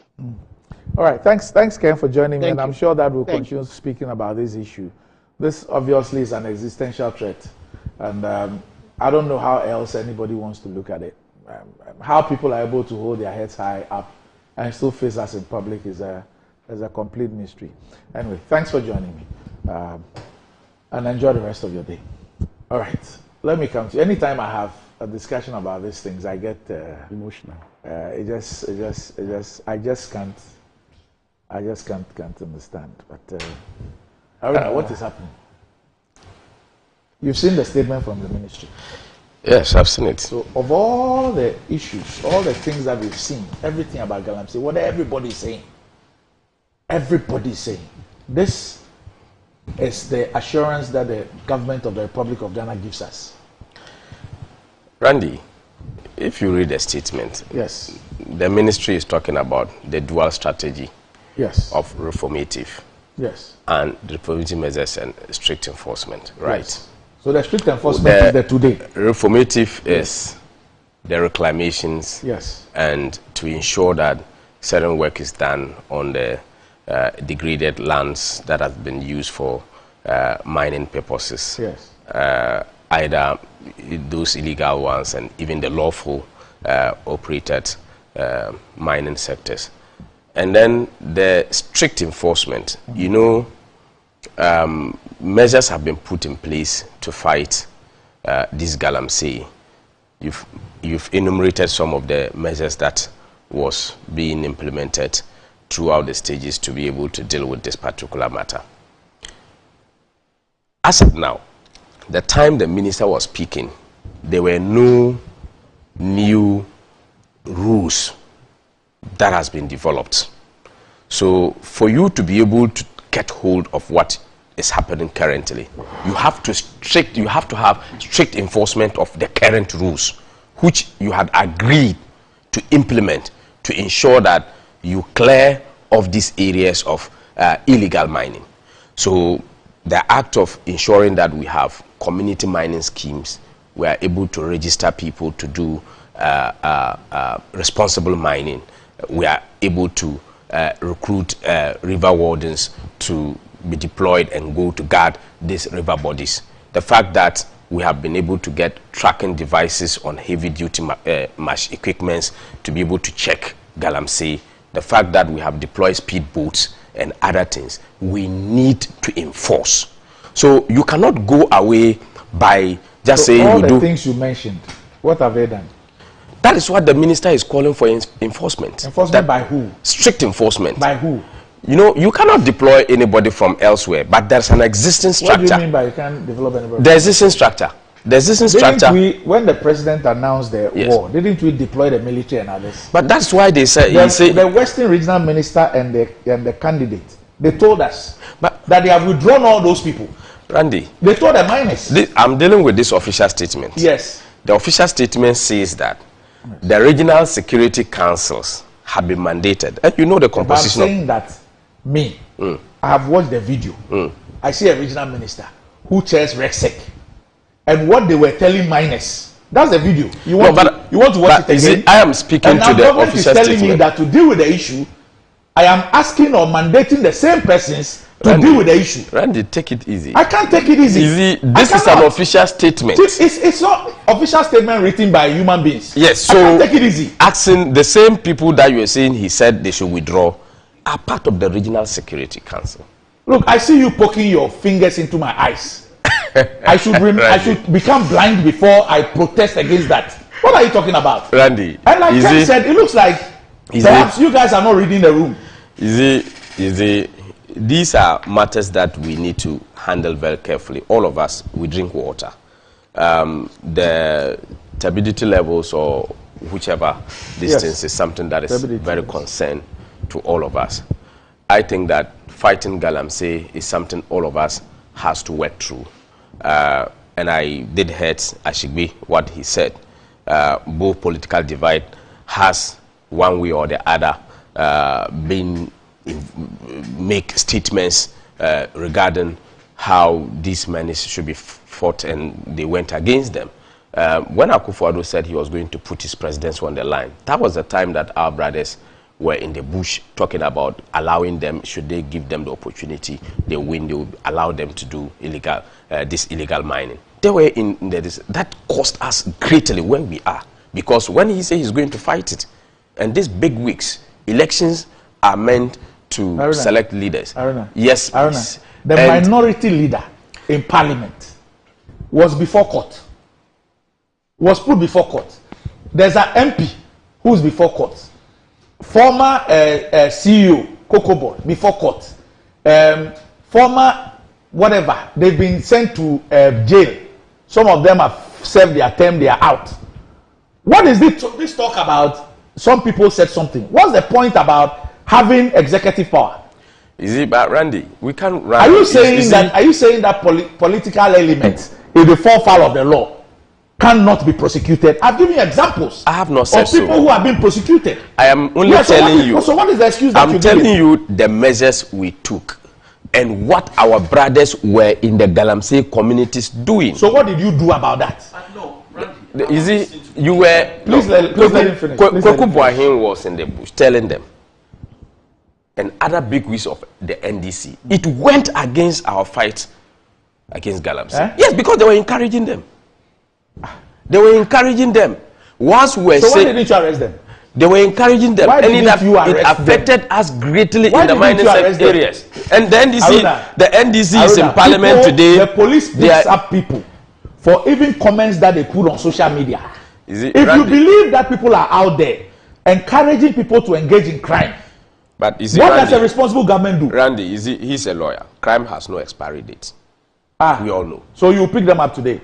All right, thanks Ken, for joining me, and I'm sure that we'll continue speaking about this issue. This obviously is an existential threat, and I don't know how else anybody wants to look at it. How people are able to hold their heads high up and still face us in public is a complete mystery. Anyway, thanks for joining me, and enjoy the rest of your day. All right, let me come to you. Anytime I have a discussion about these things, I get emotional. I just can't understand. But Aruna, what is happening? You've seen the statement from the ministry. Yes, I've seen it. So of all the issues, all the things that we've seen, everything about galamsey, what everybody's saying, this is the assurance that the government of the Republic of Ghana gives us. Randy, if you read the statement, yes, the ministry is talking about the dual strategy, yes, of reformative, yes, and reformative measures and strict enforcement, right? Yes. So the strict enforcement is there today. Reformative is the reclamations, yes, and to ensure that certain work is done on the degraded lands that have been used for mining purposes. Yes. Either those illegal ones and even the lawful operated mining sectors. And then the strict enforcement, measures have been put in place to fight this galamsey. You've enumerated some of the measures that was being implemented throughout the stages to be able to deal with this particular matter. As of now, the time the minister was speaking, there were no new rules that has been developed. So for you to be able to get hold of what is happening currently, you have to have strict enforcement of the current rules, which you had agreed to implement to ensure that you clear of these areas of illegal mining. So the act of ensuring that we have community mining schemes, we are able to register people to do responsible mining. We are able to recruit river wardens to be deployed and go to guard these river bodies. The fact that we have been able to get tracking devices on heavy-duty mash equipments to be able to check galamsey, the fact that we have deployed speed boats and other things, we need to enforce. So you cannot go away by just saying all you the do things you mentioned. What have they done? That is what the minister is calling for, enforcement. Enforcement by who? Strict enforcement. By who? You cannot deploy anybody from elsewhere, but there's an existing structure. What do you mean by you can't develop anybody? The existing structure. The existing structure. When the president announced the war, didn't we deploy the military and others? But that's why they said the Western Regional Minister and the candidate, they told us that they have withdrawn all those people. Randy, they told the miners. I'm dealing with this official statement. Yes. The official statement says that the regional security councils have been mandated. And you know the composition. I'm saying that I have watched the video. I see a regional minister who chairs RECSEC. And what they were telling miners, that's the video. You want to watch it again? I am speaking to the official statement. Is telling me that to deal with the issue, I am asking or mandating the same persons to deal with the issue. Randy, take it easy. I can't take it easy. This is an official statement. It's not official statement written by human beings. Yes, so I can't take it easy. Asking the same people that you were saying he said they should withdraw are part of the Regional Security Council. Look, I see you poking your fingers into my eyes. I should become blind before I protest against that. What are you talking about? Randy, and like Ken said, it looks like perhaps you guys are not reading the room. These are matters that we need to handle very carefully. All of us, we drink water. The turbidity levels or whichever distance is something that is very concerned to all of us. I think that fighting galamsey is something all of us has to work through. And I did hear Ashigbe what he said. Both political divide has one way or the other make statements regarding how these men should be fought, and they went against them. When Akufo-Addo said he was going to put his presidency on the line, that was the time that our brothers were in the bush talking about allowing them, should they give them the opportunity, they win, they will allow them to do this illegal mining. They were in this. That cost us greatly where we are, because when he said he's going to fight it, and these big weeks, elections are meant to select leaders. Yes, please. The minority leader in parliament was before court, was put before court. There's an MP who's before court. Former CEO, Kokobo, before court. Former whatever, they've been sent to jail. Some of them have served their term, they are out. What is this talk about? Some people said something. What's the point about having executive power? Is it about Randy? We can't run. Are you saying that political elements in the forefowl of the law cannot be prosecuted? I've given you examples. I have not said of people who have been prosecuted. I am only telling you. So what is the excuse that I'm telling you the measures we took and what our brothers were in the galamsey communities doing. So what did you do about that? No, Randy. Is it you were? Please let him finish. Kweku Boahin was in the bush telling them, and other big wigs of the NDC. It went against our fight against galamsey. Yes, because they were encouraging them. They were encouraging them. Once we were so why didn't you arrest them? They were encouraging them. Why and didn't you arrest it affected us greatly why in the mining areas. And the NDC is in parliament today. The police picks up people for even comments that they put on social media. If you believe that people are out there encouraging people to engage in crime, but what does a responsible government do? Randy, he's a lawyer. Crime has no expiry date. We all know. So you pick them up today.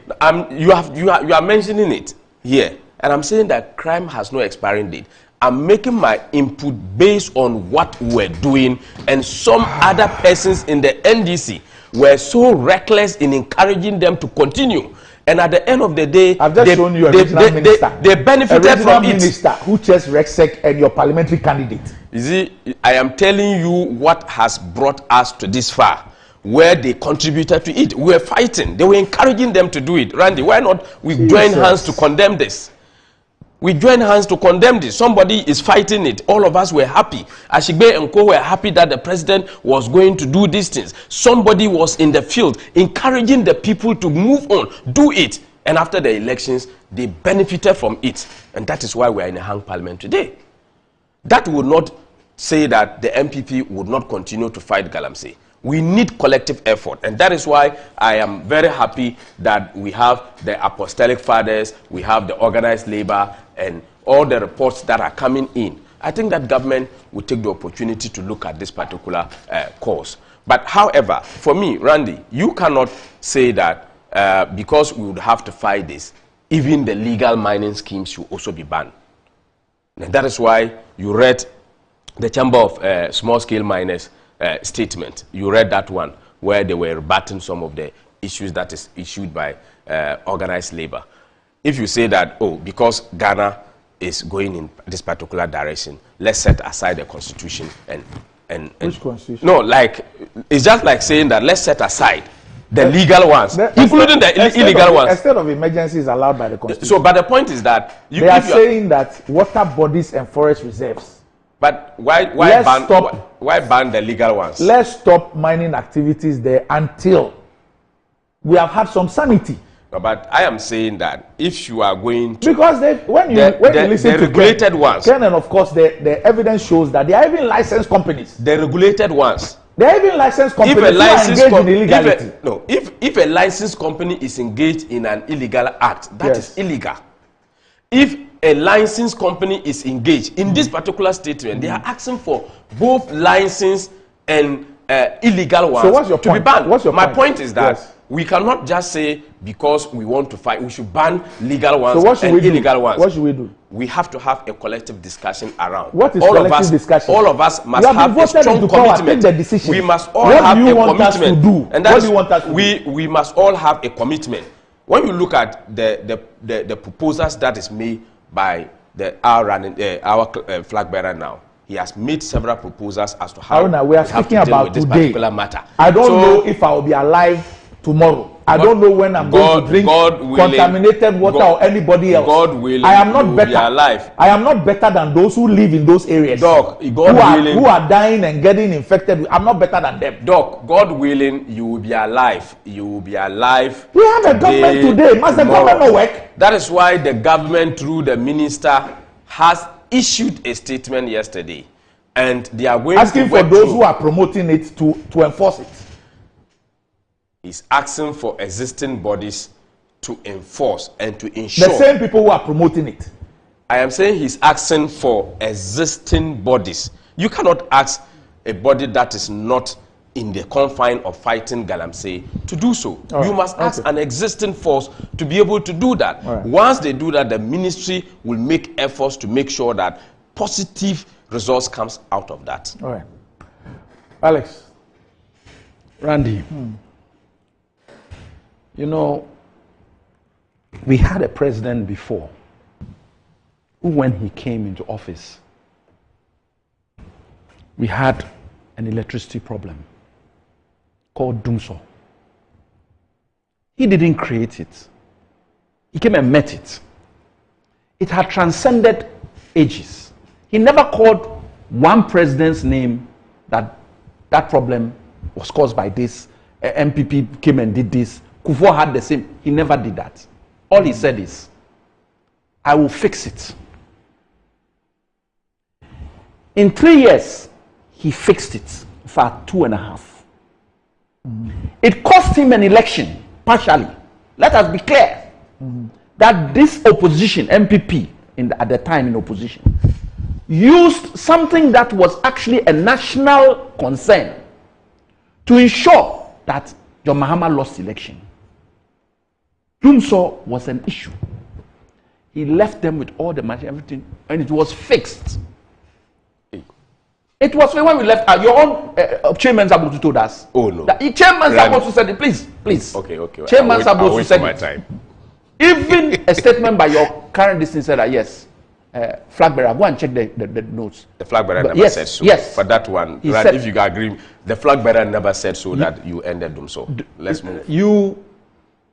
You are mentioning it here, and I'm saying that crime has no expiring date. I'm making my input based on what we're doing, and some other persons in the NDC were so reckless in encouraging them to continue. And at the end of the day, I've just shown you a regional minister. They benefited from it. Minister who chairs RECSEC and your parliamentary candidate. You see, I am telling you what has brought us to this far, where they contributed to it. We were fighting. They were encouraging them to do it. Randy, why not we join hands to condemn this? We join hands to condemn this. Somebody is fighting it. All of us were happy. Ashigbe and Co were happy that the president was going to do these things. Somebody was in the field encouraging the people to move on, do it. And after the elections, they benefited from it. And that is why we are in a hung parliament today. That would not say that the MPP would not continue to fight galamsey. We need collective effort, and that is why I am very happy that we have the apostolic fathers, we have the organized labor, and all the reports that are coming in. I think that government will take the opportunity to look at this particular cause. But however, for me, Randy, you cannot say that because we would have to fight this, even the legal mining schemes should also be banned. And that is why you read the Chamber of Small-Scale Miners statement. You read that one where they were rebutting some of the issues that is issued by organized labor. if you say that, oh, because Ghana is going in this particular direction, let's set aside the constitution and which constitution? No, like it's just like saying that let's set aside the legal ones, including the illegal ones. A state of emergency is allowed by the constitution. So, but the point is that they are saying that water bodies and forest reserves. But why ban the legal ones? Let's stop mining activities there until we have had some sanity. No, but I am saying that if you are going to, because when you listen to regulated ones, Ken, and of course the evidence shows that they are even licensed companies. The regulated ones. They are even licensed companies who are engaged in illegality. If a licensed company is engaged in an illegal act, that is illegal. If a licensed company is engaged in this particular statement, they are asking for both license and illegal ones. So what's your point? Be banned. What's your My point? point is that we cannot just say because we want to fight, we should ban legal ones and illegal ones. What should we do? We have to have a collective discussion around. What is collective discussion? All of us must have a strong commitment. We must all have a commitment. And what do you want us to do? We must all have a commitment. When you look at the proposals that is made by our flag bearer now, he has made several proposals as to how we are speaking about this today. particular matter. I don't know if I will be alive tomorrow. I don't know when I'm going to drink contaminated water or anybody else. God willing, I am not better. Be alive. I am not better than those who live in those areas. Doc, who are dying and getting infected. I'm not better than them. Doc, God willing, you will be alive. You will be alive. We have a government today. Must the government not work? That is why the government, through the minister, has issued a statement yesterday, and they are going asking for those who are promoting it to enforce it. Is asking for existing bodies to enforce and to ensure. The same people who are promoting it. I am saying he's asking for existing bodies. You cannot ask a body that is not in the confine of fighting galamsey to do so. You must ask an existing force to be able to do that. Once they do that, the ministry will make efforts to make sure that positive results comes out of that. All right. Alex. Randy. You know, we had a president before who, when he came into office, we had an electricity problem called Doomsaw. He didn't create it. He came and met it. It had transcended ages. He never called one president's name that problem was caused by this. MPP came and did this. Kufuor had the same. He never did that. All he said is, I will fix it. In 3 years, he fixed it for 2.5. It cost him an election, partially. Let us be clear that this opposition, MPP, at the time in opposition, used something that was actually a national concern to ensure that John Mahama lost election. Doomsaw was an issue. He left them with all the money, everything, and it was fixed. It was when we left. Your own Chairman Sabotu told us. Oh no. Chairman Sabotu said it. Please. Okay. Chairman Sabotu said it. Even a statement by your current distance said that yes, flag bearer. Go and check the notes. The flag bearer never said so. Yes. For that one, Randy, if you agree, the flag bearer never said so that you ended Doomsaw. Let's move.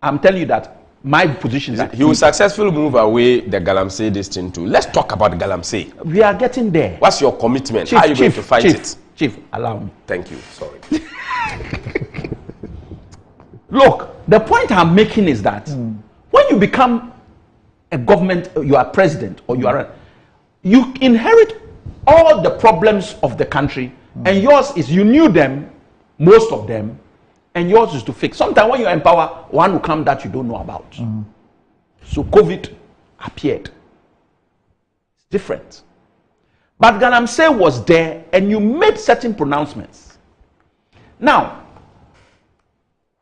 I'm telling you that my position is that he will successfully move away the galamsey this thing too. Let's talk about the galamsey. We are getting there. What's your commitment? How are you going to fight it? Chief, allow me. Thank you. Sorry. Look, the point I'm making is that when you become a government, you are president or you inherit all the problems of the country, and yours is you knew them, most of them, and yours is to fix. Sometimes when you empower, one will come that you don't know about. So COVID appeared. It's different. But galamsey was there, and you made certain pronouncements. Now,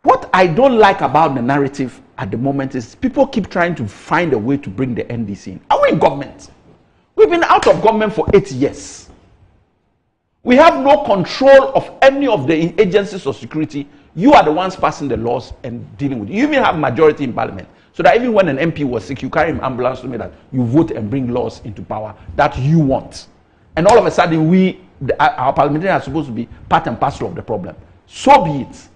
what I don't like about the narrative at the moment is people keep trying to find a way to bring the NDC in. Are we in government? We've been out of government for 8 years. We have no control of any of the agencies of security You are the ones passing the laws and dealing with it. You even have majority in parliament. So that even when an MP was sick, you carry him ambulance to me that you vote and bring laws into power that you want. And all of a sudden, our parliamentarians are supposed to be part and parcel of the problem. So be it.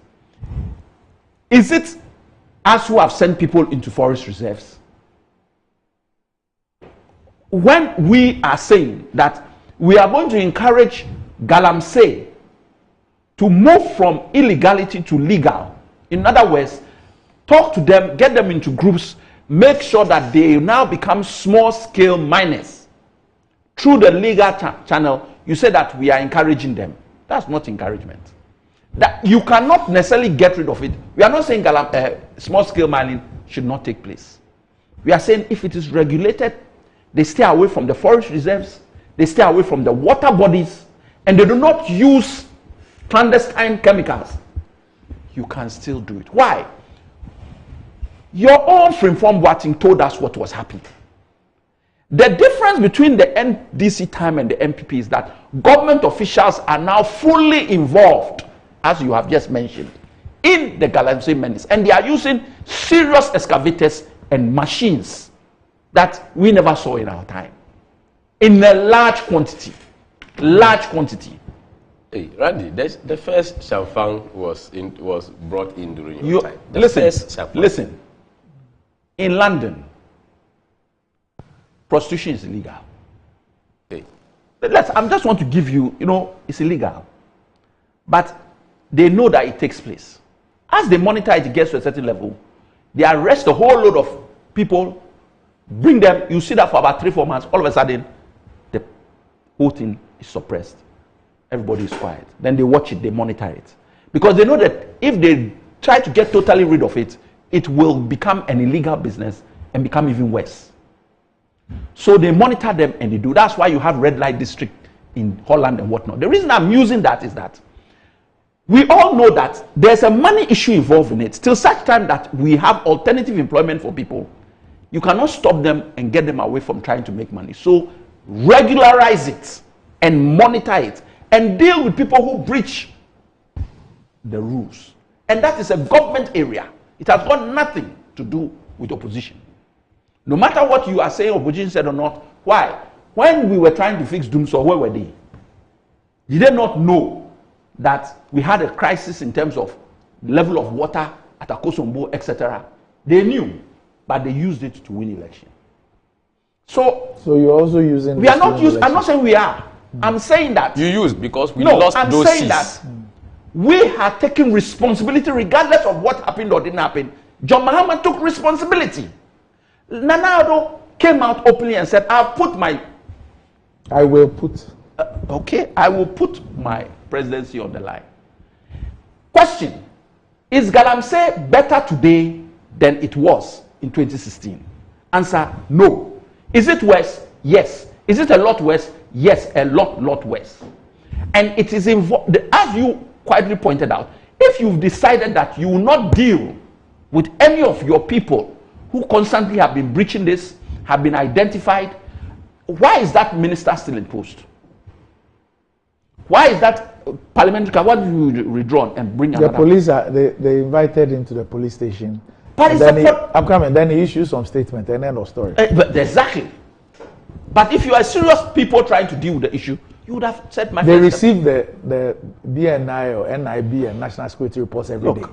Is it us who have sent people into forest reserves? When we are saying that we are going to encourage galamsey to move from illegality to legal, in other words, talk to them, get them into groups, make sure that they now become small-scale miners through the legal channel, you say that we are encouraging them. That's not encouragement. That you cannot necessarily get rid of it. We are not saying small-scale mining should not take place. We are saying if it is regulated, they stay away from the forest reserves, they stay away from the water bodies, and they do not use clandestine chemicals, you can still do it. Why? Your own Freeform Boating told us what was happening. The difference between the NDC time and the MPP is that government officials are now fully involved, as you have just mentioned, in the galamsey menace, and they are using serious excavators and machines that we never saw in our time, in a large quantity. Hey, Randy, the first champagne was brought in during your time. Listen. In London, prostitution is illegal. Hey. I just want to give you, it's illegal. But they know that it takes place. As they monitor it, it gets to a certain level. They arrest a whole load of people, bring them, you see that for about 3-4 months, all of a sudden, the whole thing is suppressed. Everybody is quiet. Then they watch it, they monitor it. Because they know that if they try to get totally rid of it, it will become an illegal business and become even worse. So they monitor them and they do. That's why you have red light district in Holland and whatnot. The reason I'm using that is that we all know that there's a money issue involved in it. Till such time that we have alternative employment for people, you cannot stop them and get them away from trying to make money. So regularize it and monitor it and deal with people who breach the rules. And that is a government area. It has got nothing to do with opposition. No matter what you are saying, opposition said or not, why? When we were trying to fix Doomsaw, where were they? Did they not know that we had a crisis in terms of level of water at Akosombo, etc.? They knew, but they used it to win election. So you're also using. We are not using. I'm not saying we are. I'm saying that you used because we lost those seats. I'm saying that we have taken responsibility regardless of what happened or didn't happen. John Mahama took responsibility. Nana Addo came out openly and said, I will put my presidency on the line. Question: is galamsey better today than it was in 2016? Answer: no. Is it worse? Yes. Is it a lot worse? Yes, a lot worse. And it is involved, as you quietly pointed out, if you've decided that you will not deal with any of your people who constantly have been breaching this, have been identified, why is that minister still in post? Why is that parliamentary? Why did you withdraw and bring another? The police they invited him to the police station. I'm coming. Then he issued some statement and end of story. Exactly. But if you are serious people trying to deal with the issue, you would have said my. They receive the BNI or NIB and National Security reports every day.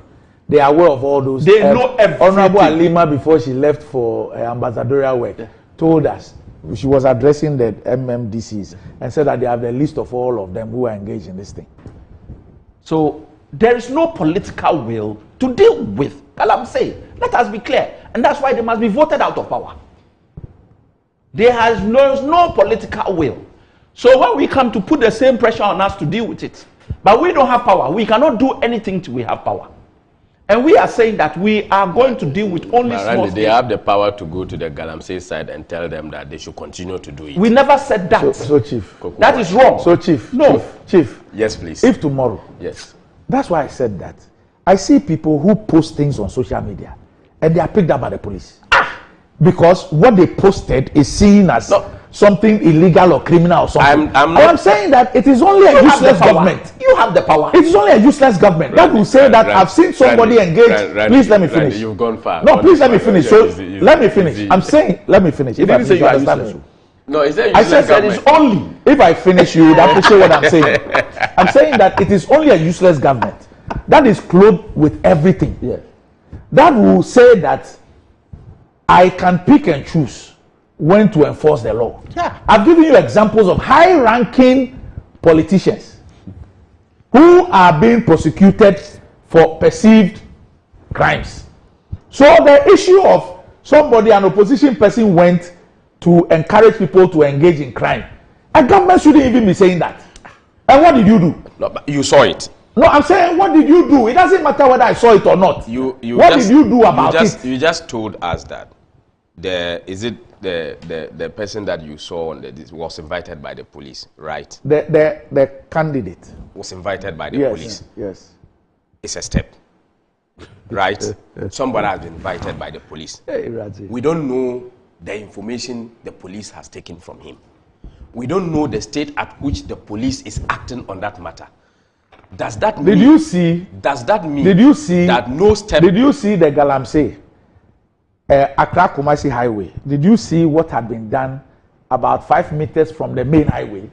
They are aware of all those. They know everything. Honorable Alima, before she left for ambassadorial work, told us she was addressing the MMDCs and said that they have the list of all of them who are engaged in this thing. So there is no political will to deal with galamsey. Let us be clear, and that's why they must be voted out of power. There is no political will. So when we come to put the same pressure on us to deal with it, but we don't have power, we cannot do anything till we have power. And we are saying that we are going to deal with only small. They have the power to go to the galamsey side and tell them that they should continue to do it. We never said that. So Chief. That is wrong. So Chief. No. Chief. Yes, please. If tomorrow. Yes. That's why I said that. I see people who post things on social media and they are picked up by the police. Because what they posted is seen as something illegal or criminal or something. I'm saying that it is only a useless government. You have the power. It is only a useless government that will say that I've seen somebody engage. Please let me finish. You've gone far. No, please let me finish. So let me finish. I'm saying, let me finish. You didn't say you understand me. No, is that I said that it's only, if I finish, you would appreciate what I'm saying. I'm saying that it is only a useless government that is clothed with everything. Yeah. That will say that I can pick and choose when to enforce the law. Yeah. I've given you examples of high-ranking politicians who are being prosecuted for perceived crimes. So the issue of somebody, an opposition person, went to encourage people to engage in crime. A government shouldn't even be saying that. And what did you do? No, but you saw it. No, I'm saying, what did you do? It doesn't matter whether I saw it or not. What did you do about it? You just told us that the person that you saw on this was invited by the police, right? The candidate was invited by the police. Yes. It's a step, right? Somebody has been invited by the police. Hey, Raji. We don't know the information the police has taken from him. We don't know the state at which the police is acting on that matter. Does that mean? Did you see? Does that mean? Did you see that no step? Did you see the galamsey, Accra Kumasi highway? Did you see what had been done about 5 meters from the main highway?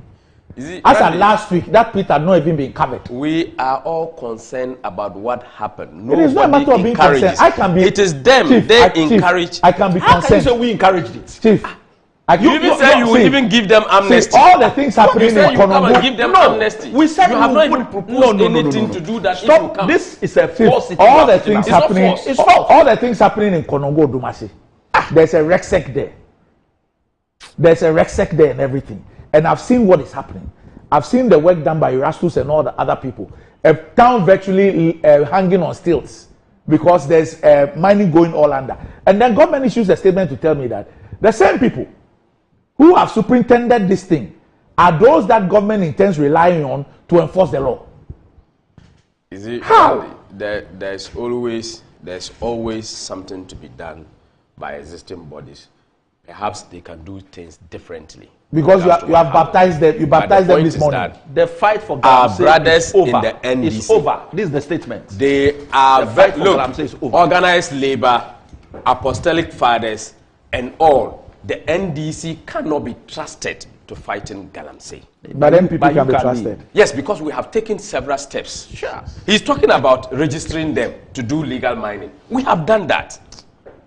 As of last week, that pit had not even been covered. We are all concerned about what happened. It is not a matter of being concerned. I can be. It is them. Chief, they encourage. I can be How concerned. can you say we encouraged it? Chief. You even said you would even give them amnesty. All the things happening in Konongo. Give them amnesty. We said you have not even proposed anything to do that. Stop. If you come. This is a false. All the things happening. All the things happening in Konongo Dumasi. There's a Rexec there. There's a Rexec there and everything. And I've seen what is happening. I've seen the work done by Erastus and all the other people. A town virtually hanging on stilts because there's mining going all under. And then government issues a statement to tell me that the same people who have superintended this thing are those that government intends relying on to enforce the law. Is it how? There's always something to be done by existing bodies. Perhaps they can do things differently. Because you have baptized them. You baptized them this morning. The fight for our brothers in the NDC is over. This is the statement. They are organized labor, apostolic fathers, and all. The NDC cannot be trusted to fight in galamsey. But then people can be trusted. Yes, because we have taken several steps. Sure. He's talking about registering them to do legal mining. We have done that.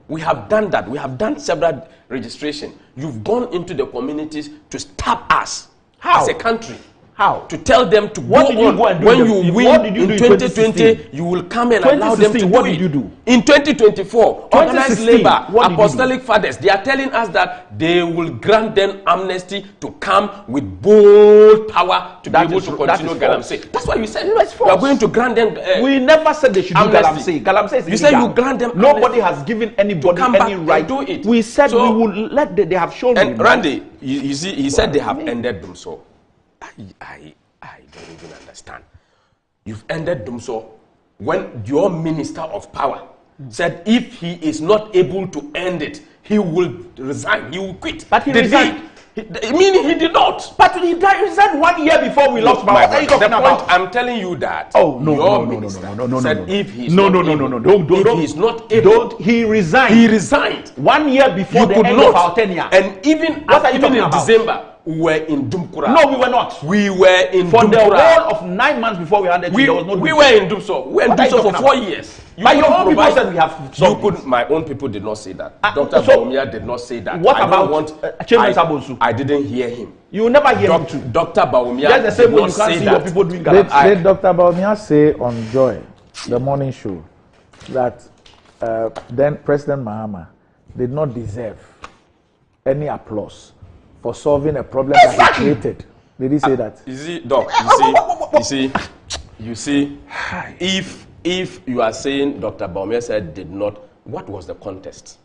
We have done that. We have done several registration. You've gone into the communities to stop us as a country. How? To tell them to what go did you on. go and do? When you win in 2020, you will come and allow them to do what did you do? In 2024, organized labor, apostolic fathers, they are telling us that they will grant them amnesty to come with bold power to be able to continue galamsey. That's why you said we are going to grant them. We never said they should do galamsey. Galamsey is illegal. You said you grant them. Nobody has given anybody any right to do it. We said we will let they have shown. And Randy, you see, he said they have ended them so. I don't even understand. You've ended Dumso when your minister of power said if he is not able to end it, he will resign, he will quit. But he resigned. Meaning he did not. But he resigned 1 year before we lost power. What are you talking about? I'm telling you that. Oh no, your no. Said if he's not able, he resigned. He resigned 1 year before the end of our tenure. And even in December. We were in Dumkura. No, we were not. We were in for Dumkura. The whole of 9 months before we handed we were in Dumso. We were in Dumso for 4 years. My own people said we have. My own people did not say that. Dr. Baumia did not say that. What about Chairman Sabonsu? I didn't hear him. You will never hear him too. Dr. Baumia That's the same way you can't see your people doing galamsey. Did Dr. Baumia say on Joy, the morning show, that then President Mahama did not deserve any applause for solving a problem that he created? Did he say that? You see, Doc, you see, if you are saying Dr. Baumia said did not, what was the contest?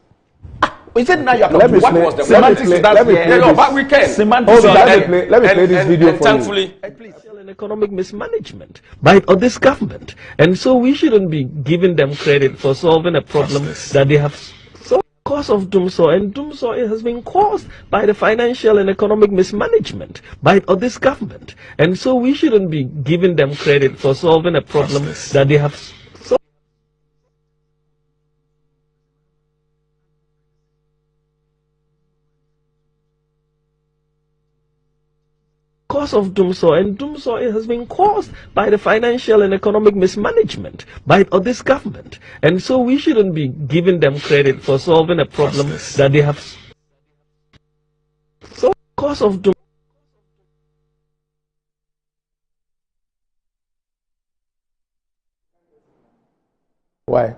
We said now you are let me what play, was the semantics? Let me play this. But we can. Semantics. Let me play this video for thankfully, you. Please, economic mismanagement by this government, and so we shouldn't be giving them credit for solving a problem that they have so cause of Dumso, and Dumso has been caused by the financial and economic mismanagement by this government. And so we shouldn't be giving them credit for solving a problem that they have solved. Cause of Dumso, and Dumso has been caused by the financial and economic mismanagement by this government. And so we shouldn't be giving them credit for solving a problem that they have. So, cause of Dumso. Why?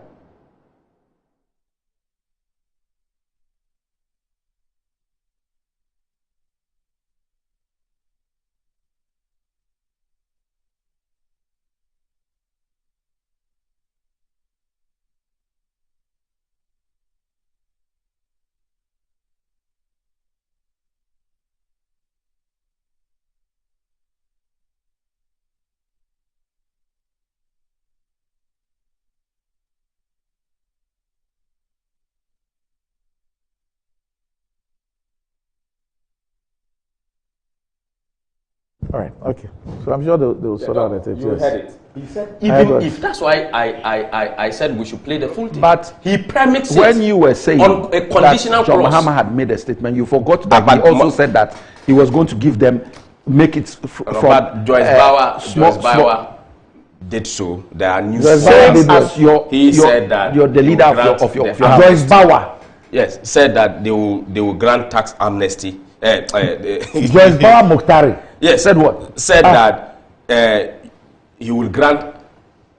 All right, okay. So I'm sure they'll sort out it. You heard it. He said, even if that's why I said we should play the full thing. But he premixed when you were saying on a conditional that John clause. Mahama had made a statement, you forgot that he also said that he was going to give them, make it from Joyce Bauer did so. There are new same as he said that you're the leader of your Joyce Bauer. Yes, said that they will grant tax amnesty. Joyce Bauer Mukhtari. Yes, said what? Said that he will grant,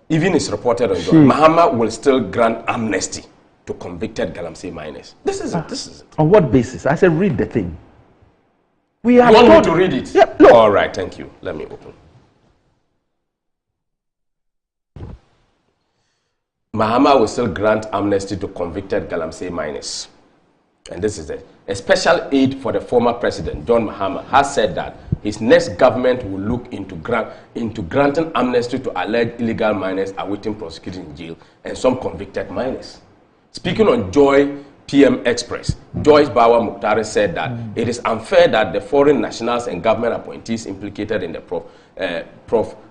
even it's reported on Mahama will still grant amnesty to convicted galamsey miners. This is it. On what basis? I said read the thing. You want me to read it? Yeah, look. All right, thank you. Let me open. Mahama will still grant amnesty to convicted galamsey miners. And this is it. A special aide for the former president, John Mahama, has said that his next government will look into granting amnesty to alleged illegal miners awaiting prosecution in jail and some convicted miners. Speaking on Joy PM Express, Joyce Bauer Mukhtari said that it is unfair that the foreign nationals and government appointees implicated in the Prof.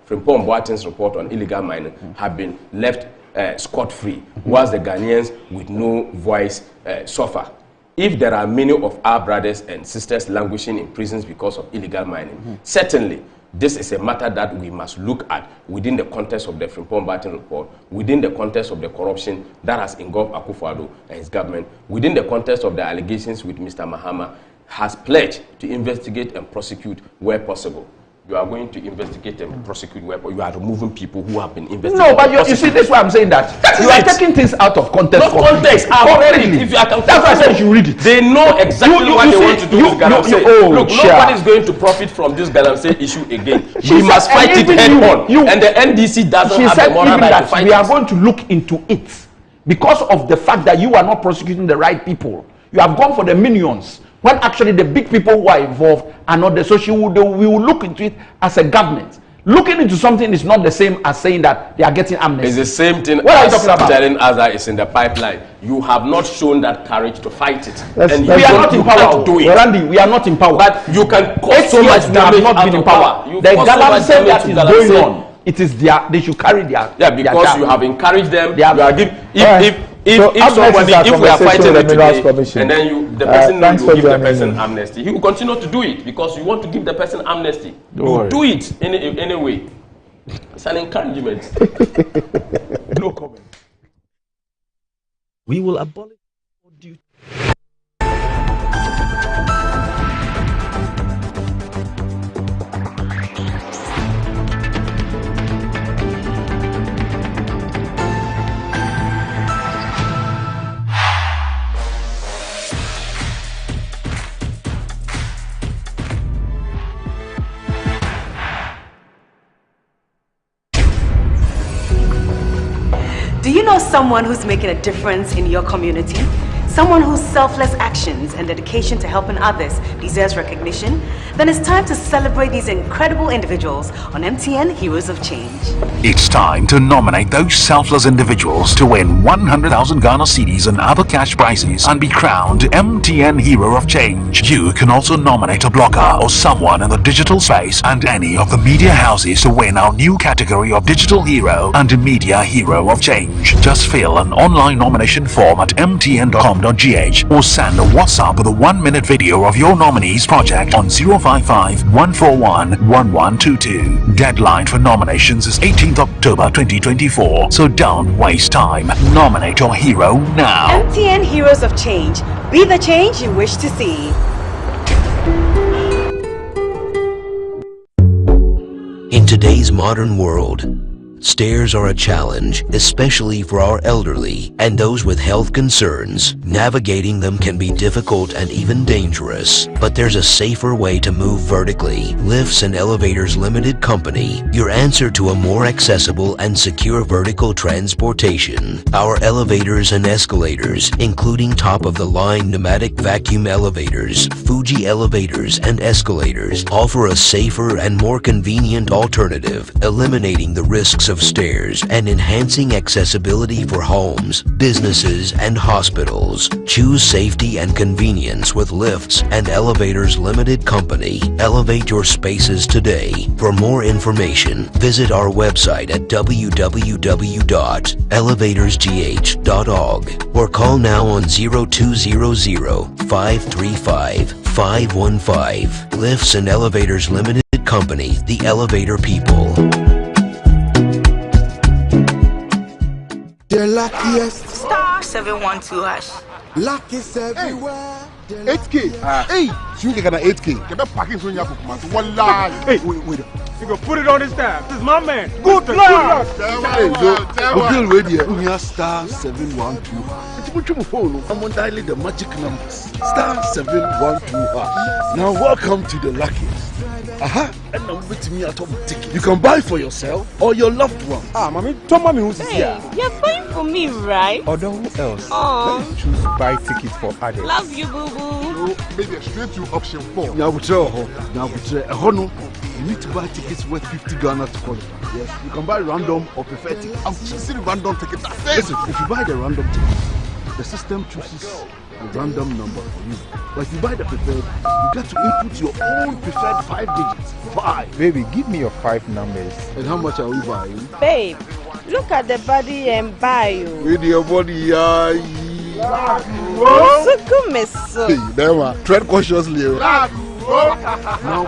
Frimpong Boateng's report on illegal mining have been left scot-free, whilst the Ghanaians with no voice suffer. If there are many of our brothers and sisters languishing in prisons because of illegal mining, certainly this is a matter that we must look at within the context of the Frimpong Boateng report, within the context of the corruption that has engulfed Akufo-Addo and his government, within the context of the allegations with Mr. Mahama, has pledged to investigate and prosecute where possible. You are going to investigate and prosecute where you are removing people who have been investigated. No, but you see, this is why I'm saying that. You are taking things out of context. Not context. I've read it. If you are that's why I said you read it. They know exactly what they want to do with galamsey. Look, nobody is going to profit from this galamsey issue again. We must fight it head on. And the NDC doesn't have the moral right to fight it. We are going to look into it because of the fact that you are not prosecuting the right people. You have gone for the minions. When actually the big people who are involved are not the social, we will look into it as a government. Looking into something is not the same as saying that they are getting amnesty. It's the same thing what as telling us that it's in the pipeline. You have not shown that courage to fight it. And we are not in power. Randy, we are not in power. But you can cause so much damage not been in power. The galamsey that is going on, it is they should carry their because you have encouraged them. You are giving if we are fighting it today, and then the person knows you give the person amnesty, he will continue to do it because you want to give the person amnesty. You do it anyway. It's an encouragement. No comment. We will abolish duty. Do you know someone who's making a difference in your community? someone whose selfless actions and dedication to helping others deserves recognition, then it's time to celebrate these incredible individuals on MTN Heroes of Change. It's time to nominate those selfless individuals to win 100,000 Ghana cedis and other cash prizes and be crowned MTN Hero of Change. You can also nominate a blogger or someone in the digital space and any of the media houses to win our new category of Digital Hero and Media Hero of Change. Just fill an online nomination form at mtn.com.gh or send a WhatsApp with a 1-minute video of your nominee's project on 055-141-1122. Deadline for nominations is 18th October 2024, so don't waste time. Nominate your hero now. MTN Heroes of Change. Be the change you wish to see. In today's modern world, stairs are a challenge, especially for our elderly and those with health concerns. Navigating them can be difficult and even dangerous, but there's a safer way to move vertically. Lifts and Elevators Limited Company, your answer to a more accessible and secure vertical transportation. Our elevators and escalators, including top-of-the-line pneumatic vacuum elevators, Fuji elevators and escalators, offer a safer and more convenient alternative, eliminating the risks of stairs and enhancing accessibility for homes, businesses, and hospitals. Choose safety and convenience with Lifts and Elevators Limited Company. Elevate your spaces today. For more information, visit our website at www.elevatorsgh.org or call now on 0200-535-515. Lifts and Elevators Limited Company, the elevator people. The luckiest. Star 712 hash. Luck is everywhere. 8K. Hey, you get an 8K. Get a packing from your pocket. One line. Hey, wait. You can put it on his tab. This is my man. Good luck. Hey, Bill Radio. We are star 712. I'm on dialing the magic numbers. Star 712. Now welcome to the luckiest. And now wait me out of the ticket. You can buy for yourself or your loved one. Mommy, tell mommy who's here. You're buying for me, right? Or who else? Aww. Let's choose buy tickets for others. Love you, boo boo. Maybe straight to option 4. Now, you need to buy tickets worth 50 Ghana to qualify. Yes, you can buy random or preferred tickets. I'm choosing random tickets. Listen, if you buy the random ticket, the system chooses a random number for you. But if you buy the preferred, you get to input your own preferred 5 digits. 5. Baby, give me your 5 numbers. And how much are we buying? Babe, look at the body and buy you. With your body, Hey, Dema, tread cautiously. Now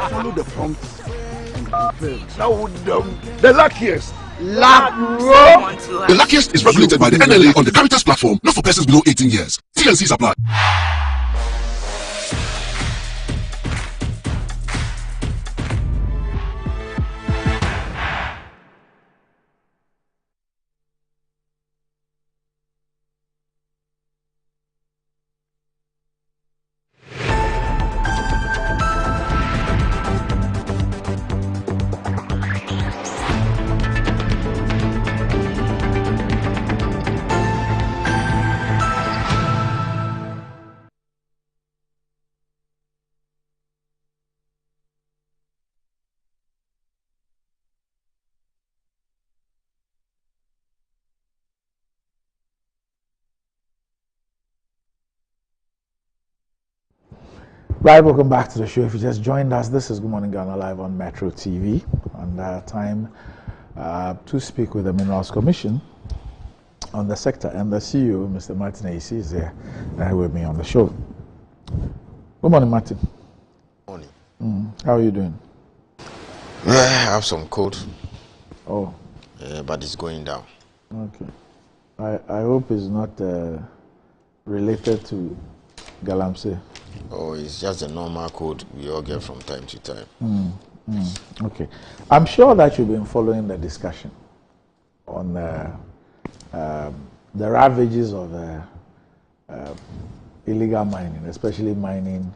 follow the prompts and confirm. Now the luckiest. The luckiest is regulated by the NLA on the Caritas platform, not for persons below 18 years. T&Cs apply. Right, welcome back to the show. If you just joined us, this is Good Morning Ghana live on Metro TV, and time to speak with the Minerals Commission on the sector, and the CEO, Mr. Martin A.C. is here with me on the show. Good morning, Martin. Morning. How are you doing? I have some cold. Oh. But it's going down. Okay. I hope it's not related to galamsey. Oh, it's just a normal cold we all get from time to time. Okay. I'm sure that you've been following the discussion on the ravages of illegal mining, especially mining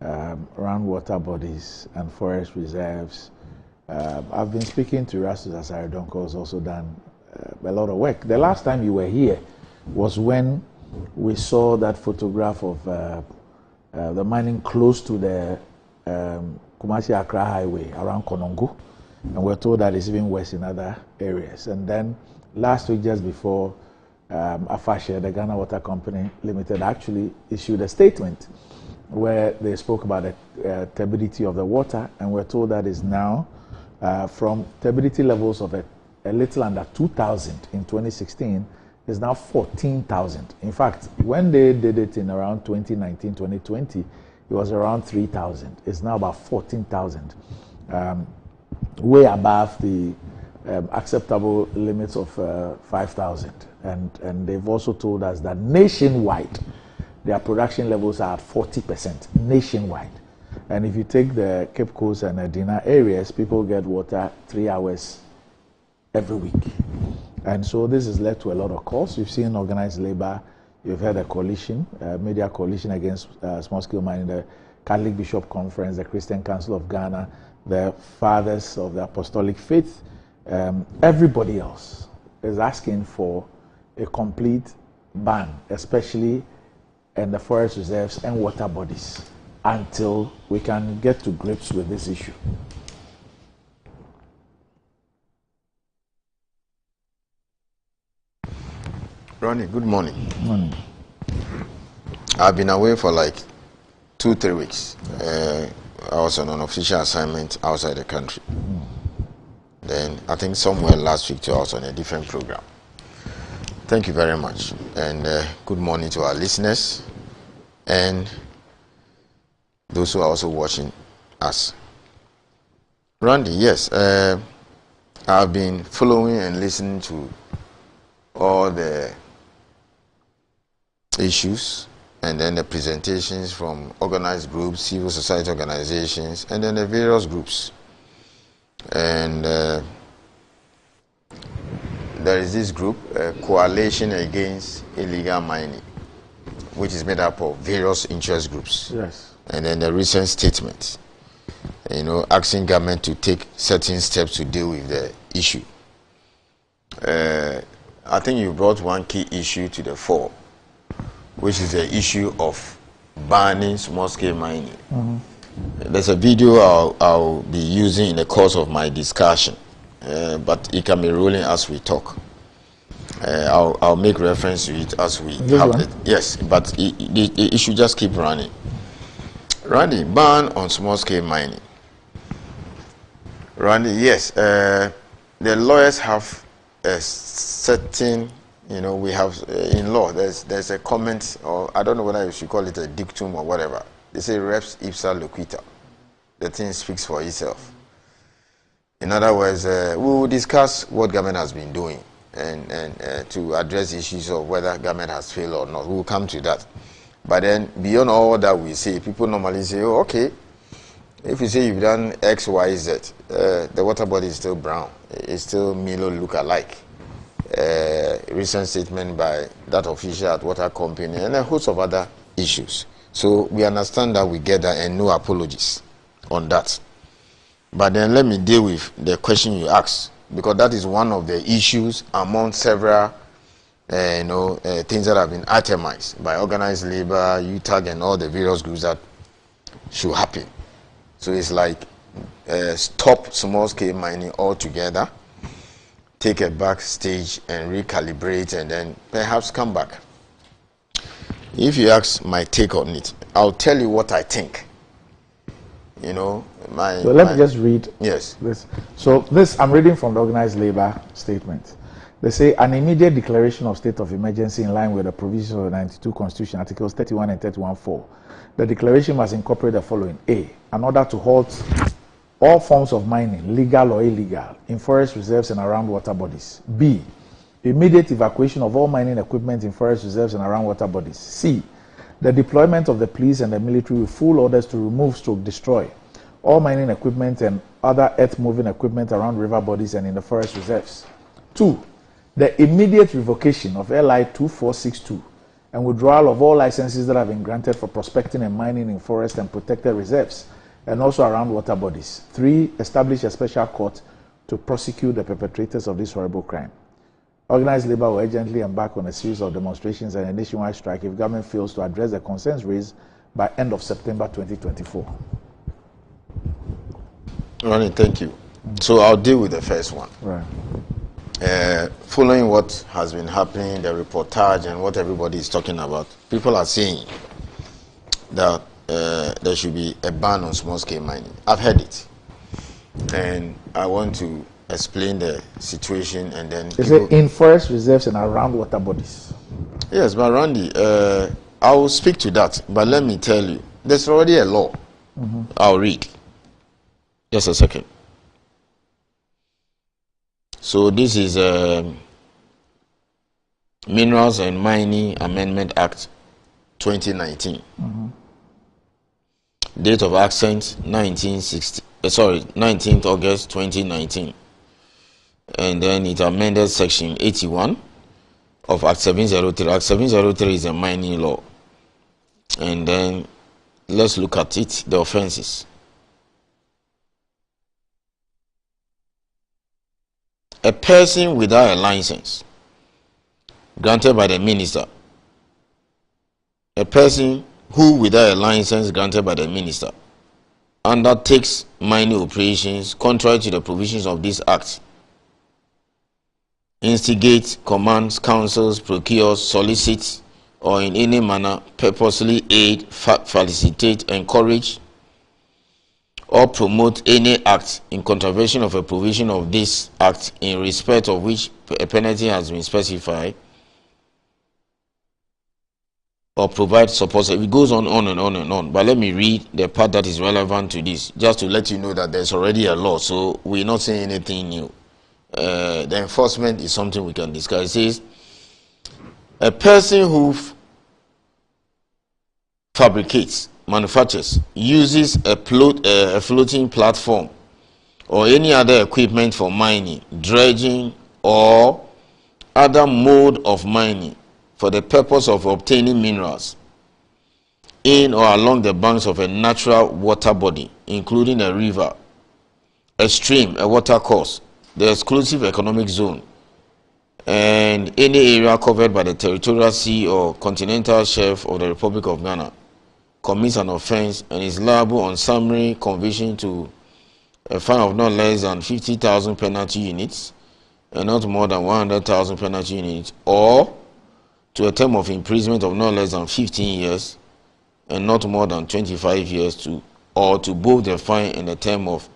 around water bodies and forest reserves. I've been speaking to Erastus Asaridonko, who's also done a lot of work. The last time you were here was when we saw that photograph of the mining close to the Kumasi Accra Highway around Konongo, and we're told that it's even worse in other areas. And then last week, just before, Afashe, the Ghana Water Company Limited, actually issued a statement where they spoke about the turbidity of the water, and we're told that is now from turbidity levels of a little under 2,000 in 2016 is now 14,000. In fact, when they did it in around 2019, 2020, it was around 3,000. It's now about 14,000, way above the acceptable limits of 5,000. And they've also told us that nationwide, their production levels are at 40% nationwide. And if you take the Cape Coast and Adina areas, people get water 3 hours every week. And so this has led to a lot of calls. You've seen organized labor, you've had a coalition, media coalition against small-scale mining, the Catholic Bishop Conference, the Christian Council of Ghana, the Fathers of the Apostolic Faith. Everybody else is asking for a complete ban, especially in the forest reserves and water bodies, until we can get to grips with this issue. Ronnie, good morning. Morning. I've been away for like 2-3 weeks. I was on an official assignment outside the country. Then I think somewhere last week too, I was on a different program. Thank you very much. And good morning to our listeners and those who are also watching us. Randy, yes, I've been following and listening to all the issues and then the presentations from organized groups, civil society organizations, and then the various groups. And there is this group, Coalition Against Illegal Mining, which is made up of various interest groups. Yes. And then the recent statement, asking government to take certain steps to deal with the issue. I think you brought one key issue to the fore, which is the issue of banning small-scale mining. Mm-hmm. There's a video I'll be using in the course of my discussion, but it can be rolling as we talk. I'll make reference to it as we have it. Yes, but it should just keep running. Randy, ban on small-scale mining. Randy, yes, the lawyers have a certain, we have in law, there's a comment, or I don't know whether you should call it a dictum or whatever. They say reps ipsa loquita. The thing speaks for itself. In other words, we will discuss what government has been doing and to address issues of whether government has failed or not. We will come to that. But then beyond all that we say, people normally say, oh, okay, if you say you've done X, Y, Z, the water body is still brown. It still Milo look alike. Recent statement by that official at Water Company and a host of other issues. So we understand that, we get that, and no apologies on that. But then let me deal with the question you asked, because that is one of the issues among several things that have been itemized by organized labor, UTAG, and all the various groups that should happen. So it's like stop small-scale mining altogether, take a back stage and recalibrate, and then perhaps come back. If you ask my take on it, I'll tell you what I think. So let me just read. Yes. This. So this, I'm reading from the organized labor statement. They say an immediate declaration of state of emergency in line with the provisions of the 92 Constitution, Articles 31 and 31(4). The declaration must incorporate the following: A, an order to halt all forms of mining, legal or illegal, in forest reserves and around water bodies. B, immediate evacuation of all mining equipment in forest reserves and around water bodies. C, the deployment of the police and the military with full orders to remove / destroy all mining equipment and other earth-moving equipment around river bodies and in the forest reserves. 2, the immediate revocation of LI 2462 and withdrawal of all licenses that have been granted for prospecting and mining in forest and protected reserves and also around water bodies. 3, establish a special court to prosecute the perpetrators of this horrible crime. Organized labor will urgently embark on a series of demonstrations and a nationwide strike if government fails to address the concerns raised by end of September 2024. Ronnie, thank you. So I'll deal with the first one. Right. Following what has been happening, the reportage and what everybody is talking about, people are saying that there should be a ban on small-scale mining. I've heard it, and I want to explain the situation, and then Is it in forest reserves and around water bodies? Yes, but Randy, I will speak to that, but let me tell you, there's already a law. I'll read. Just a second. So this is Minerals and Mining Amendment Act 2019. Date of accent 19th August 2019. And then it amended section 81 of Act 703. Act 703 is a mining law. And then let's look at it, the offenses. A person without a license granted by the minister. A person who without a license granted by the minister undertakes mining operations contrary to the provisions of this act, instigates, commands, counsels, procures, solicits, or in any manner purposely aid, facilitate, encourage, or promote any act in contravention of a provision of this act in respect of which a penalty has been specified, or provide support. It goes on and on and on. But let me read the part that is relevant to this, just to let you know that there's already a law, so we're not saying anything new. The enforcement is something we can discuss. It says, a person who fabricates, manufactures, uses a floating platform or any other equipment for mining, dredging, or other mode of mining for the purpose of obtaining minerals in or along the banks of a natural water body, including a river, a stream, a water course, the exclusive economic zone, and any area covered by the territorial sea or continental shelf of the Republic of Ghana, commits an offense and is liable on summary conviction to a fine of not less than 50,000 penalty units and not more than 100,000 penalty units, or to a term of imprisonment of not less than 15 years and not more than 25 years, or to both the fine and the term of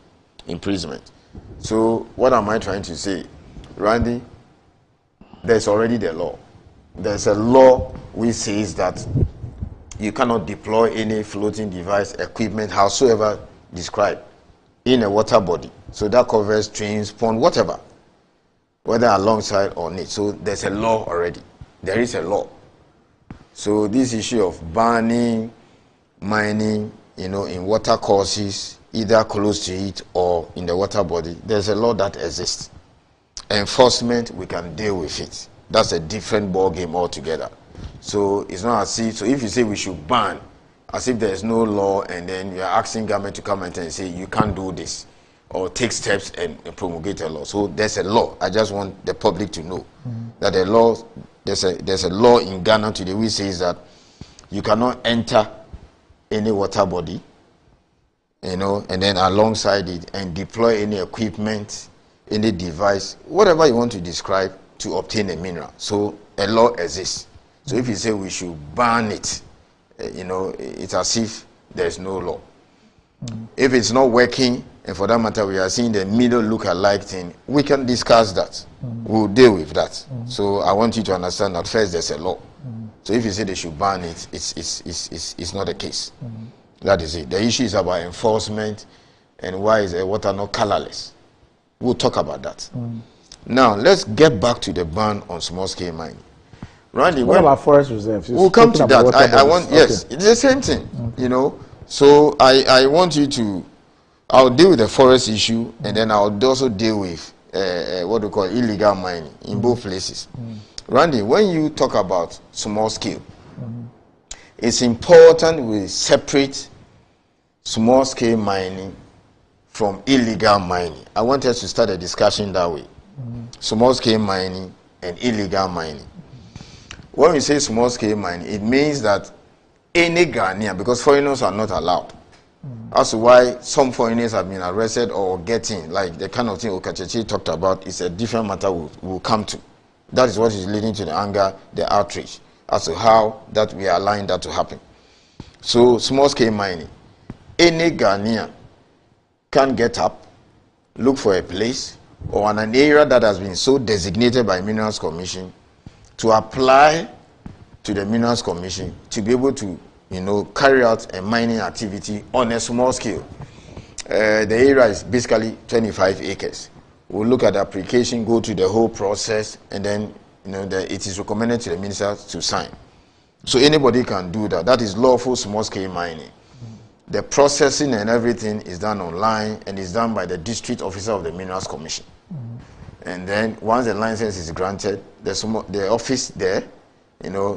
imprisonment. So what am I trying to say? Randy, there's already the law. There's a law which says that you cannot deploy any floating device, equipment, howsoever described, in a water body. So that covers streams, pond, whatever, whether alongside or near. So there's a law already. There is a law. So this issue of banning mining, in water courses, either close to it or in the water body, there's a law that exists. Enforcement, we can deal with it. That's a different ball game altogether. So it's not as if, so if you say we should ban, as if there's no law, and then you're asking government to come and say you can't do this, or take steps and promulgate a law. So there's a law. I just want the public to know that the law, there's a law in Ghana today which says that you cannot enter any water body, and then alongside it and deploy any equipment, any device, whatever you want to describe, to obtain a mineral. So a law exists. So if you say we should ban it, it's as if there's no law. If it's not working, and for that matter we are seeing the middle look-alike thing, we can discuss that. We'll deal with that. So I want you to understand that first there's a law. So if you say they should ban it, it's not the case. That is it. The issue is about enforcement and why is the water not colorless. We'll talk about that. Now let's get back to the ban on small-scale mining. Randy, what about forest reserves? We'll come to that. I want, yes, it's the same thing, So I want you to, I'll deal with the forest issue, and then I'll also deal with what we call illegal mining in both places. Randy, when you talk about small scale, it's important we separate small scale mining from illegal mining. I want us to start a discussion that way. Small scale mining and illegal mining. When we say small-scale mining, it means that any Ghanaian, because foreigners are not allowed. That's why some foreigners have been arrested or getting, like the kind of thing Okachechi talked about, is a different matter we'll come to. That is what is leading to the anger, the outrage, as to how that we are allowing that to happen. So, small-scale mining. Any Ghanaian can get up, look for a place, or an area that has been so designated by Minerals Commission, to apply to the Minerals Commission to be able to, carry out a mining activity on a small scale. The area is basically 25 acres. We'll look at the application, go through the whole process, and then it is recommended to the minister to sign. So anybody can do that. That is lawful small-scale mining. The processing and everything is done online and is done by the district officer of the Minerals Commission. And then once the license is granted, the office there,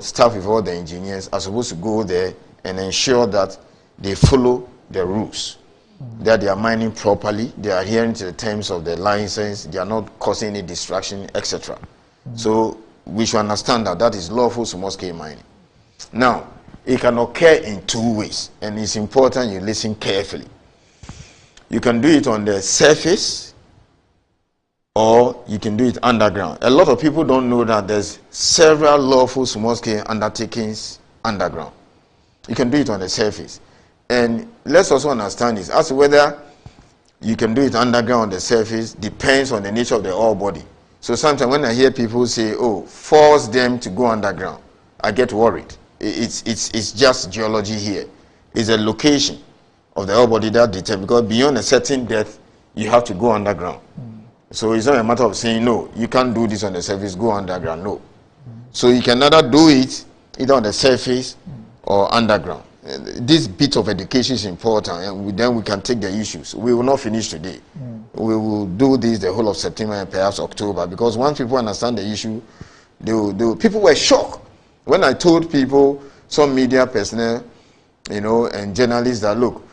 staff with all the engineers are supposed to go there and ensure that they follow the rules, that they are mining properly, they are adhering to the terms of the license, they are not causing any distraction, etc. So we should understand that that is lawful small-scale mining. Now, it can occur in two ways, and it's important you listen carefully. You can do it on the surface, or you can do it underground. A lot of people don't know that there's several lawful small-scale undertakings underground. You can do it on the surface. And let's also understand this, as to whether you can do it underground on the surface depends on the nature of the ore body. So sometimes when I hear people say, oh, force them to go underground, I get worried. It's just geology here. It's a location of the ore body that determines, because beyond a certain depth, you have to go underground. So it's not a matter of saying, no, you can't do this on the surface, go underground. No. So you can either do it either on the surface or underground. This bit of education is important, and then we can take the issues. We will not finish today. We will do this the whole of September and perhaps October, because once people understand the issue, people were shocked when I told people, some media personnel, and journalists, that look,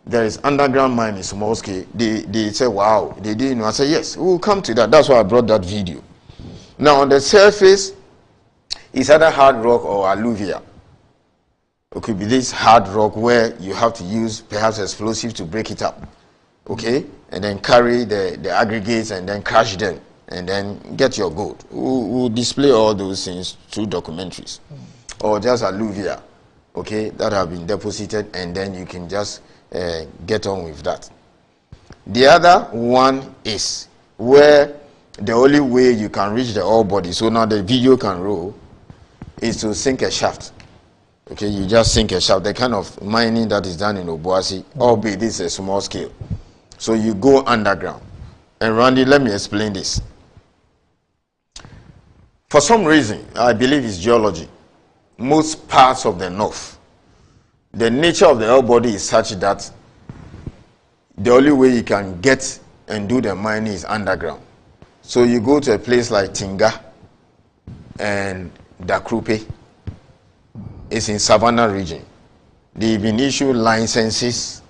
there is underground mining small scale. They say, wow, they didn't know. I said, yes, we will come to that. That's why I brought that video. Now, on the surface, it's either hard rock or alluvial. It could be this hard rock where you have to use perhaps explosives to break it up, okay, and then carry the aggregates and then crush them and then get your gold. We'll display all those things through documentaries, or just alluvial, okay, that have been deposited, and then you can just get on with that. The other one is where the only way you can reach the ore body, so now the video can roll, is to sink a shaft. Okay, you just sink a shaft. The kind of mining that is done in Obuasi, albeit this is a small scale. So you go underground. And Randy, let me explain this. For some reason, I believe it's geology, most parts of the north, the nature of the ore body is such that the only way you can get and do the mining is underground. So you go to a place like Tinga and Dakrupe. It's in Savannah region. They've been issued licenses,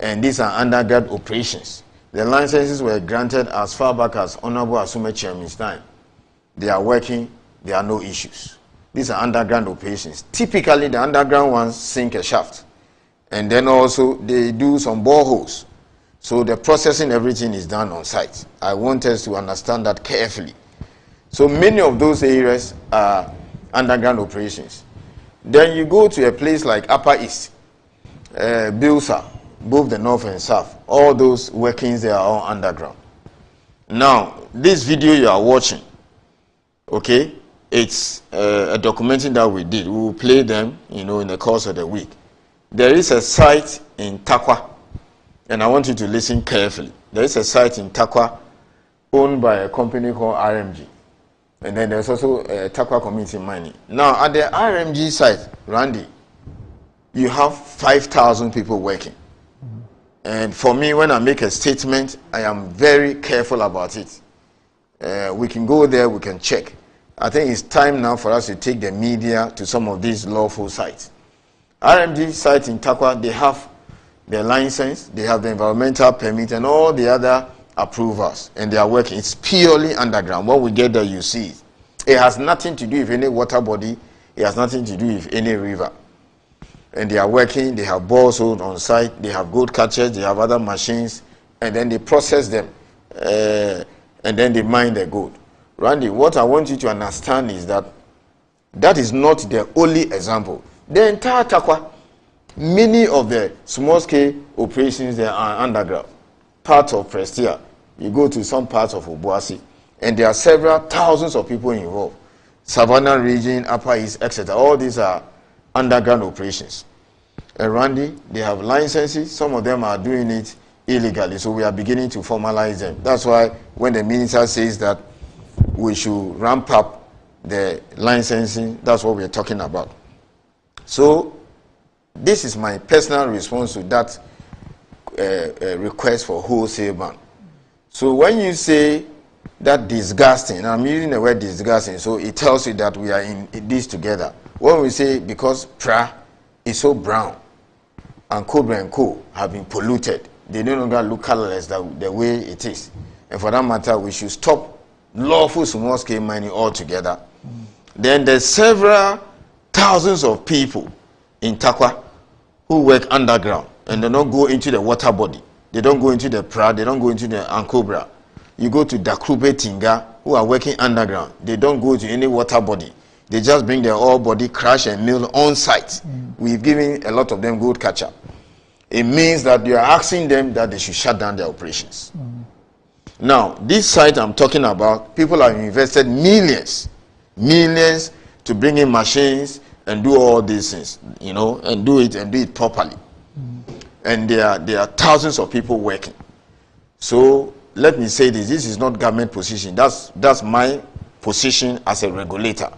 and these are underground operations. The licenses were granted as far back as Honorable Asume Chairman's time. They are working, there are no issues. These are underground operations. Typically, the underground ones sink a shaft, and then also they do some boreholes. So the processing, everything is done on site. I want us to understand that carefully. So many of those areas are underground operations. Then you go to a place like Upper East, Bilsa, both the north and south. All those workings, they are all underground. Now, this video you are watching, okay, it's a documentation that we did. We will play them, in the course of the week. There is a site in Takwa, and I want you to listen carefully. There is a site in Takwa owned by a company called RMG. And then there's also Takwa Community Mining. Now, at the RMG site, Randy, you have 5,000 people working. And for me, when I make a statement, I am very careful about it. We can go there, we can check. I think it's time now for us to take the media to some of these lawful sites. RMG site in Takwa, they have their license, they have the environmental permit, and all the other approvals, and they are working. It's purely underground. What we get there, you see. It has nothing to do with any water body. It has nothing to do with any river. And they are working, they have balls on site, they have gold catchers, they have other machines, and then they process them, and then they mine the gold. Randy, what I want you to understand is that that is not the only example. The entire Takwa, many of the small-scale operations there are underground. Part of Prestia, you go to some parts of Obuasi, and there are several thousands of people involved. Savannah region, Upper East, etc. All these are underground operations. And Randy, they have licenses. Some of them are doing it illegally, so we are beginning to formalize them. That's why when the minister says that we should ramp up the licensing, that's what we're talking about. So this is my personal response to that request for wholesale ban. So when you say that disgusting, I'm using the word disgusting, so it tells you that we are in this together. When we say because PRA is so brown and Cobra and Co have been polluted, they no longer look colorless the way it is. And for that matter, we should stop lawful small-scale mining altogether. Then there's several thousands of people in Takwa who work underground and they don't go into the water body. They don't go into the PRA, they don't go into the Ankobra. You go to Dakrube Tinga, who are working underground. They don't go to any water body. They just bring their ore body, crash and mill on site. We've given a lot of them gold catcher. It means that you are asking them that they should shut down their operations. Now, this site I'm talking about, people have invested millions to bring in machines and do all these things, you know, and do it properly. And there are thousands of people working. So let me say this is not government position. That's my position as a regulator.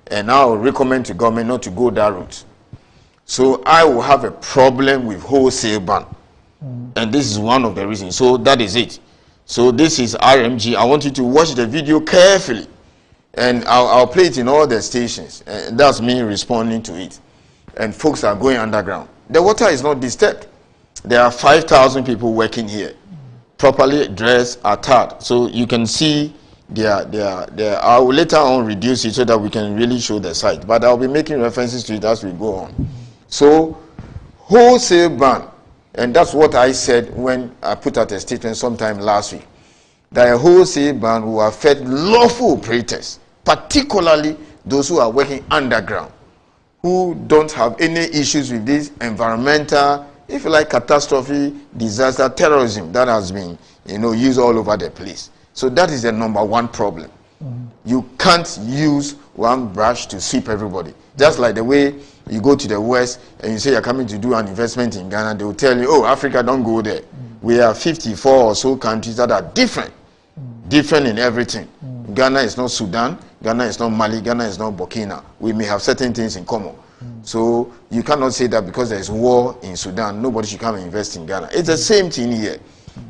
And I will recommend to government not to go that route. So I will have a problem with wholesale ban. And this is one of the reasons. So that is it. So this is RMG. I want you to watch the video carefully. And I'll play it in all the stations. And that's me responding to it. And folks are going underground. The water is not disturbed. There are 5,000 people working here. Properly dressed, attired. So you can see I will later on reduce it so that we can really show the site. But I'll be making references to it as we go on. So wholesale ban. And that's what I said when I put out a statement sometime last week. That a wholesale ban will affect lawful operators, particularly those who are working underground, who don't have any issues with this environmental, if you like, catastrophe, disaster, terrorism that has been, used all over the place. So that is the number one problem. You can't use one brush to sweep everybody. Just like the way you go to the West and you say you're coming to do an investment in Ghana, they will tell you, oh, Africa, don't go there. We have 54 or so countries that are different in everything. Ghana is not Sudan, Ghana is not Mali, Ghana is not Burkina. We may have certain things in common. So you cannot say that because there is war in Sudan, nobody should come and invest in Ghana. It's the same thing here.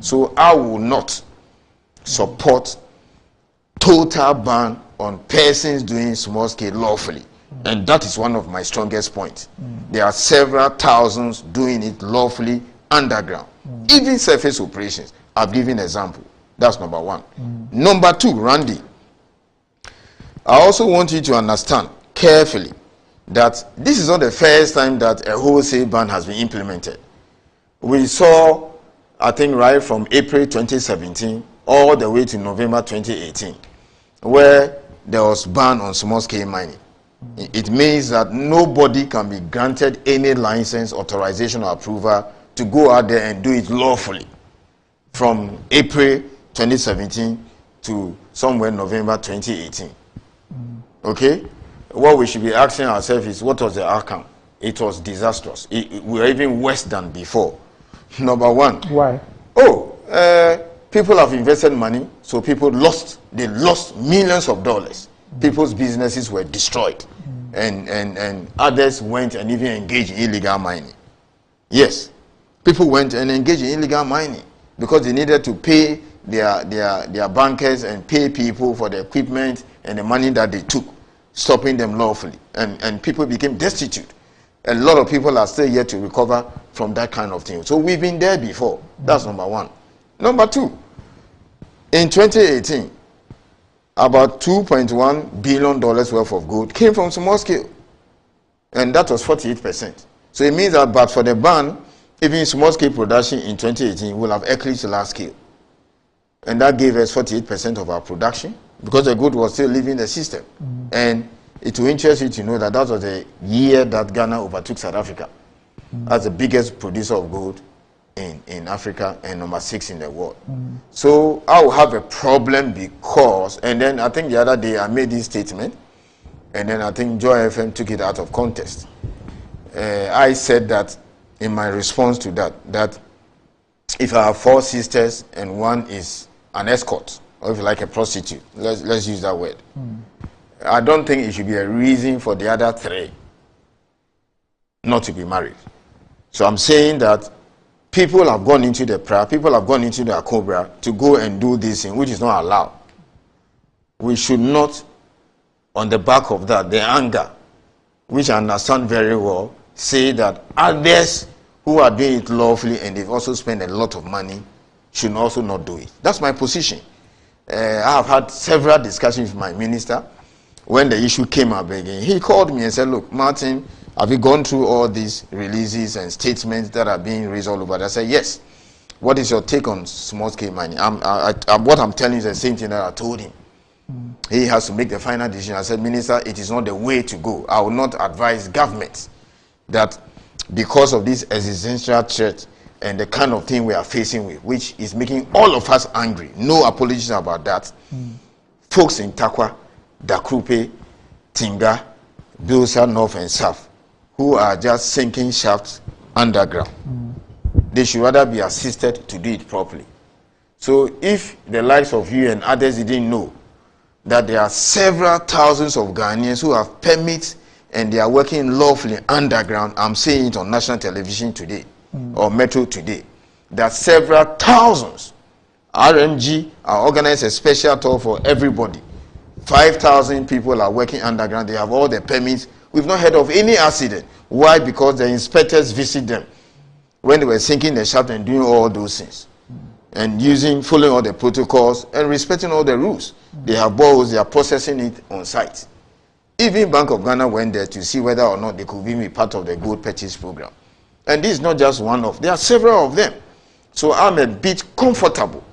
So I will not support total ban on persons doing small scale lawfully. And that is one of my strongest points. There are several thousands doing it lawfully underground. Even surface operations. I've given an example. That's number one. Number two, Randy. I also want you to understand carefully that this is not the first time that a wholesale ban has been implemented. We saw, I think, right from April 2017 all the way to November 2018, where there was ban on small-scale mining. It means that nobody can be granted any license, authorization, or approval to go out there and do it lawfully from April 2017 to somewhere November 2018. Okay? What we should be asking ourselves is, what was the outcome? It was disastrous. We were even worse than before. Number one. Why? People have invested money, so people lost millions of dollars. People's businesses were destroyed. And others went and even engaged in illegal mining. Yes. People went and engaged in illegal mining because they needed to pay their bankers and pay people for the equipment and the money that they took, stopping them lawfully. And people became destitute. A lot of people are still yet to recover from that kind of thing. So we've been there before. That's number one. Number two, in 2018, about $2.1 billion worth of gold came from small scale. And that was 48%. So it means that but for the ban, even small scale production in 2018 will have eclipsed large scale. And that gave us 48% of our production because the gold was still leaving the system. And it will interest you to know that that was the year that Ghana overtook South Africa as the biggest producer of gold in Africa and number 6 in the world. So I will have a problem because, and then I think the other day I made this statement, and then I think Joy FM took it out of context. I said that in my response to that if I have 4 sisters and one is an escort, or if you like a prostitute, let's use that word, I don't think it should be a reason for the other 3 not to be married. So I'm saying that people have gone into the prayer, people have gone into the cobra to go and do this thing, which is not allowed. We should not, on the back of that, the anger, which I understand very well, say that others who are doing it lawfully and they've also spent a lot of money should also not do it. That's my position. I have had several discussions with my minister. When the issue came up again, he called me and said, look, Martin, have you gone through all these releases and statements that are being raised all over? I said, yes. What is your take on small-scale mining? What I'm telling you is the same thing that I told him. He has to make the final decision. I said, Minister, it is not the way to go. I will not advise governments that because of this existential threat and the kind of thing we are facing with, which is making all of us angry, no apologies about that, folks in Takwa, Dakrupe, Tinga, Bilsa, North and South, who are just sinking shafts underground. They should rather be assisted to do it properly. So if the likes of you and others didn't know that there are several thousands of Ghanaians who have permits and they are working lawfully underground, I'm saying it on national television today, or Metro today, that several thousands, RMG are organized a special tour for everybody. 5,000 people are working underground. They have all the permits. We've not heard of any accident. Why? Because the inspectors visit them when they were sinking the shaft and doing all those things and following all the protocols and respecting all the rules. They have balls, they are processing it on site. Even Bank of Ghana went there to see whether or not they could be part of the gold purchase program. And this is not just one of, there are several of them. So I'm a bit uncomfortable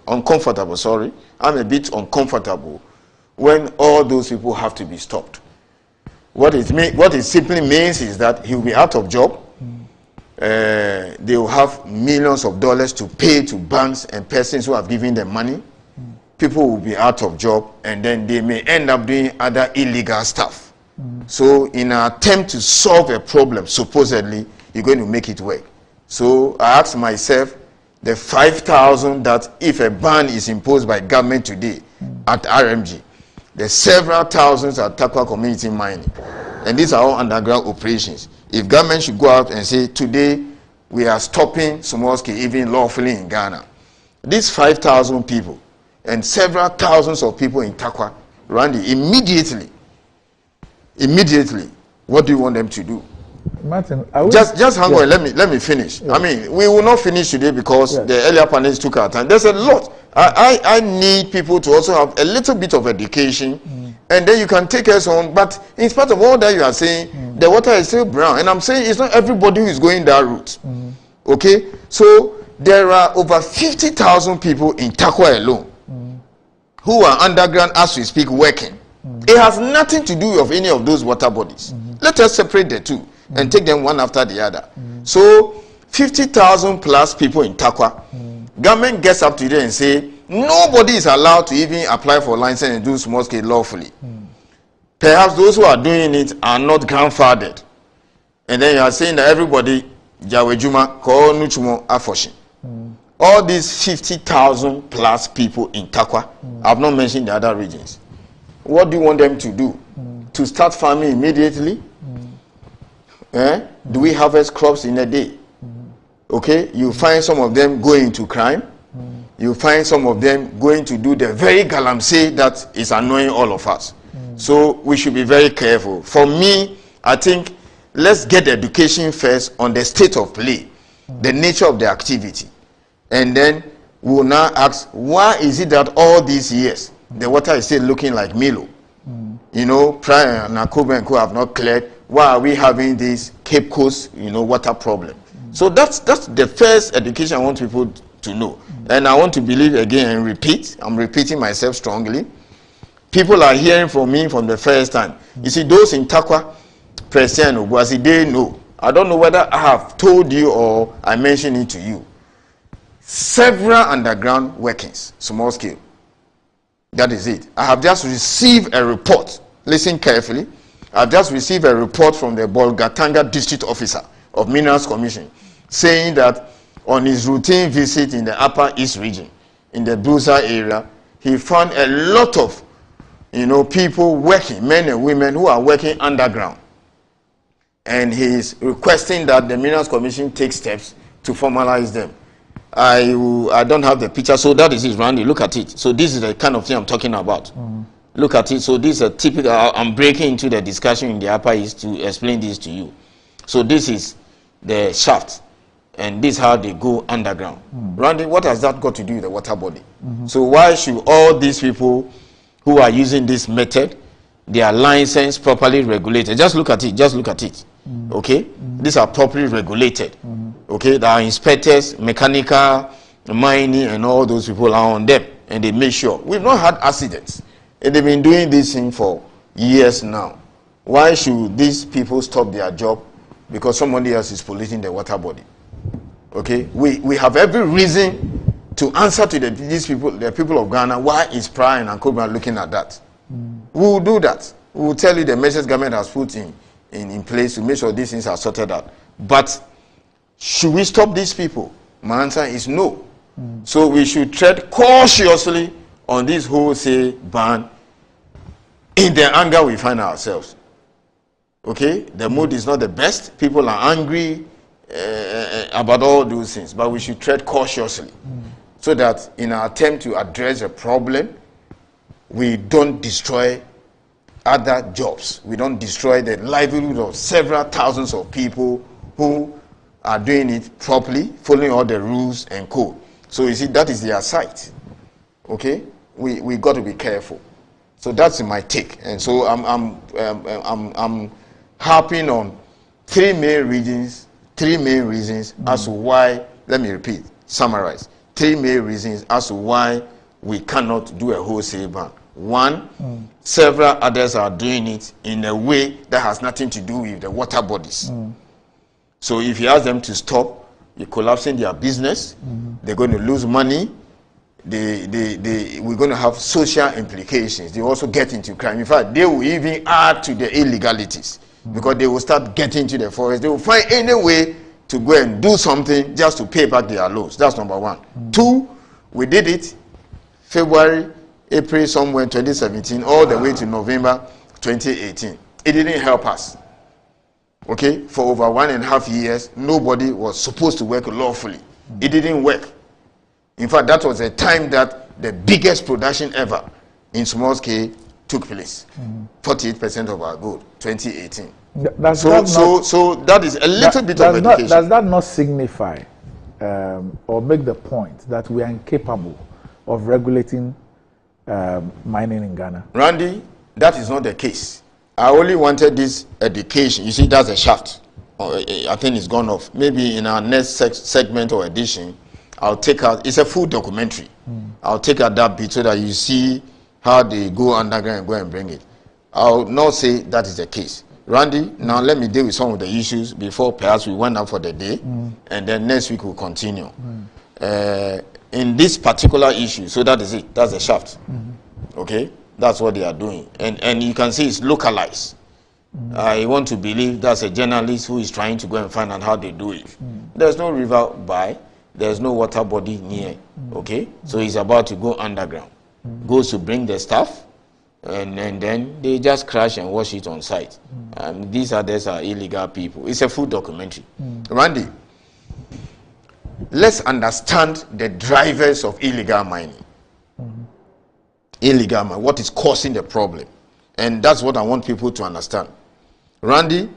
when all those people have to be stopped. What it simply means is that he will be out of job. They will have millions of dollars to pay to banks and persons who have given them money. People will be out of job, and then they may end up doing other illegal stuff. So in an attempt to solve a problem, supposedly, you're going to make it work. So I asked myself, the 5,000 that if a ban is imposed by government today at RMG, the several thousands at Takwa community mining, and these are all underground operations. If government should go out and say, today we are stopping small scale even lawfully in Ghana, these 5,000 people and several thousands of people in Takwa, Randy, immediately, what do you want them to do? Martin, just hang on. Let me finish. I mean, we will not finish today because the earlier panelists took our time. There's a lot. I need people to also have a little bit of education, and then you can take us on. But in spite of all that you are saying, the water is still brown, and I'm saying it's not everybody who is going that route. Okay, so there are over 50,000 people in Takwa alone who are underground as we speak working. It has nothing to do with any of those water bodies. Let us separate the two and take them one after the other. So 50,000 plus people in Takwa. Government gets up today and say nobody is allowed to even apply for license and do small scale lawfully. Perhaps those who are doing it are not grandfathered. And then you are saying that everybody Jawejuma ko nuchumo afoshin. All these 50,000 plus people in Takwa, I've not mentioned the other regions. What do you want them to do? To start farming immediately? Do we harvest crops in a day? Okay, you find some of them going to crime. You find some of them going to do the very galamsey that is annoying all of us. So we should be very careful. For me, I think let's get education first on the state of play, the nature of the activity. And then we will now ask, why is it that all these years The water is still looking like Milo. You know, Prior and Akobe and Co have not cleared. Why are we having this Cape Coast, water problem? So that's the first education I want people to know. And I want to believe again and repeat. I'm repeating myself strongly. People are hearing from me from the first time. You see, those in Takwa, President Obuasi, they know. I don't know whether I have told you or I mentioned it to you. Several underground workings, small scale. That is it. I have just received a report. Listen carefully. I've just received a report from the Bolgatanga district officer of Minerals Commission saying that on his routine visit in the Upper East region, in the Busa area, he found a lot of, people working, men and women who are working underground. And he is requesting that the Minerals Commission take steps to formalize them. I don't have the picture, so that is it, Randy. Look at it. So this is the kind of thing I'm talking about. Look at it. So this is a typical. I'm breaking into the discussion in the Upper East to explain this to you. So this is the shaft, and this is how they go underground. Randy, what has that got to do with the water body? So why should all these people who are using this method, they are licensed, properly regulated? Just look at it. Just look at it. Okay, these are properly regulated. Okay, there are inspectors, mechanical, mining, and all those people are on them, and they make sure. We've not had accidents, and they've been doing this thing for years now. Why should these people stop their job because somebody else is polluting the water body? Okay, we have every reason to answer to these people, the people of Ghana. Why is Prior and Akobe looking at that? We will do that. We will tell you the measures government has put in place to make sure these things are sorted out. But should we stop these people? My answer is no. So we should tread cautiously on this wholesale ban in the anger we find ourselves. Okay? The mood is not the best. People are angry about all those things. But we should tread cautiously so that in our attempt to address a problem, we don't destroy other jobs. We don't destroy the livelihood of several thousands of people who are doing it properly, following all the rules and code. So you see, that is their site. Okay, we got to be careful. So that's my take, and so I'm harping on three main reasons as to why. Let me repeat, summarize. Three main reasons as to why we cannot do a wholesale ban. One, several others are doing it in a way that has nothing to do with the water bodies. So if you ask them to stop, you're collapsing their business. They're going to lose money. We're going to have social implications. They also get into crime. In fact, they will even add to the illegalities because they will start getting into the forest. They will find any way to go and do something just to pay back their loans. That's number one. Two, we did it February, April, somewhere 2017, all the way to November 2018. It didn't help us. Okay, for over 1.5 years, nobody was supposed to work lawfully. It didn't work. In fact, that was a time that the biggest production ever in small scale took place. 48% of our gold, 2018. So that is a little bit of education. Does that not signify or make the point that we are incapable of regulating mining in Ghana? Randy, that is not the case. I only wanted this education. You see, that's a shaft. I think it's gone off. Maybe in our next segment or edition, I'll take out, it's a full documentary. I'll take out that bit so that you see how they go underground and go and bring it. I'll not say that is the case. Randy, now let me deal with some of the issues before perhaps we went out for the day, and then next week we'll continue. In this particular issue, so that is it, that's the shaft. Okay? That's what they are doing. And you can see it's localized. I want to believe that's a journalist who is trying to go and find out how they do it. There's no river by, there's no water body near. Okay? So he's about to go underground. Goes to bring the stuff, and then they just crash and wash it on site. These others are illegal people. It's a full documentary. Randy, let's understand the drivers of illegal mining. Illegal mining, what is causing the problem. And that's what I want people to understand. Randy,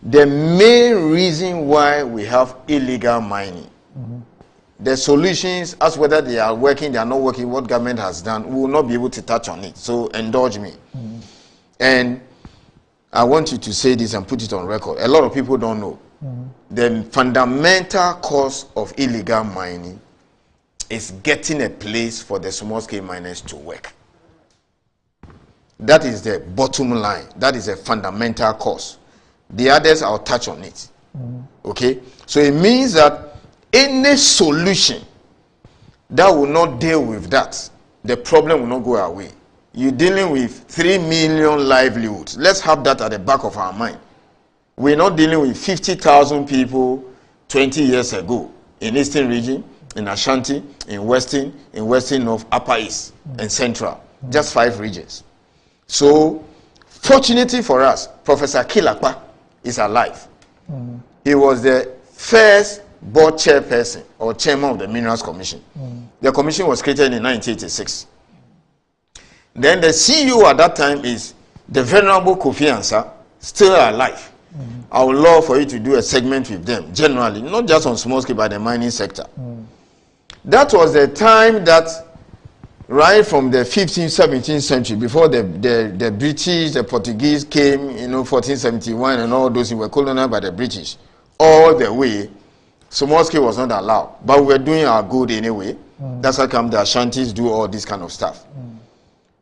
the main reason why we have illegal mining, the solutions, as whether they are working, they are not working, what government has done, we will not be able to touch on it. So indulge me. And I want you to say this and put it on record. A lot of people don't know. The fundamental cause of illegal mining is getting a place for the small-scale miners to work. That is the bottom line. That is a fundamental cause. The others, I'll touch on it. Okay? So it means that any solution that will not deal with that, the problem will not go away. You're dealing with 3 million livelihoods. Let's have that at the back of our mind. We're not dealing with 50,000 people 20 years ago in Eastern region, in Ashanti, in Western North, Upper East, and Central. Just 5 regions. So, fortunately for us, Professor Kilakpa is alive. He was the first board chairperson or chairman of the Minerals Commission. The commission was created in 1986. Then the CEO at that time is the Venerable Kofi Ansah, still alive. I would love for you to do a segment with them, generally, not just on small scale, but the mining sector. That was the time that, right from the 15th, 17th century, before the British, the Portuguese came, 1471 and all those who were colonized by the British, all the way, small scale was not allowed. But we were doing our good anyway. That's how come the Ashantis do all this kind of stuff.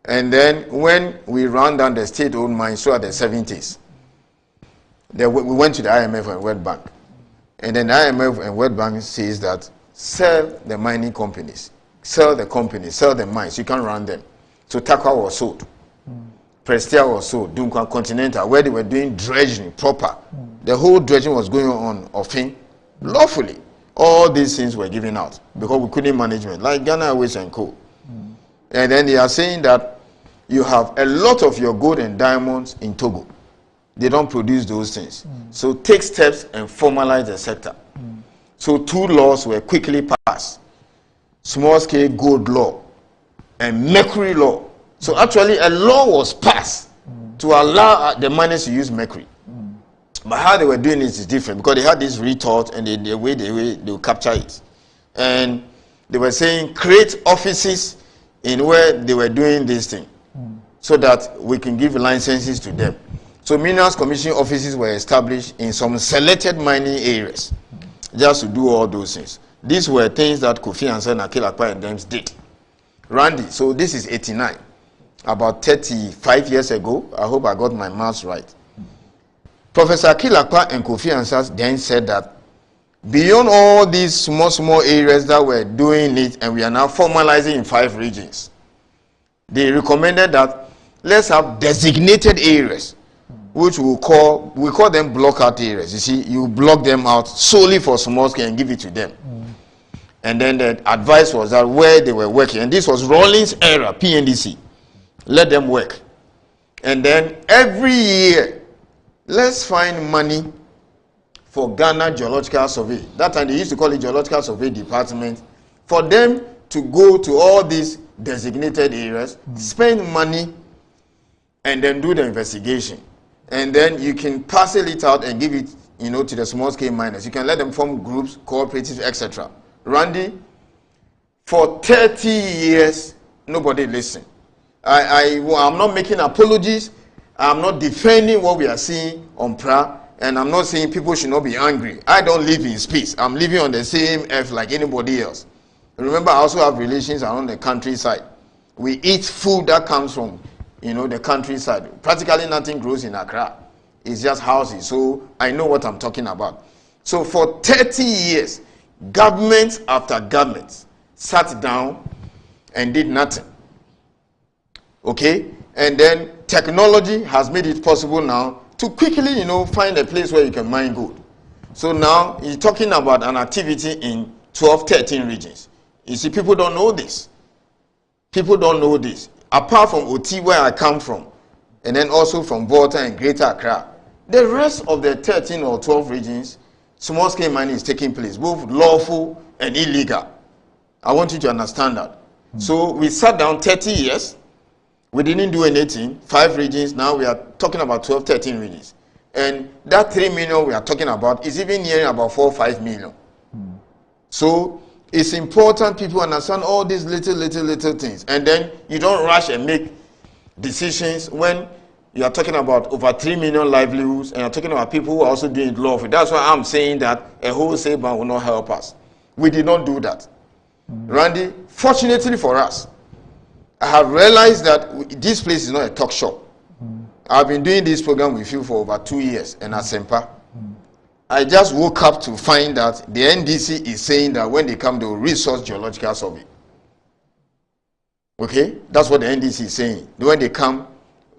And then when we ran down the state-owned mines, so at the 70s, we went to the IMF and World Bank. And then the IMF and World Bank says that sell the mining companies, sell the companies, sell the mines. You can't run them. So Takwa was sold. Prestia was sold. Dunkwa Continental, where they were doing dredging proper. The whole dredging was going on offing lawfully. All these things were given out because we couldn't manage it, like Ghana Airways and Co. And then they are saying that you have a lot of your gold and diamonds in Togo. They don't produce those things. So take steps and formalize the sector. So 2 laws were quickly passed. Small-scale gold law and mercury law. So actually a law was passed to allow the miners to use mercury. But how they were doing it is different because they had this retort and the way they will capture it. And they were saying create offices in where they were doing this thing so that we can give licenses to them. So Minerals Commission offices were established in some selected mining areas just to do all those things. These were things that Kofi Ansah and Kilakpa and them did. Randy, so this is 89. About 35 years ago, I hope I got my maths right. Professor Kilakpa and Kofi Ansah then said that beyond all these small areas that were doing it, and we are now formalizing in 5 regions, they recommended that let's have designated areas, which we call them block-out areas. You see, you block them out solely for small scale and give it to them. And then the advice was that where they were working, and this was Rawlings era, PNDC, let them work. And then every year, let's find money for Ghana Geological Survey. That time they used to call it Geological Survey Department, for them to go to all these designated areas, spend money, and then do the investigation. And then you can parcel it out and give it, to the small-scale miners. You can let them form groups, cooperatives, etc. Randy, for 30 years, nobody listened. I'm not making apologies. I'm not defending what we are seeing on PRA, and I'm not saying people should not be angry. I don't live in space. I'm living on the same earth like anybody else. Remember, I also have relations around the countryside. We eat food that comes from, the countryside. Practically nothing grows in Accra. It's just houses. So I know what I'm talking about. So for 30 years, government after government sat down and did nothing. Okay? And then technology has made it possible now to quickly, find a place where you can mine gold. So now you're talking about an activity in 12, 13 regions. You see, people don't know this. People don't know this. Apart from OT, where I come from, and then also from Volta and Greater Accra, the rest of the 13 or 12 regions, small-scale mining is taking place, both lawful and illegal. I want you to understand that. So we sat down 30 years. We didn't do anything. 5 regions. Now we are talking about 12, 13 regions. And that 3 million we are talking about is even nearing about 4 or 5 million. So It's important people understand all these little things. And then you don't rush and make decisions when you are talking about over 3 million livelihoods and you're talking about people who are also doing it lawfully. That's why I'm saying that a wholesale ban will not help us. We did not do that. Randy, fortunately for us, I have realized that this place is not a talk shop. I've been doing this program with you for over 2 years and at Sempa. I just woke up to find that the NDC is saying that when they come, they will resource geological survey. Okay? That's what the NDC is saying. When they come,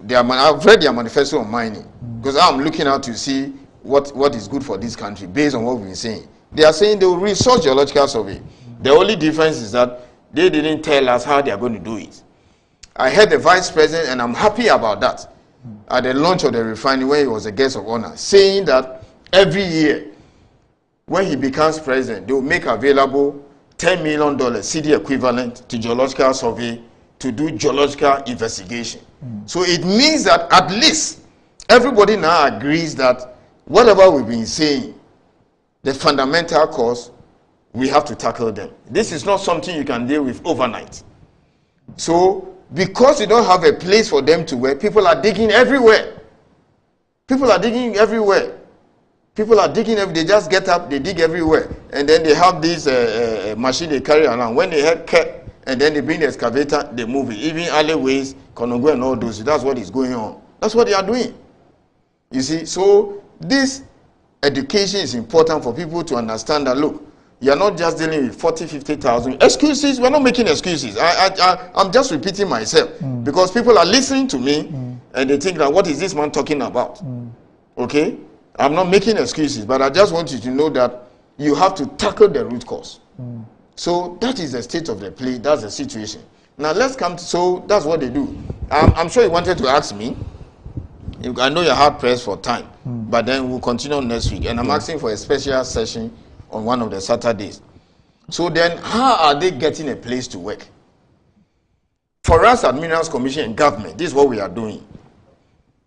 I've read their manifesto on mining because I'm looking out to see what is good for this country based on what we've been saying. They are saying they will resource geological survey. The only difference is that they didn't tell us how they are going to do it. I heard the vice president, and I'm happy about that, at the launch of the refinery when he was a guest of honor, saying that every year when he becomes president, they will make available $10 million CD equivalent to geological survey to do geological investigation. So it means that at least everybody now agrees that whatever we've been saying, the fundamental cause, we have to tackle them. This is not something you can deal with overnight. So because you don't have a place for them to work, people are digging everywhere. People are digging everywhere. People are digging they just get up, they dig everywhere. And then they have this machine they carry around. When they have cut, and then they bring the excavator, they move it. Even alleyways, Konongo and all those, that's what is going on. That's what they are doing. You see, so this education is important for people to understand that, look, you're not just dealing with 40, 50,000 excuses. We're not making excuses. I'm just repeating myself because people are listening to me and they think that, what is this man talking about? Okay? I'm not making excuses, but I just want you to know that you have to tackle the root cause. So that is the state of the play. That's the situation. Now let's come to, so that's what they do. I'm sure you wanted to ask me. I know you're hard pressed for time, but then we'll continue next week. And I'm asking for a special session on one of the Saturdays. So then, how are they getting a place to work? For us at Minerals Commission and government, this is what we are doing.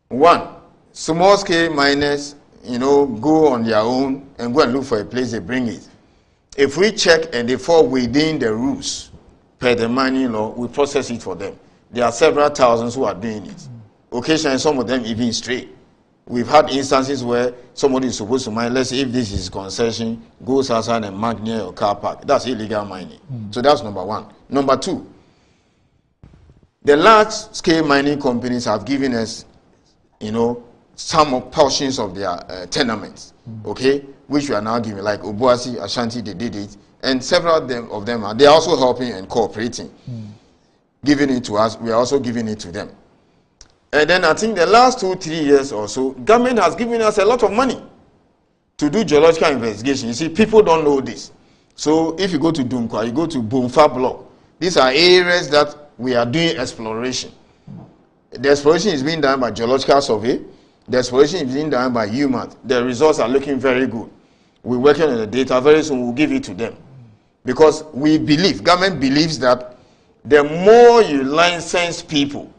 One, small scale miners, go on their own and go and look for a place, they bring it. If we check and they fall within the rules per the mining law, we process it for them. There are several thousands who are doing it. Occasionally, some of them even stray. We've had instances where somebody is supposed to mine, let's say if this is concession, goes outside and mine near your car park. That's illegal mining. So that's number one. Number two, the large-scale mining companies have given us, some portions of their tenements, okay, which we are now giving, like Obuasi, Ashanti, they did it, and several of them they are also helping and cooperating, giving it to us. We are also giving it to them. And then I think the last 2-3 years or so, government has given us a lot of money to do geological investigation. You see, people don't know this. So if you go to Dunkwa, you go to Bumfa Block. These are areas that we are doing exploration. The exploration is being done by geological survey. The exploration is being done by human. The results are looking very good. We're working on the data. Very soon we'll give it to them. Because we believe, government believes that the more you license people,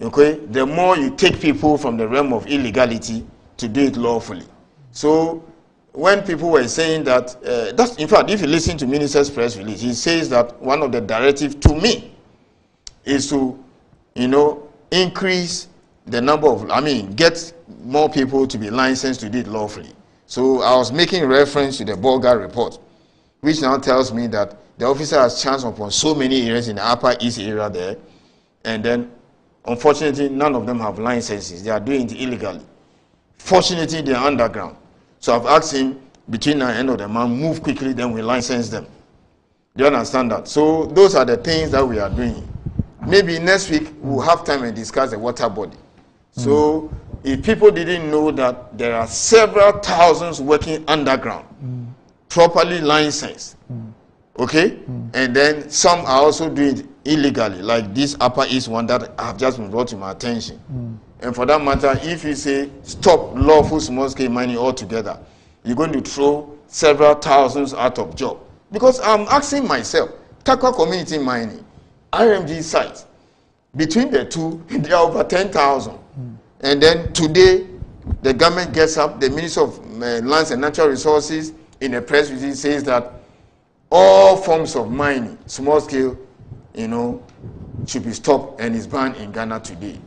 okay, the more you take people from the realm of illegality to do it lawfully. So when people were saying that, that's, in fact, if you listen to Minister's press release, he says that one of the directives to me is to, increase the number of, get more people to be licensed to do it lawfully. So I was making reference to the Bolga report, which now tells me that the officer has chanced upon so many areas in the Upper East area there, and then unfortunately, none of them have licenses. They are doing it illegally. Fortunately, they are underground. So I've asked him, between now and the end of the month, move quickly, then we license them. Do you understand that? So those are the things that we are doing. Maybe next week, we'll have time and discuss the water body. So if people didn't know that there are several thousands working underground, properly licensed, okay? And then some are also doing it illegally, like this Upper East one that have just been brought to my attention. And for that matter, if you say stop lawful small-scale mining altogether, you're going to throw several thousands out of job. Because I'm asking myself, Takwa community mining, RMG sites, between the two, there are over 10,000. And then today, the government gets up, the Minister of Lands and Natural Resources, in a press release says that all forms of mining, small scale, should be stopped and is banned in Ghana today.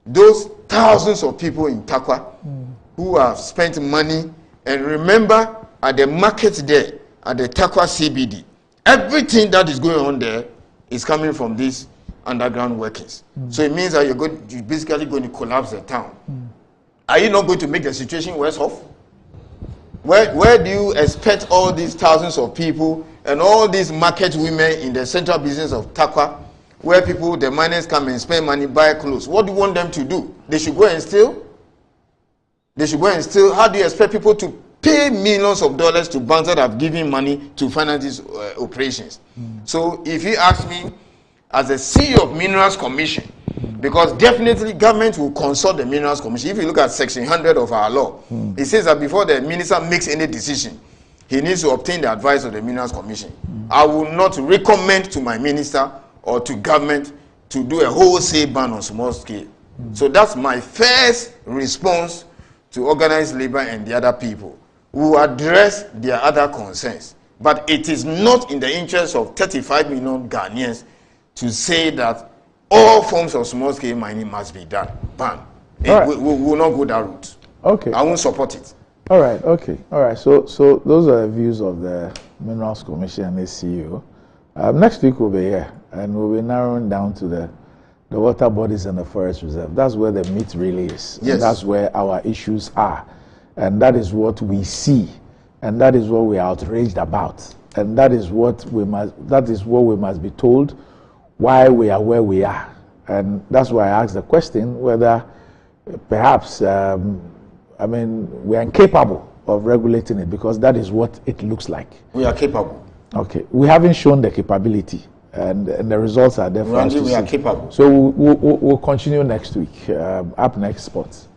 Those thousands of people in Takwa who have spent money, and remember at the market there, at the Takwa CBD, everything that is going on there is coming from these underground workings. So it means that you're basically going to collapse the town. Are you not going to make the situation worse off? Where do you expect all these thousands of people and all these market women in the central business of Takwa, where the miners come and spend money, buy clothes? What do you want them to do? They should go and steal? They should go and steal? How do you expect people to pay millions of dollars to banks that have given money to finance these operations? So if you ask me, as a CEO of Minerals Commission, because definitely government will consult the Minerals Commission. If you look at Section 100 of our law, it says that before the minister makes any decision, he needs to obtain the advice of the Minerals Commission. I will not recommend to my minister or to government to do a wholesale ban on small scale. So that's my first response to organized labor and the other people who address their other concerns. But it is not in the interest of 35 million Ghanaians to say that all forms of small scale mining must be done, banned. We will not go that route. Okay. I won't support it. All right, okay. All right, so those are the views of the Minerals Commission and its CEO. Next week we'll be here, and we'll be narrowing down to the water bodies and the forest reserve. That's where the meat really is. Yes. That's where our issues are. And that is what we see. And that is what we are outraged about. And that is what we must be told why we are where we are. And that's why I asked the question whether perhaps, we are incapable of regulating it, because that is what it looks like. We are capable. Okay. We haven't shown the capability, and the results are there for us to we see. are capable. So we'll continue next week. Up next, sports.